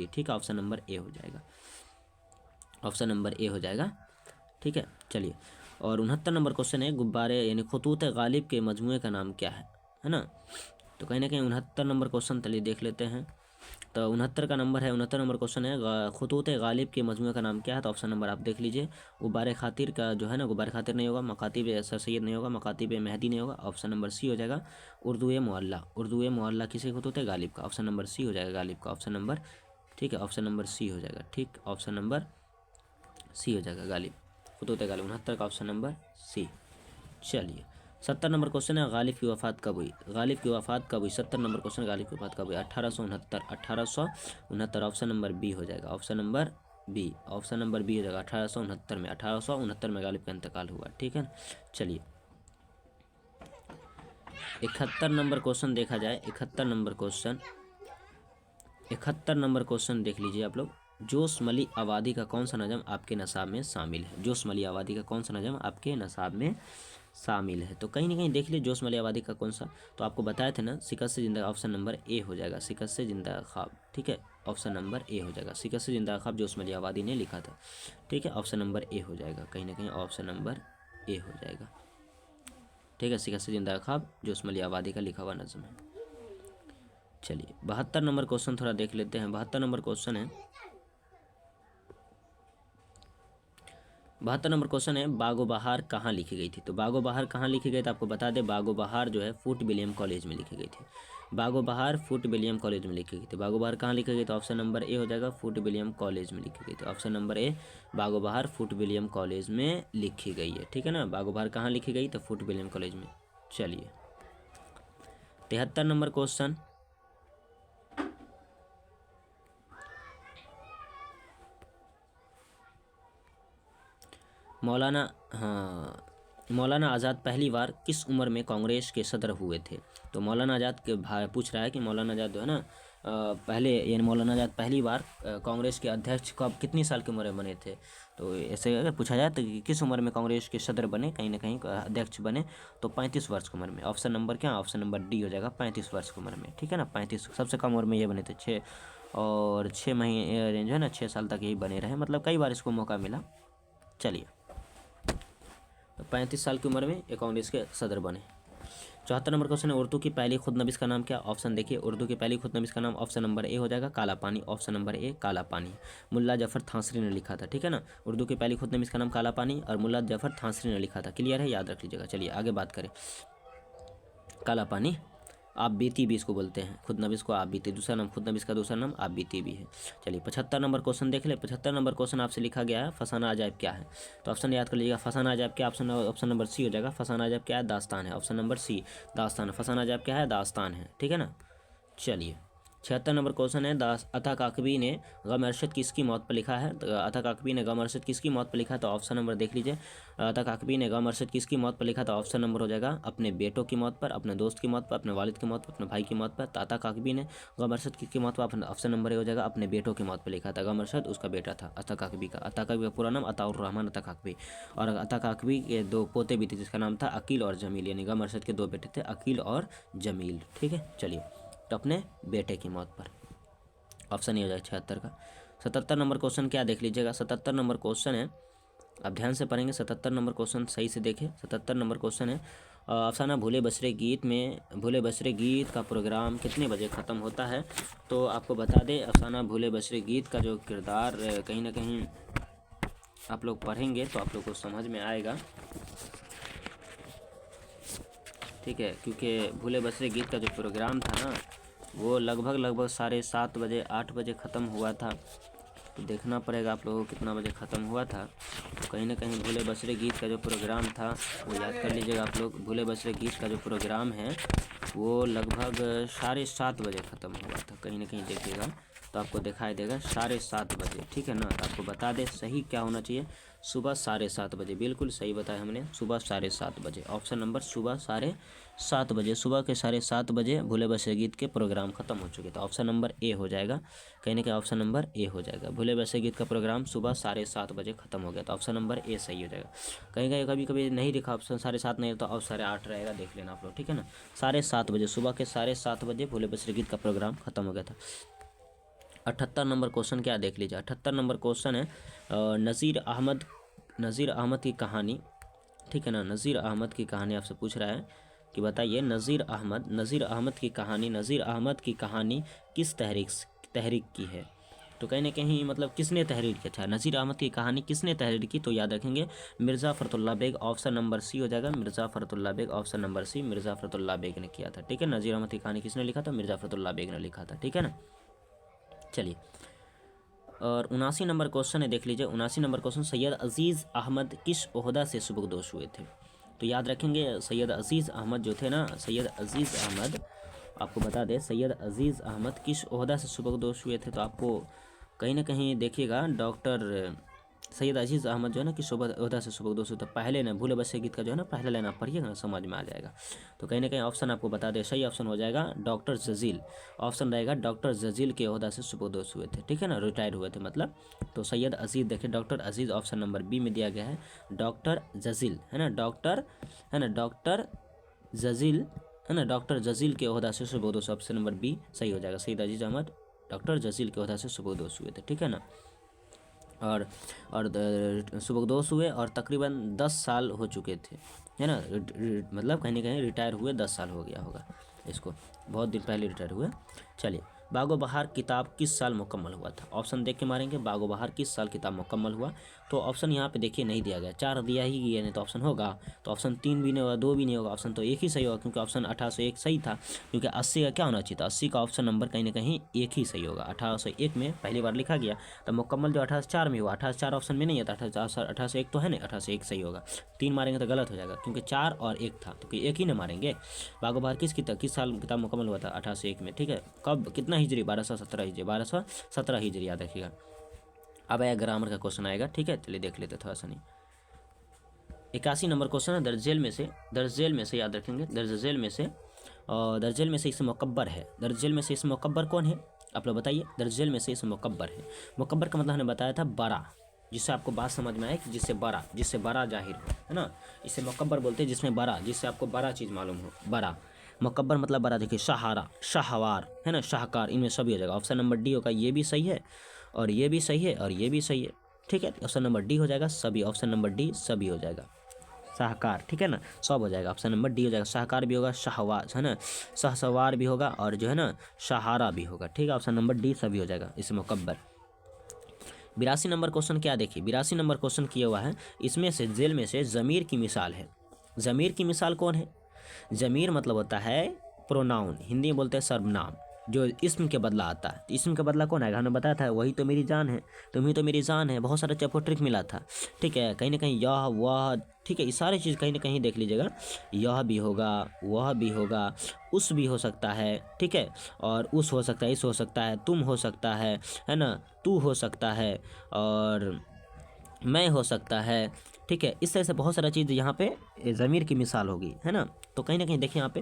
ठीक है। ऑप्शन नंबर ए हो जाएगा, ऑप्शन नंबर ए हो जाएगा, ठीक है। चलिए और 69 नंबर क्वेश्चन है गुब्बारे यानी खतूत गालिब के मजमूए का नाम क्या है ना। तो कहीं ना कहीं 69 नंबर क्वेश्चन चलिए देख लेते हैं। तो 69 का नंबर है, 69 नंबर क्वेश्चन है खतूत गालिब के मजमूए का नाम क्या है, तो ऑप्शन नंबर आप देख लीजिए गुब्बारे खातिर का जो है ना, गुब्बारे खातिर नहीं होगा, मकातिब सर सैयद नहीं होगा, मकातिब मेहदी नहीं होगा, ऑप्शन नंबर सी हो जाएगा उर्दू मुअल्ला किसी खतूत गालिब का, ऑप्शन नंबर सी हो जाएगा गालिब का, ऑप्शन नंबर, ठीक है, ऑप्शन नंबर सी हो जाएगा, ठीक, ऑप्शन नंबर सी हो जाएगा गालिब, खतूत गालिब 69 का ऑप्शन नंबर सी। चलिए 70 नंबर क्वेश्चन है गालिब की वफ़ात कब हुई, 70 नंबर क्वेश्चन गालिब की वफ़ात कब हुई, 1869 ऑप्शन नंबर बी हो जाएगा, ऑप्शन नंबर बी हो जाएगा 1869 में गालिब का इंतकाल हुआ, ठीक है ना। चलिए 71 नंबर क्वेश्चन देखा जाए, 71 नंबर क्वेश्चन देख लीजिए आप लोग। जोशमली आबादी का कौन सा नज़म आपके नसाब में शामिल है, जोशमली आबादी का कौन सा नज़म आपके नसाब में शामिल है, तो कहीं ना कहीं देख लीजिए जोशमली आबादी का कौन सा। तो आपको बताए थे ना शिकस्त से जिंदा, ऑप्शन नंबर ए हो जाएगा शिकस्त से जिंदा ख्वाब, ठीक है, ऑप्शन नंबर ए हो जाएगा शिकस्त से जिंदा ख्वाब जोशमली आबादी ने लिखा था, ठीक है, ऑप्शन नंबर ए हो जाएगा, कहीं ना कहीं ऑप्शन नंबर ए हो जाएगा, ठीक है। शिकस्त से जिंदा ख्वाब जोशमली आबादी का लिखा हुआ नज़म है। चलिए 72 नंबर क्वेश्चन थोड़ा देख लेते हैं। 72 नंबर क्वेश्चन है, 72 नंबर क्वेश्चन है बागो बहार कहाँ लिखी गई थी, तो बागो बहार कहाँ लिखी गई थी आपको बता दें, बागो बहार जो है फूट विलियम कॉलेज में लिखी गई थी, बागो बहार फूट विलियम कॉलेज में लिखी गई थी। बागो बहार कहाँ लिखी गई, तो ऑप्शन नंबर ए हो जाएगा फूट विलियम कॉलेज में लिखी गई थी, ऑप्शन नंबर ए बागो बहार फूट विलियम कॉलेज में लिखी गई है, ठीक है ना। बागो बहार कहाँ लिखी गई, तो फूट विलियम कॉलेज में। चलिए 73 नंबर क्वेश्चन, मौलाना आज़ाद पहली बार किस उम्र में कांग्रेस के सदर हुए थे, तो मौलाना आज़ाद के पूछ रहा है कि मौलाना आज़ाद जो है ना पहले यानी मौलाना आज़ाद पहली बार कांग्रेस के अध्यक्ष कब कितनी साल की उम्र में बने थे। तो ऐसे अगर पूछा जाए तो किस उम्र में कांग्रेस के सदर बने, कहीं ना कहीं अध्यक्ष बने, तो 35 वर्ष की उम्र में। ऑप्शन नंबर क्या, ऑप्शन नंबर डी हो जाएगा 35 वर्ष की उम्र में, ठीक है ना। 35 सबसे कम उम्र में ये बने थे, 6 महीने जो है ना 6 साल तक यही बने रहे, मतलब कई बार इसको मौका मिला। चलिए 35 साल की उम्र में ये कांग्रेस के सदर बने। 74 नंबर क्वेश्चन है उर्दू की पहली खुदनबीस का नाम क्या? ऑप्शन देखिए, उर्दू की पहली खुदनबीस का नाम ऑप्शन नंबर ए हो जाएगा काला पानी, ऑप्शन नंबर ए काला पानी। मुल्ला जफर थांसरी ने लिखा था, ठीक है ना। उर्दू की पहली खुदनबीस का नाम काला पानी और मुल्ला जफर थांसरी ने लिखा था। क्लियर है, याद रख लीजिएगा। चलिए आगे बात करें। काला पानी आप बीती भी इसको बोलते हैं, खुदनबीस को आप बीती, दूसरा नाम खुदनबीस का दूसरा नाम आप बीती भी है। चलिए 75 नंबर क्वेश्चन देख ले। 75 नंबर क्वेश्चन आपसे लिखा गया है फसाना अजायब क्या है? तो ऑप्शन याद कर लीजिएगा। फसाना अजायब क्या? ऑप्शन नंबर सी हो जाएगा। फसाना अजायब क्या है? दास्तान है। ऑप्शन नंबर सी दास्तान है। फसाना अजायब क्या है? दास्तान है, ठीक है ना। चलिए 76 नंबर क्वेश्चन है अता काकवी ने गम अरशद किसकी मौत पर लिखा है? अता काकवी ने गम अरशद किसकी मौत पर लिखा? तो ऑप्शन नंबर देख लीजिए। अता काकवी ने गम अरशद किसकी मौत पर लिखा? तो ऑप्शन नंबर हो जाएगा अपने बेटों की मौत पर, अपने दोस्त की मौत पर, अपने वालिद की मौत पर, अपने भाई की मौत पर। अता काकवी ने गम अरशद किसकी मौत पर? ऑप्शन नंबर ए हो जाएगा अपने बेटों की मौत पर लिखा था। गम अरशद उसका बेटा था अता काकवी का। अता काकवी का पूरा नाम अताउर रहमान अता काकवी। और अता काकवी के दो पोते भी थे जिसका नाम था अकील और जमील, यानी गम अरशद के दो बेटे थे अकील और जमील, ठीक है। चलिए तो अपने बेटे की मौत पर, ऑप्शन ये हो जाएगा 76 का। 77 नंबर क्वेश्चन क्या देख लीजिएगा। 77 नंबर क्वेश्चन है, आप ध्यान से पढ़ेंगे। 77 नंबर क्वेश्चन सही से देखें। 77 नंबर क्वेश्चन है अफसाना भूले बसरे गीत में, भूले बसरे गीत का प्रोग्राम कितने बजे ख़त्म होता है? तो आपको बता दें अफसाना भूले बसरे गीत का जो किरदार कहीं ना कहीं आप लोग पढ़ेंगे तो आप लोग को समझ में आएगा, ठीक है। क्योंकि भूले बसरे गीत का जो प्रोग्राम था ना वो लगभग 7:30 बजे 8 बजे ख़त्म हुआ था। तो देखना पड़ेगा आप लोगों को कितना बजे ख़त्म हुआ था। तो कहीं ना कहीं भूले बसरे गीत का जो प्रोग्राम था वो याद कर लीजिएगा आप लोग। भूले बसरे गीत का जो प्रोग्राम है वो लगभग 7:30 बजे ख़त्म हुआ था। कहीं ना कहीं देखिएगा तो आपको दिखाई देगा 7:30 बजे, ठीक है ना। तो आपको बता दें सही क्या होना चाहिए, सुबह 7:30 बजे, बिल्कुल सही बताया हमने, सुबह 7:30 बजे। ऑप्शन नंबर सुबह 7:30 बजे, सुबह के 7:30 बजे भूले बसरे गीत के प्रोग्राम ख़त्म हो चुके। तो ऑप्शन नंबर ए हो जाएगा, कहीं ना कहीं ऑप्शन नंबर ए हो जाएगा। भूले बसरे गीत का प्रोग्राम सुबह 7:30 बजे ख़त्म हो गया, तो ऑप्शन नंबर ए सही हो जाएगा। कहीं कहीं कभी कभी नहीं दिखा ऑप्शन 7:30 नहीं तो और 8:30 रहेगा, देख लेना आप लोग, ठीक है ना। 7:30 बजे, सुबह के 7:30 बजे भूले बसरे गीत का प्रोग्राम ख़त्म हो गया था। 78 नंबर क्वेश्चन क्या देख लीजिए। 78 नंबर क्वेश्चन है नज़ीर अहमद की कहानी, ठीक है ना। नज़ीर अहमद की कहानी आपसे पूछ रहा है कि बताइए नज़ीर अहमद की कहानी किस तहरीक की है? तो कहीं ना कहीं मतलब किसने तहरीर किया था? नज़ीर अहमद की कहानी किसने तहरीर की? तो याद रखेंगे Mirza Farhatullah Beg, option number C हो जाएगा। Mirza Farhatullah Beg, option number C Mirza Farhatullah Beg ने किया था, ठीक है। नज़ीर अहमद की कहानी किसने लिखा था? मिर्ज़ा फ़रतुल्लाह बेग ने लिखा था, ठीक है ना। चलिए और 79 नंबर क्वेश्चन है, देख लीजिए। 79 नंबर क्वेश्चन, सैयद अजीज़ अहमद किस ओहदा से सुबकदोश हुए थे? तो याद रखेंगे सैयद अजीज़ अहमद जो थे ना, सैयद अजीज़ अहमद, आपको बता दें सैयद अजीज़ अहमद किस ओहदा से सुबकदोश हुए थे? तो आपको कहीं ना कहीं देखिएगा डॉक्टर सैयद अजीज़ अहमद जो है ना कि ओहदा से सुबकदोश हुए थे। पहले ना भूले बसरे गीत का जो है ना पहला लाइन आप पढ़िएगा ना समझ में आ जाएगा। तो कहीं ना कहीं ऑप्शन आपको बता दें सही ऑप्शन हो जाएगा डॉक्टर जजील, ऑप्शन रहेगा डॉक्टर जजील के ओहदा से सुबकदोश हुए थे, ठीक है ना, रिटायर हुए थे मतलब। तो सैयद अजीज़ देखिए डॉक्टर अजीज़ ऑप्शन नंबर बी में दिया गया है। डॉक्टर जजील है ना, डॉक्टर जजील है ना, डॉक्टर जजील के ओहदा से सुबकदोश, ऑप्शन नंबर बी सही हो जाएगा। सैयद अजीज़ अहमद डॉक्टर जजील के ओहदा से सुबकदोश हुए थे, ठीक है ना। और सुबकदोश हुए और तकरीबन 10 साल हो चुके थे, है ना। मतलब कहीं ना कहीं रिटायर हुए 10 साल हो गया होगा इसको, बहुत दिन पहले रिटायर हुए। चलिए बागो बहार किताब किस साल मुकम्मल हुआ था? ऑप्शन देख के मारेंगे बागो बहार किस साल किताब मुकम्मल हुआ। तो ऑप्शन यहाँ पे देखिए नहीं दिया गया, 4 दिया ही गया, नहीं तो ऑप्शन होगा तो ऑप्शन 3 भी नहीं होगा, 2 भी नहीं होगा, ऑप्शन तो एक ही सही होगा क्योंकि ऑप्शन 1801 सही था। क्योंकि 80 का क्या होना चाहिए था, 80 का ऑप्शन नंबर कहीं ना कहीं एक ही सही होगा। 1801 में पहली बार लिखा गया, तो मुकम्मल जो 1804 में हुआ, 1804 ऑप्शन में नहीं है, तो 1801 तो है नहीं, 1801 सही होगा। 3 मारेंगे तो गलत हो जाएगा क्योंकि 4 और 1 था, तो एक ही ना मारेंगे। बागो बहार किस साल किताब मुकम्मल हुआ था? 1801 में, ठीक है। कब, कितना हिजरी? 1217 हिजरी, 1217 हिजरी याद रखिएगा। अब आया ग्रामर का क्वेश्चन आएगा, ठीक है। चलिए देख लेते थोड़ा सा नहीं। 81 नंबर क्वेश्चन है, दर्जेल में से याद रखेंगे, दर्जेल में से इसमें मुकब्बर है। दर्जेल में से इसमें मुकब्बर कौन है आप लोग बताइए? दर्जेल में से इसमें मुकब्बर है। मुकब्बर का मतलब हमने बताया था बड़ा, जिससे आपको बात समझ में आए कि जिससे बड़ा जाहिर हो, है ना, इसे मुकब्बर बोलते हैं जिसमें बड़ा, जिससे आपको बड़ा चीज़ मालूम हो, बड़ा। मुकब्बर मतलब बड़ा। देखिए सहारा, शाहवार है ना, शाहकार, इनमें सभी हो जाएगा। ऑप्शन नंबर डी होगा, ये भी सही है और ये भी सही है और ये भी सही है, ठीक है। ऑप्शन नंबर डी हो जाएगा सभी, ऑप्शन नंबर डी सभी हो जाएगा। शाहकार, ठीक है ना, सब हो जाएगा, ऑप्शन नंबर डी हो जाएगा। शाहकार भी होगा, शाहवाज है ना, शाहसवार भी होगा और जो है ना सहारा भी होगा, ठीक है, ऑप्शन नंबर डी सभी हो जाएगा इसमें मुकब्बर। 82 नंबर क्वेश्चन क्या देखिए, 82 नंबर क्वेश्चन किया हुआ है, इसमें से जेल में से ज़मीर की मिसाल है। ज़मीर की मिसाल कौन है? ज़मीर मतलब होता है प्रोनाउन, हिंदी में बोलते हैं सर्वनाम, जो इसम के बदला आता है। तो इसम का बदला कौन आएगा? हमने बताया था वही तो मेरी जान है, तुम ही तो मेरी जान है, बहुत सारा चैप्टर ट्रिक मिला था, ठीक है, कहीं ना कहीं यह वह, ठीक है, ये सारी चीज़ कहीं ना कहीं देख लीजिएगा, यह भी होगा, वह भी होगा, उस भी हो सकता है, ठीक है, और उस हो सकता है, इस हो सकता है, तुम हो सकता है ना, तू हो सकता है, और मैं हो सकता है, ठीक है, इस तरह से बहुत सारा चीज़ यहाँ पे ज़मीर की मिसाल होगी, है ना। तो कहीं ना कहीं देखिए यहाँ पे,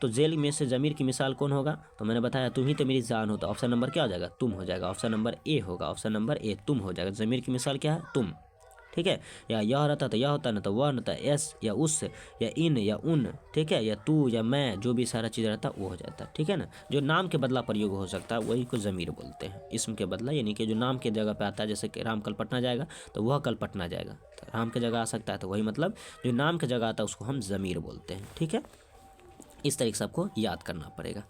तो जेल में से ज़मीर की मिसाल कौन होगा? तो मैंने बताया तुम ही तो मेरी जान हो, तो ऑप्शन नंबर क्या हो जाएगा? तुम हो जाएगा, ऑप्शन नंबर ए होगा, ऑप्शन नंबर ए तुम हो जाएगा। ज़मीर की मिसाल क्या है? तुम, ठीक है, या यह रहता तो यह होता, ना तो वह रहता, एस या उस या इन या उन, ठीक है, या तू या मैं, जो भी सारा चीज़ रहता वो हो जाता है, ठीक है ना। जो नाम के बदला प्रयोग हो सकता है वही को ज़मीर बोलते हैं, इसम के बदला, यानी कि जो नाम के जगह पे आता है, जैसे कि राम कल पटना जाएगा तो वह कल पटना जाएगा, तो राम के जगह आ सकता है, तो वही मतलब जो नाम के जगह आता है उसको हम ज़मीर बोलते हैं, ठीक है। इस तरीके से आपको याद करना पड़ेगा।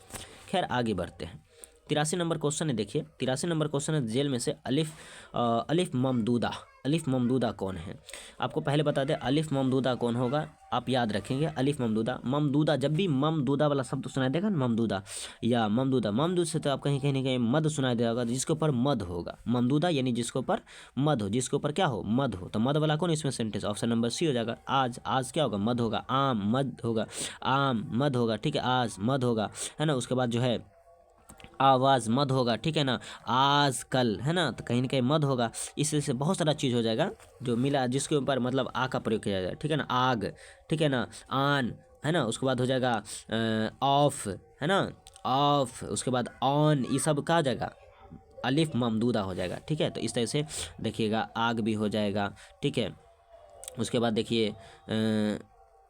खैर आगे बढ़ते हैं। 83 नंबर क्वेश्चन है, देखिए 83 नंबर क्वेश्चन है, जेल में से अलिफ ममदूदा, अलिफ ममदूदा कौन है? आपको पहले बता दें अलिफ ममदूदा कौन होगा, आप याद रखेंगे अलिफ ममदूदा। ममदूदा, जब भी ममदूदा वाला शब्द सुनाई देगा ना, ममदूदा या ममदूदा, ममदूद से तो आप कहीं कहीं ना कहीं मद सुनाई देगा, जिसके ऊपर मद होगा, ममदूदा यानी जिसके ऊपर मद हो, जिसके ऊपर क्या हो? मद हो। तो मद वाला कौन इसमें सेंटेंस? ऑप्शन नंबर सी हो जाएगा। आज, आज क्या होगा? मद होगा। आम मद होगा, आम मद होगा, ठीक है, आज मद होगा, है ना। उसके बाद जो है आवाज़ मद होगा, ठीक है ना, आज कल, है ना, तो कहीं ना कहीं मद होगा। इससे बहुत सारा चीज़ हो जाएगा जो मिला, जिसके ऊपर मतलब आ का प्रयोग किया जाएगा, ठीक है ना, आग, ठीक है ना, आन, है ना, उसके बाद हो जाएगा ऑफ, है ना, ऑफ, उसके बाद ऑन, ये सब कहा जाएगा अलिफ ममदूदा हो जाएगा, ठीक है। तो इस तरह से देखिएगा, आग भी हो जाएगा, ठीक है, उसके बाद देखिए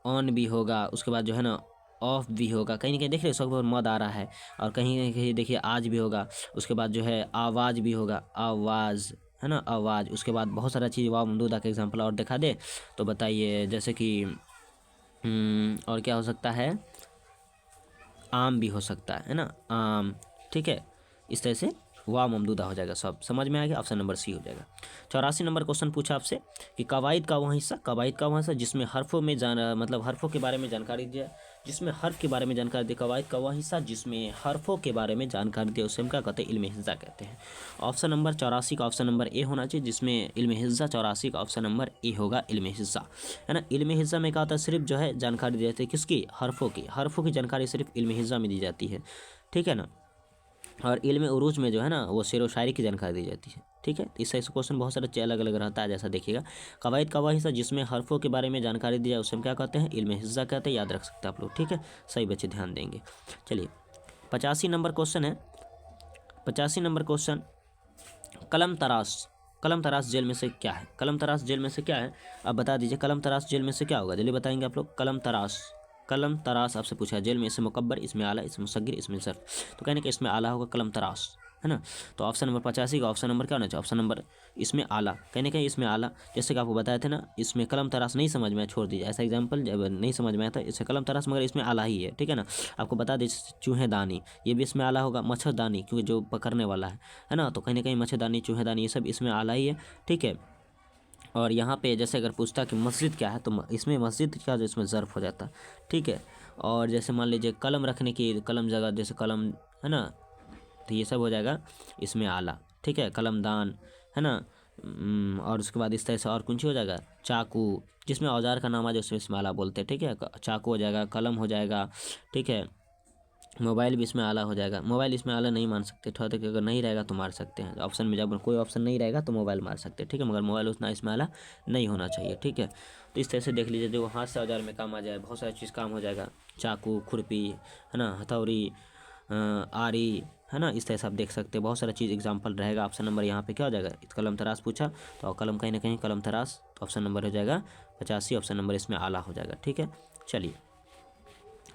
ऑन भी होगा, उसके बाद जो है ना ऑफ भी होगा, कहीं ना कहीं देख रहे सब पर मद आ रहा है, और कहीं ना कहीं देखिए आज भी होगा, उसके बाद जो है आवाज़ भी होगा, आवाज़, है ना, आवाज़। उसके बाद बहुत सारा चीज़ वाव ममदूदा का एग्जांपल और दिखा दे तो बताइए, जैसे कि और क्या हो सकता है? आम भी हो सकता है ना, आम, ठीक है। इस तरह से वाह ममदूदा हो जाएगा, सब समझ में आ गया, ऑप्शन नंबर सी हो जाएगा। 84 नंबर क्वेश्चन पूछा आपसे कि कवायद का वह हिस्सा, कवायद का वह हिस्सा जिसमें हर्फों में मतलब हर्फों के बारे में जानकारी दी जाए, जिसमें हर्फ के बारे में जानकारी दी, कवायद का वह हिस्सा जिसमें हर्फों के बारे में जानकारी दी, उसे हम क्या कहते हैं? इल्म हिज्जा कहते हैं। ऑप्शन नंबर 84 का ऑप्शन नंबर ए होना चाहिए, जिसमें इल्म हिज्जा, 84 का ऑप्शन नंबर ए होगा, इल्म हिज्जा, है ना। इल्म हिज्जा में क्या होता है? सिर्फ जो है जानकारी दी जाती है, किसकी? हर्फों की, हर्फों की जानकारी सिर्फ इल्म हिज्जा में दी जाती है, ठीक है ना। और इल्म उरूज में जो है ना वो शेर व शायरी की जानकारी दी जाती है, ठीक है। इस तरह से क्वेश्चन बहुत सारे अलग अलग रहता है, जैसा देखिएगा, कवायद का वह हिस्सा जिसमें हर्फों के बारे में जानकारी दी जाए उसे हम क्या कहते हैं? इल्म हिज्जा कहते हैं, याद रख सकते हैं आप लोग, ठीक है। सही बच्चे ध्यान देंगे। चलिए 85 नंबर क्वेश्चन है, 85 नंबर क्वेश्चन, कलम तराश, कलम तराश जेल में से क्या है? कलम तराश जेल में से क्या है? अब बता दीजिए, कलम तराश जेल में से क्या होगा? जल्दी बताएंगे आप लोग। कलम तराश, कलम तराश आपसे पूछा है, जेल में इसमें मुकब्बर, इसमें आला, इसमें मुसग्गिर, इसमें ज़र्फ, तो कहने कि इसमें आला होगा कलम तराश, है ना। तो ऑप्शन नंबर 85 का ऑप्शन नंबर क्या होना चाहिए? ऑप्शन नंबर इसमें आला, कहने का इसमें आला, जैसे कि आपको बताया थे ना, इसमें कलम तराश नहीं समझ में, छोड़ दीजिए ऐसा एग्जाम्पल, जब नहीं समझ में आया था इससे कलम तराश, मगर इसमें आला ही है, ठीक है ना। आपको बता दीजिए चूहेदानी, ये भी इसमें आला होगा, मच्छरदानी क्योंकि जो पकड़ने वाला है ना, तो कहीं ना कहीं मच्छरदानी, चूहेदानी, ये सब इसमें आला ही है, ठीक है। और यहाँ पे जैसे अगर पूछता कि मस्जिद क्या है, तो इसमें मस्जिद क्या, जो इसमें ज़र्फ हो जाता, ठीक है। और जैसे मान लीजिए कलम रखने की, कलम जगह जैसे कलम, है ना, तो ये सब हो जाएगा इसमें आला, ठीक है, कलमदान, है ना। और उसके बाद इस तरह से और कुछ हो जाएगा, चाकू, जिसमें औजार का नाम आ जाए उसमें इसमें आला बोलते हैं, ठीक है। चाकू हो जाएगा, कलम हो जाएगा, ठीक है। मोबाइल भी इसमें आला हो जाएगा, मोबाइल इसमें आला नहीं मान सकते, थोड़ा तक अगर नहीं रहेगा तो मार सकते हैं, ऑप्शन में जब कोई ऑप्शन नहीं रहेगा तो मोबाइल मार सकते हैं, ठीक है, मगर मोबाइल उतना इसमें आला नहीं होना चाहिए, ठीक है। तो इस तरह से देख लीजिए, जो हाथ से औजार में काम आ जाए, बहुत सारी चीज़ काम हो जाएगा, चाकू, खुरपी, है ना, हथौड़ी, आरी, है ना, इस तरह से आप देख सकते हैं बहुत सारा चीज़ एग्जाम्पल रहेगा। ऑप्शन नंबर यहाँ पे क्या हो जाएगा? कलम तराश पूछा तो कलम कहीं ना कहीं कलम तराश, तो ऑप्शन नंबर हो जाएगा 85, ऑप्शन नंबर इसमें आला हो जाएगा, ठीक है। चलिए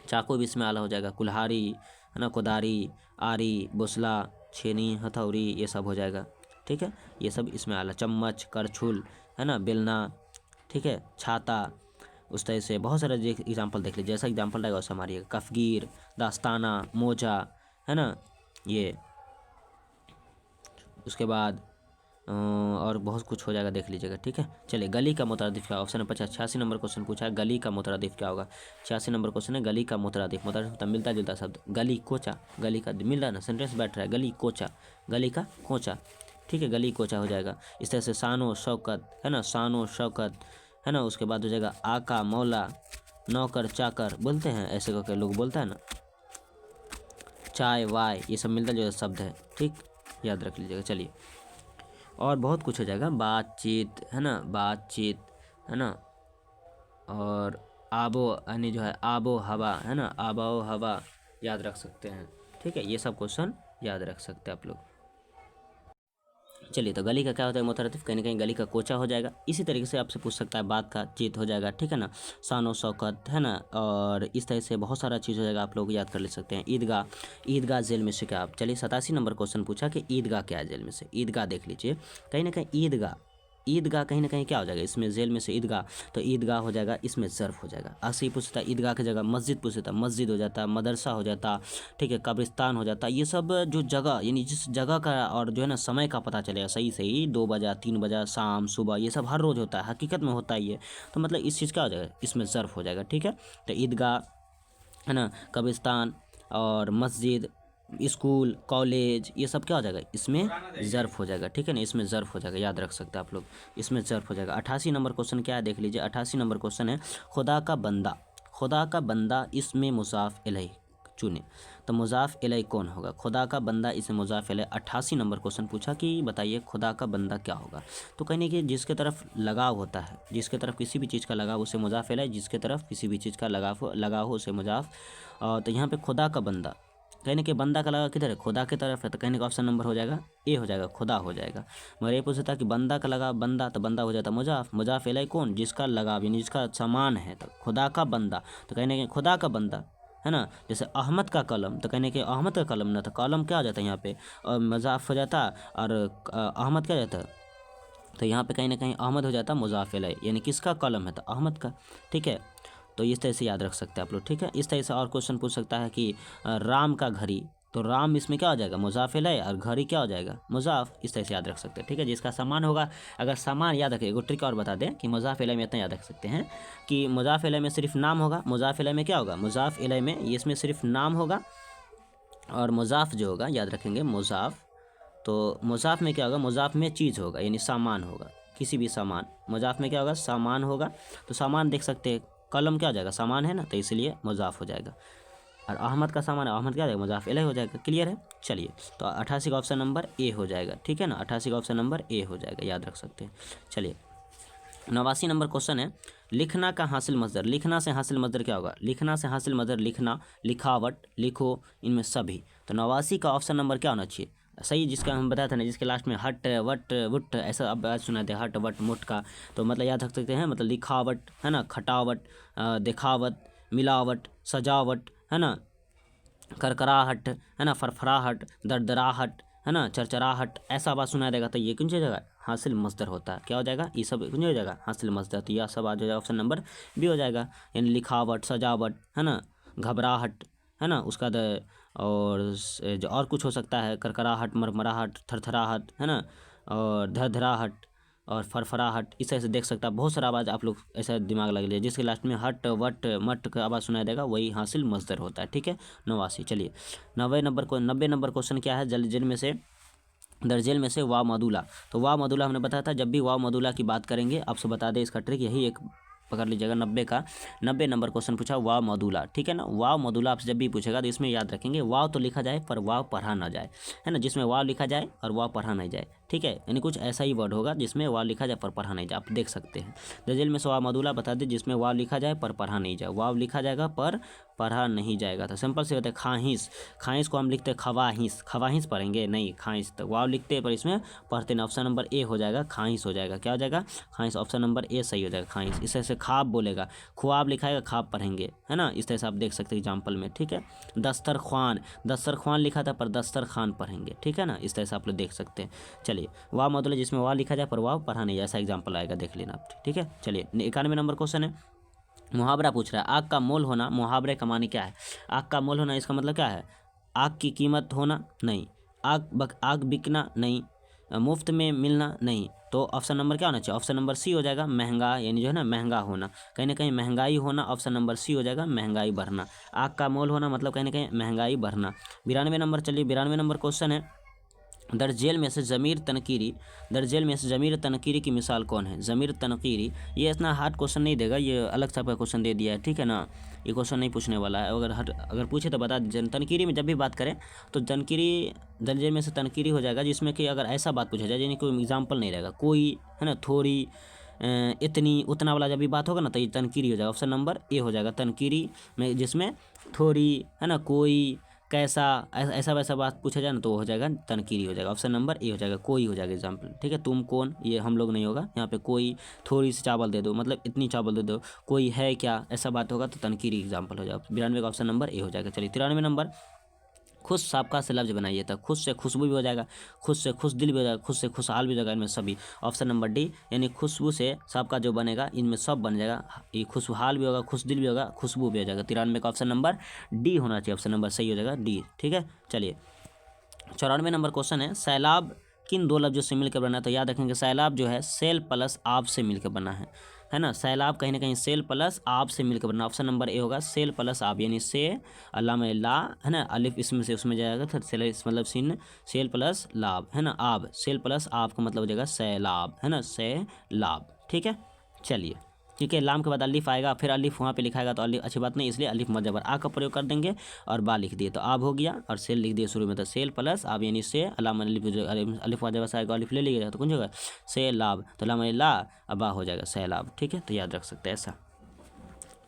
चाकू भी इसमें आला हो जाएगा, कुल्हाड़ी, है ना, कोदारी, आरी, बुसला, छेनी, हथौड़ी, ये सब हो जाएगा, ठीक है। ये सब इसमें आला, चम्मच, करछुल, है ना, बेलना, ठीक है, छाता, उस तरह से बहुत सारे एग्जाम्पल देख लीजिए, जैसा एग्जाम्पल रहेगा वैसा मारिएगा। कफगीर, दास्ताना, मोजा, है ना ये। उसके बाद और बहुत कुछ हो जाएगा, देख लीजिएगा, ठीक है। चलिए, गली का मुतरादिफ क्या? ऑप्शन नंबर 86 नंबर क्वेश्चन पूछा है, गली का मुतरादिफ क्या होगा? 86 नंबर क्वेश्चन है, गली का मुतरादिफ। मुतरादिफ मतलब मिलता जुलता शब्द। गली कोचा, गली का मिल रहा है ना, सेंटेंस बैठ रहा है, गली कोचा, गली का कोचा, ठीक है, गली कोचा हो जाएगा। इस तरह से शानो शौकत, है ना, शानो शौकत, है ना। उसके बाद हो जाएगा आका मौला, नौकर चाकर बोलते हैं, ऐसे करके लोग बोलता है ना। चाय वाय, ये सब मिलता जुलता शब्द है, ठीक, याद रख लीजिएगा। चलिए, और बहुत कुछ हो जाएगा, बातचीत, है ना, बातचीत, है ना। और आबो यानी जो है आबो हवा, है ना, आबो हवा याद रख सकते हैं, ठीक है। ये सब क्वेश्चन याद रख सकते हैं आप लोग। चलिए, तो गली का क्या होता है मुतरतिफ? कहीं ना कहीं गली का कोचा हो जाएगा। इसी तरीके से आपसे पूछ सकता है, बात का चीत हो जाएगा, ठीक है ना, शानो शौकत, है ना। और इस तरह से बहुत सारा चीज़ हो जाएगा, आप लोग याद कर ले सकते हैं। ईदगाह, ईदगाह जेल में से क्या? आप चलिए, 87 नंबर क्वेश्चन पूछा कि ईदगाह क्या है जेल में से? ईदगाह देख लीजिए, कहीं ना कहीं ईदगाह, ईदगाह कहीं ना कहीं क्या हो जाएगा इसमें, जेल में से ईदगाह, तो ईदगाह हो जाएगा, इसमें ज़र्फ हो जाएगा। ऐसे ही पूछता है, ईदगाह की जगह मस्जिद पूछता, मस्जिद हो जाता, मदरसा हो जाता, ठीक है, कब्रिस्तान हो जाता। ये सब जो जगह यानी जिस जगह का और जो है ना समय का पता चलेगा सही सही, 2 बजा 3 बजा शाम सुबह, ये सब हर रोज़ होता है, हकीकत में होता ही है। तो मतलब इस चीज़ क्या हो जाएगा, इसमें ज़र्फ हो जाएगा, ठीक है। तो ईदगाह, है ना, कब्रिस्तान और मस्जिद, स्कूल, कॉलेज, ये सब क्या हो जाएगा, इसमें ज़र्फ हो जाएगा, ठीक है ना, इसमें ज़र्फ हो जाएगा, याद रख सकते हैं आप लोग, इसमें ज़र्फ हो जाएगा। 88 नंबर क्वेश्चन क्या है देख लीजिए, 88 नंबर क्वेश्चन है, खुदा का बंदा, खुदा का बंदा इसमें मुज़ाफ इलैह चुने। तो मुज़ाफ इलैह कौन होगा? खुदा का बंदा इसमें मुज़ाफ इलैह। 88 नंबर क्वेश्चन पूछा कि बताइए खुदा का बंदा क्या होगा? तो कहने कि जिसके तरफ लगाव होता है, जिसके तरफ किसी भी चीज़ का लगाव उसे मुज़ाफ इलैह, जिसके तरफ किसी भी चीज़ का लगाव हो उसे मुज़ाफ। तो यहाँ पे खुदा का बंदा, कहने के बंदा का लगा किधर है, खुदा की तरफ है, तो कहने का ऑप्शन नंबर हो जाएगा ए हो जाएगा, खुदा हो जाएगा। मगर ये पूछता था कि बंदा का लगा बंदा, तो बंदा हो जाता मुज़ाफ, मुज़ाफ इलैह कौन? जिसका लगाव यानी जिसका समान है, तो खुदा का बंदा, तो कहने के खुदा का बंदा, है ना। जैसे अहमद का कलम, तो कहने के अहमद का कलम ना, तो कलम क्या हो जाता है यहाँ पे, और मुज़ाफ हो जाता, और अहमद क्या हो जाता है, तो यहाँ पे कहीं ना कहीं अहमद हो जाता मुज़ाफ इलैह, यानी किसका कलम है, तो अहमद का, ठीक है। तो इस तरह से याद रख सकते हैं आप लोग, ठीक है। इस तरह से और क्वेश्चन पूछ सकता है कि राम का घड़ी, तो राम इसमें क्या हो जाएगा, मुज़ाफ इलैह, और घड़ी क्या हो जाएगा, मुज़ाफ। इस तरह से याद रख सकते हैं, ठीक है। जिसका सामान होगा, अगर सामान याद रखें, एगो ट्रिक और बता दें कि मुज़ाफ इलैह में इतना याद रख सकते हैं कि मुज़ाफ इलैह में सिर्फ नाम होगा, मुज़ाफ इलैह में क्या होगा, मुज़ाफ इलैह में ये इसमें सिर्फ नाम होगा, और मुज़ाफ जो होगा याद रखेंगे मुज़ाफ, तो मुज़ाफ में क्या होगा, मुज़ाफ में चीज़ होगा यानी सामान होगा, किसी भी सामान, मुज़ाफ में क्या होगा, सामान होगा। तो सामान देख सकते हैं, कलम क्या हो जाएगा, सामान है ना, तो इसलिए मुज़ाफ हो जाएगा। और अहमद का सामान है, अहमद क्या हो जाएगा, मुज़ाफ इलैह हो जाएगा, क्लियर है। चलिए, तो 88 का ऑप्शन नंबर ए हो जाएगा, ठीक है ना, 88 का ऑप्शन नंबर ए हो जाएगा, याद रख सकते हैं। चलिए, 89 नंबर क्वेश्चन है, लिखना का हासिल मज़दर, लिखना से हासिल मज़दर क्या होगा, लिखना से हासिल मज़दर लिखना, लिखावट, लिखो, इनमें सभी। तो 89 का ऑप्शन नंबर क्या होना चाहिए सही, जिसका हम बताया था ना, जिसके लास्ट में हट वट वुट ऐसा अब आज सुना थे, हट वट मुट का, तो मतलब याद रख सकते हैं, मतलब लिखावट, है ना, खटावट, दिखावट, मिलावट, सजावट, है ना, करकराहट, है ना, फरफराहट, दरदराहट, है ना, चरचराहट, ऐसा आवाज़ सुनाई देगा, तो ये कौन सी जगह हासिल मसदर होता है, क्या हो जाएगा, ये सब कौन सी हो जाएगा, हासिल मसदर। तो यह सब आ जाएगा, ऑप्शन नंबर बी हो जाएगा, यानी लिखावट, सजावट, है ना, घबराहट, है ना, उसका और जो और कुछ हो सकता है, करकराहट, मरमराहट, थरथराहट, है ना, और धरधराहट, और फरफराहट, इस तरह से देख सकता है। बहुत सारा आवाज़ आप लोग ऐसा दिमाग लगा लीजिए, जिसके लास्ट में हट वट मट का आवाज़ सुनाई देगा, वही हासिल मसदर होता है, ठीक है। 89। चलिए, 90 नंबर क्वेश्चन क्या है, जल जेल में से दर्जेल में से वाव मदुला। तो वाव मदुला हमने बताया था, जब भी वाव मदुला की बात करेंगे आपसे बता दें, इसका ट्रिक यही एक पकड़ लीजिएगा। 90 नंबर क्वेश्चन पूछा वाव मदुला, ठीक है ना। वाव मदुला आपसे जब भी पूछेगा तो इसमें याद रखेंगे, वाव तो लिखा जाए पर वाव पढ़ा ना जाए, है ना, जिसमें वाव लिखा जाए और वाव पढ़ा नहीं जाए, ठीक है, यानी कुछ ऐसा ही वर्ड होगा जिसमें वाव लिखा जाए पर पढ़ा नहीं जाए, आप देख सकते हैं। दर्जेल में से वाव मदुला बता दें, जिसमें वाव लिखा जाए पर पढ़ा नहीं जाए, वाव लिखा जाएगा पर पढ़ा नहीं जाएगा। तो सिंपल से होता है खाहिस, खाइस को हम लिखते हैं खवाहिस, खवाहिस पढ़ेंगे नहीं खाइस, तो वाव लिखते हैं पर इसमें पढ़ते हैं। ऑप्शन नंबर ए हो जाएगा, खाइस हो जाएगा, क्या हो जाएगा, खाइस, ऑप्शन नंबर ए सही हो जाएगा, खाइस। इस तरह से खाब बोलेगा, ख्वाब लिखाएगा, खाब पढ़ेंगे, है ना, इस तरह से आप देख सकते हैं एग्जाम्पल में, ठीक है। दस्तरख्वान, दस्तरख्वान लिखा था पर दस्तरखान पढ़ेंगे, ठीक है ना, इस तरह से आप लोग देख सकते हैं। चलिए, वाव मदुला जिसमें वाव लिखा जाए पर वाव पढ़ा नहीं, ऐसा एग्जाम्पल आएगा, देख लेना आप, ठीक है। चलिए, 91 नंबर क्वेश्चन है, मुहावरा पूछ रहा है, आग का मोल होना मुहावरे का मानी क्या है? आग का मोल होना इसका मतलब क्या है? आग की कीमत होना नहीं, आग बिकना नहीं, मुफ्त में मिलना नहीं। तो ऑप्शन नंबर क्या होना चाहिए? ऑप्शन नंबर सी हो जाएगा, महंगा, यानी जो है ना महंगा होना, कहीं ना कहीं महंगाई होना। ऑप्शन नंबर सी हो जाएगा, महंगाई बढ़ना। आग का मोल होना मतलब कहीं ना कहीं महंगाई बढ़ना। 92 नंबर, चलिए 92 नंबर क्वेश्चन है, दरजेल में से ज़मीर तनकीरी, दरजेल में से ज़मीर तनकीरी की मिसाल कौन है? ज़मीर तनकीरी, ये इतना हार्ड क्वेश्चन नहीं देगा, ये अलग सा क्वेश्चन दे दिया है, ठीक है ना, ये क्वेश्चन नहीं पूछने वाला है। अगर पूछे तो बता दीजिए। तनकीरी में जब भी बात करें तो तनकीरी, दरजेल में से तनकीरी हो जाएगा जिसमें कि अगर ऐसा बात पूछा जाए यानी कोई एग्जाम्पल नहीं रहेगा, कोई है ना, थोड़ी, इतनी, उतना वाला जब भी बात होगा ना तो ये तनकीरी हो जाएगा। ऑप्शन नंबर ए हो जाएगा, तनकीरी में जिसमें थोड़ी, है ना, कोई, कैसा, ऐसा वैसा बात पूछा जाए ना तो वो हो जाएगा तनकीरी हो जाएगा। ऑप्शन नंबर ए हो जाएगा, कोई हो जाएगा एग्जाम्पल, ठीक है। तुम कौन, ये हम लोग नहीं होगा यहाँ पे। कोई, थोड़ी सी चावल दे दो मतलब इतनी चावल दे दो, कोई है क्या, ऐसा बात होगा तो तनकीरी एग्जाम्पल हो जाएगा। 92 का ऑप्शन नंबर ए हो जाएगा। चलिए 93 नंबर, खुश साबका से लफ्ज बनाइए। था खुश से खुशबू भी हो जाएगा, खुश से खुश दिल भी हो जाएगा, खुश से खुशहाल भी हो जाएगा, इनमें सभी। ऑप्शन नंबर डी, यानी खुशबू से साबका जो बनेगा इनमें सब बन जाएगा, ये खुशहाल भी होगा, खुश दिल भी होगा, खुशबू भी हो जाएगा। 93 का ऑप्शन नंबर डी होना चाहिए, ऑप्शन नंबर सही हो जाएगा डी, ठीक है। चलिए 94 नंबर क्वेश्चन है, सैलाब किन दो लफ्जों से मिलकर बना है? तो याद रखेंगे सैलाब जो है सेल प्लस आप से मिलकर बना है ना। सैलाब कहीं ना कहीं सेल प्लस आप से मिलकर बना। ऑप्शन नंबर ए होगा, सेल प्लस आप, यानी से अल्लाह में ला, है ना, अलिफ इसमें से उसमें जाएगा तो सेल मतलब सिन, सेल प्लस लाभ, है ना, आब, सेल प्लस आप का मतलब हो जाएगा सैलाब, है ना, सैलाब, ठीक है। चलिए ठीक है, लाम के बाद अलिफ आएगा, फिर अलिफ वहाँ पे लिखाएगा तो अलिफ अच्छी बात नहीं, इसलिए अलिफ मजबर आ का प्रयोग कर देंगे और बा लिख दिए तो आब हो गया, और सेल लिख दिए शुरू में तो सेल प्लस आब, यानी से अलाम अलिफ मजबर से आएगा, अलिफ ले लीजिएगा तो कौन होगा से लाभ, तो लाम ला अबा हो जाएगा सैलाब, ठीक है, तो याद रख सकते हैं ऐसा।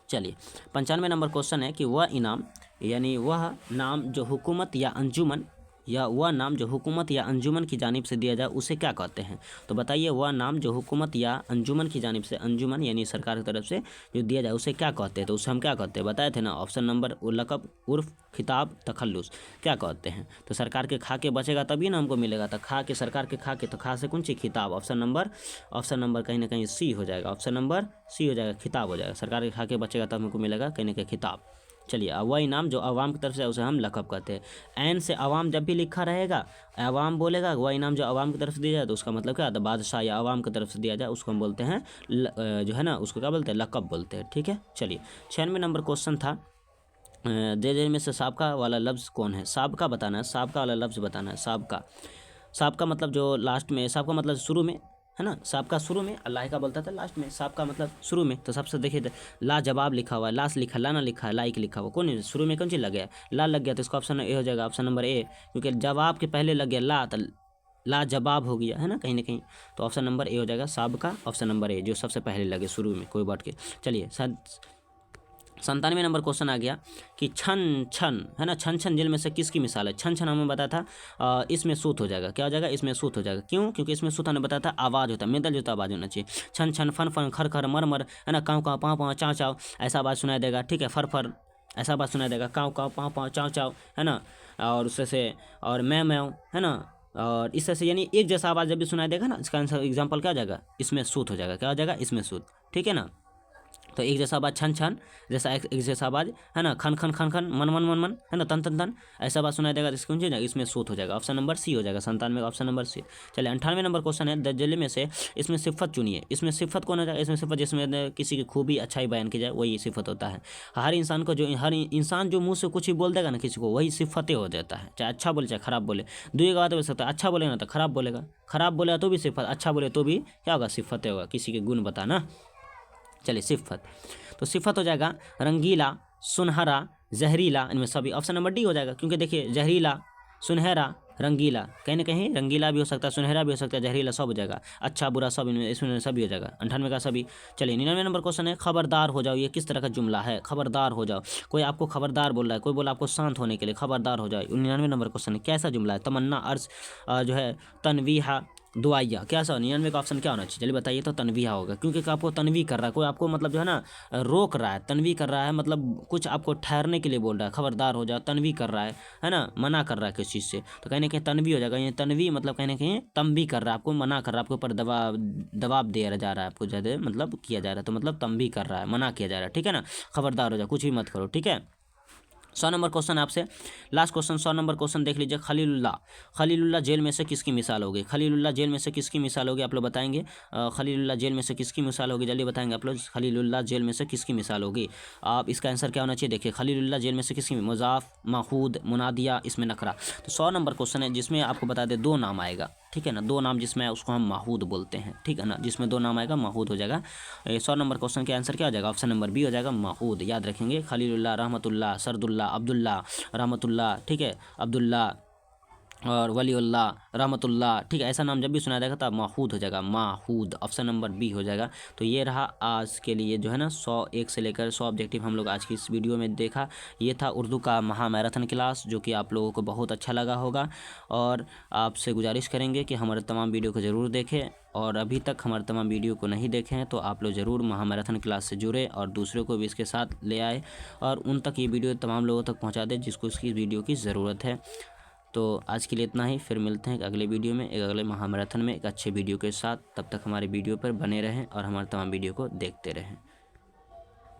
चलिए 95 नंबर क्वेश्चन है कि वह इनाम, यानी वह नाम जो हुकूमत या अंजुमन, या वह नाम जो हुकूमत या अंजुमन की जानिब से दिया जाए उसे क्या कहते हैं? तो बताइए, वह नाम जो हुकूमत या अंजुमन की जानिब से, अंजुमन यानी सरकार की तरफ से जो दिया जाए उसे क्या कहते हैं? तो उसे हम क्या कहते हैं बताए थे ना, ऑप्शन नंबर लक़ब, उर्फ, खिताब, तखल्लुस, क्या कहते हैं? तो सरकार के खा के बचेगा तभी ना हमको मिलेगा, तो खा के, सरकार के खा के, तो खा से कौन सी खिताब, ऑप्शन नंबर कहीं ना कहीं सी हो जाएगा, ऑप्शन नंबर सी हो जाएगा, खिताब हो जाएगा। सरकार के खा के बचेगा तब हमको मिलेगा कहीं ना कहीं खिताब। चलिए वह इनाम जो अवाम की तरफ से उसे हम लक़ब कहते हैं। एन से अवाम जब भी लिखा रहेगा, अवाम बोलेगा, वह इनाम जो अवाम की तरफ से दिया जाए तो उसका मतलब क्या होता है? बादशाह या अवाम की तरफ से दिया जाए उसको हम बोलते हैं जो है ना, उसको क्या बोलते हैं? लक़ब बोलते हैं, ठीक है। चलिए 96 नंबर क्वेश्चन था, जे में से साबका वाला लफ्ज़ कौन है? साबका बताना है, साबका वाला लफ्ज़ बताना है। साबका, साबका मतलब जो लास्ट में, साबका मतलब शुरू में, है ना, साबका शुरू में, अल्लाह का बोलता था लास्ट में, साबका मतलब शुरू में। तो सबसे देखिए ला जवाब लिखा हुआ है, लास्ट लिखा, लाना लिखा है, लाइक लिखा हुआ, कौन है शुरू में, कौन चीज़ लग गया? ला लग गया, तो इसका ऑप्शन ए हो जाएगा, ऑप्शन नंबर ए, क्योंकि जवाब के पहले लग गया ला, तो ला जवाब हो गया, है ना, कहीं ना कहीं। तो ऑप्शन नंबर ए हो जाएगा साबका, ऑप्शन नंबर ए, जो सबसे पहले लगे शुरू में कोई बात के। चलिए 97 नंबर क्वेश्चन आ गया कि छन छन, है ना, छन छन जेल में से किसकी मिसाल है? छन छन हमें बताया था इसमें सूत हो जाएगा, क्या हो जाएगा? इसमें सूत हो जाएगा। क्यों? क्योंकि इसमें सूत हमने बताया था आवाज़ होता है, मिलता जुलता आवाज़ होना चाहिए। छन छन, फन फन, खर खर, मर मर, है ना, काँव काँव, पाँव पाँव, चाँव चाँव, ऐसा आवाज़ सुनाई देगा, ठीक है। फर फर, ऐसा आवाज़ सुनाई देगा। काँव काँव, पाँव पाँव, चाँव चाँव, है ना, और उससे से, और मैं, है ना, और इस तरह से, यानी एक जैसा आवाज़ जब भी सुनाई देगा ना, इसका आंसर एग्जाम्पल क्या हो जाएगा? इसमें सूत हो जाएगा, क्या हो जाएगा? इसमें सूत, ठीक है ना। तो एक जैसा आवाज़ छन छन, जैसा एक जैसा आवाज़, है ना, खन खन खन खन, मन मन मन मन, है ना, तन तन तन, ऐसा आवाज़ सुनाई देगा, इसको इसमें सूत हो जाएगा। ऑप्शन नंबर सी हो जाएगा 97 का, ऑप्शन नंबर सी। चलिए 98 नंबर क्वेश्चन है, दर्जले में से इसमें सिफत चुनिए। इसमें सिफत कौन हो जाएगा? इसमें सिफत जिसमें किसी की खूबी, अच्छाई बयान की जाए, वही सिफत होता है। हर इंसान जो मुँह से कुछ ही बोल देगा ना किसी को, वही सिफतें हो जाता है, चाहे अच्छा बोले चाहे खराब बोले। दुई बात हो सकता है, अच्छा बोलेगा ना तो खराब बोलेगा, खराब बोलेगा तो भी सिफत, अच्छा बोले तो भी क्या होगा? सिफतें होगा, किसी के गुण बताना। चलिए सिफत, तो सिफत हो जाएगा रंगीला, सुनहरा, जहरीला, इनमें सभी। ऑप्शन नंबर डी हो जाएगा, क्योंकि देखिए जहरीला, सुनहरा, रंगीला, कहीं ना कहीं रंगीला भी हो सकता है, सुनहरा भी हो सकता है, जहरीला सब हो जाएगा, अच्छा बुरा सब इसमें सभी हो जाएगा। 98 का सभी। चलिए 99 नंबर क्वेश्चन है, खबरदार हो जाओ, ये किस तरह का जुमला है? खबरदार हो जाओ, कोई आपको खबरदार बोल रहा है, कोई बोला आपको शांत होने के लिए, खबरदार हो जाओ। 99 नंबर क्वेश्चन है, कैसा जुमला है? तमन्ना, अर्ज, जो है तनवीहा, दुआइया, क्या सा 99 का ऑप्शन क्या होना चाहिए? चलिए बताइए। तो तनवीहा होगा, क्योंकि आपको तनवी कर रहा है, कोई आपको मतलब जो है ना रोक रहा है, तनवी कर रहा है, मतलब कुछ आपको ठहरने के लिए बोल रहा है, खबरदार हो जाओ, तनवी कर रहा है ना, मना कर रहा है किसी चीज़ से, तो कहीं ना कहीं तनवी हो जाएगा। ये तनवी मतलब कहीं ना कहीं तंबी कर रहा है, आपको मना कर रहा है, आपके ऊपर दबाव दबाव दिया जा रहा है, आपको ज़्यादा मतलब किया जा रहा है, तो मतलब तंबी कर रहा है, मना किया जा रहा है, ठीक है ना, खबरदार हो जाओ, कुछ भी मत करो, ठीक है। 100 नंबर क्वेश्चन आपसे, लास्ट क्वेश्चन 100 नंबर क्वेश्चन देख लीजिए। खलीलुल्लाह जेल में से किसकी मिसाल होगी? खलीलुल्लाह जेल में से किसकी मिसाल होगी, आप लोग बताएंगे। खलीलुल्लाह जेल में से किसकी मिसाल होगी, जल्दी बताएंगे आप लोग। खलीलुल्लाह जेल में से किसकी मिसाल होगी? आप इसका आंसर क्या होना चाहिए? देखिए, खलीलुल्लाह जेल में से किसकी, मुजाफ, माहूद, मुनादिया, इसमें नखरा। तो 100 नंबर क्वेश्चन है जिसमें आपको बता दें 2 नाम आएगा, ठीक है ना, 2 नाम जिसमें उसको हम माहूद बोलते हैं, ठीक है ना, जिसमें 2 नाम आएगा माहूद हो जाएगा। 100 नंबर क्वेश्चन के आंसर क्या हो जाएगा? ऑप्शन नंबर बी हो जाएगा, माहूद। याद रखेंगे, खलीलुल्लाह, रहमतुल्लाह, सरदुल्लाह, अब्दुल्ला, रहमतुल्लाह, ठीक है, अब्दुल्ला और वलीउल्लाह, रहमतुल्लाह, ठीक है, ऐसा नाम जब भी सुनाया जाएगा तब माहूद हो जाएगा, माहूद। ऑप्शन नंबर बी हो जाएगा। तो ये रहा आज के लिए जो है ना 101 से लेकर 100 ऑब्जेक्टिव हम लोग आज की इस वीडियो में देखा। ये था उर्दू का महा मैराथन क्लास, जो कि आप लोगों को बहुत अच्छा लगा होगा, और आपसे गुजारिश करेंगे कि हमारे तमाम वीडियो को ज़रूर देखें, और अभी तक हमारे तमाम वीडियो को नहीं देखे हैं तो आप लोग ज़रूर महा मैराथन क्लास से जुड़े और दूसरों को भी इसके साथ ले आए, और उन तक ये वीडियो तमाम लोगों तक पहुंचा दें जिसको इसकी वीडियो की ज़रूरत है। तो आज के लिए इतना ही, फिर मिलते हैं एक अगले वीडियो में, एक अगले महामैराथन में, एक अच्छे वीडियो के साथ। तब तक हमारे वीडियो पर बने रहें और हमारे तमाम वीडियो को देखते रहें।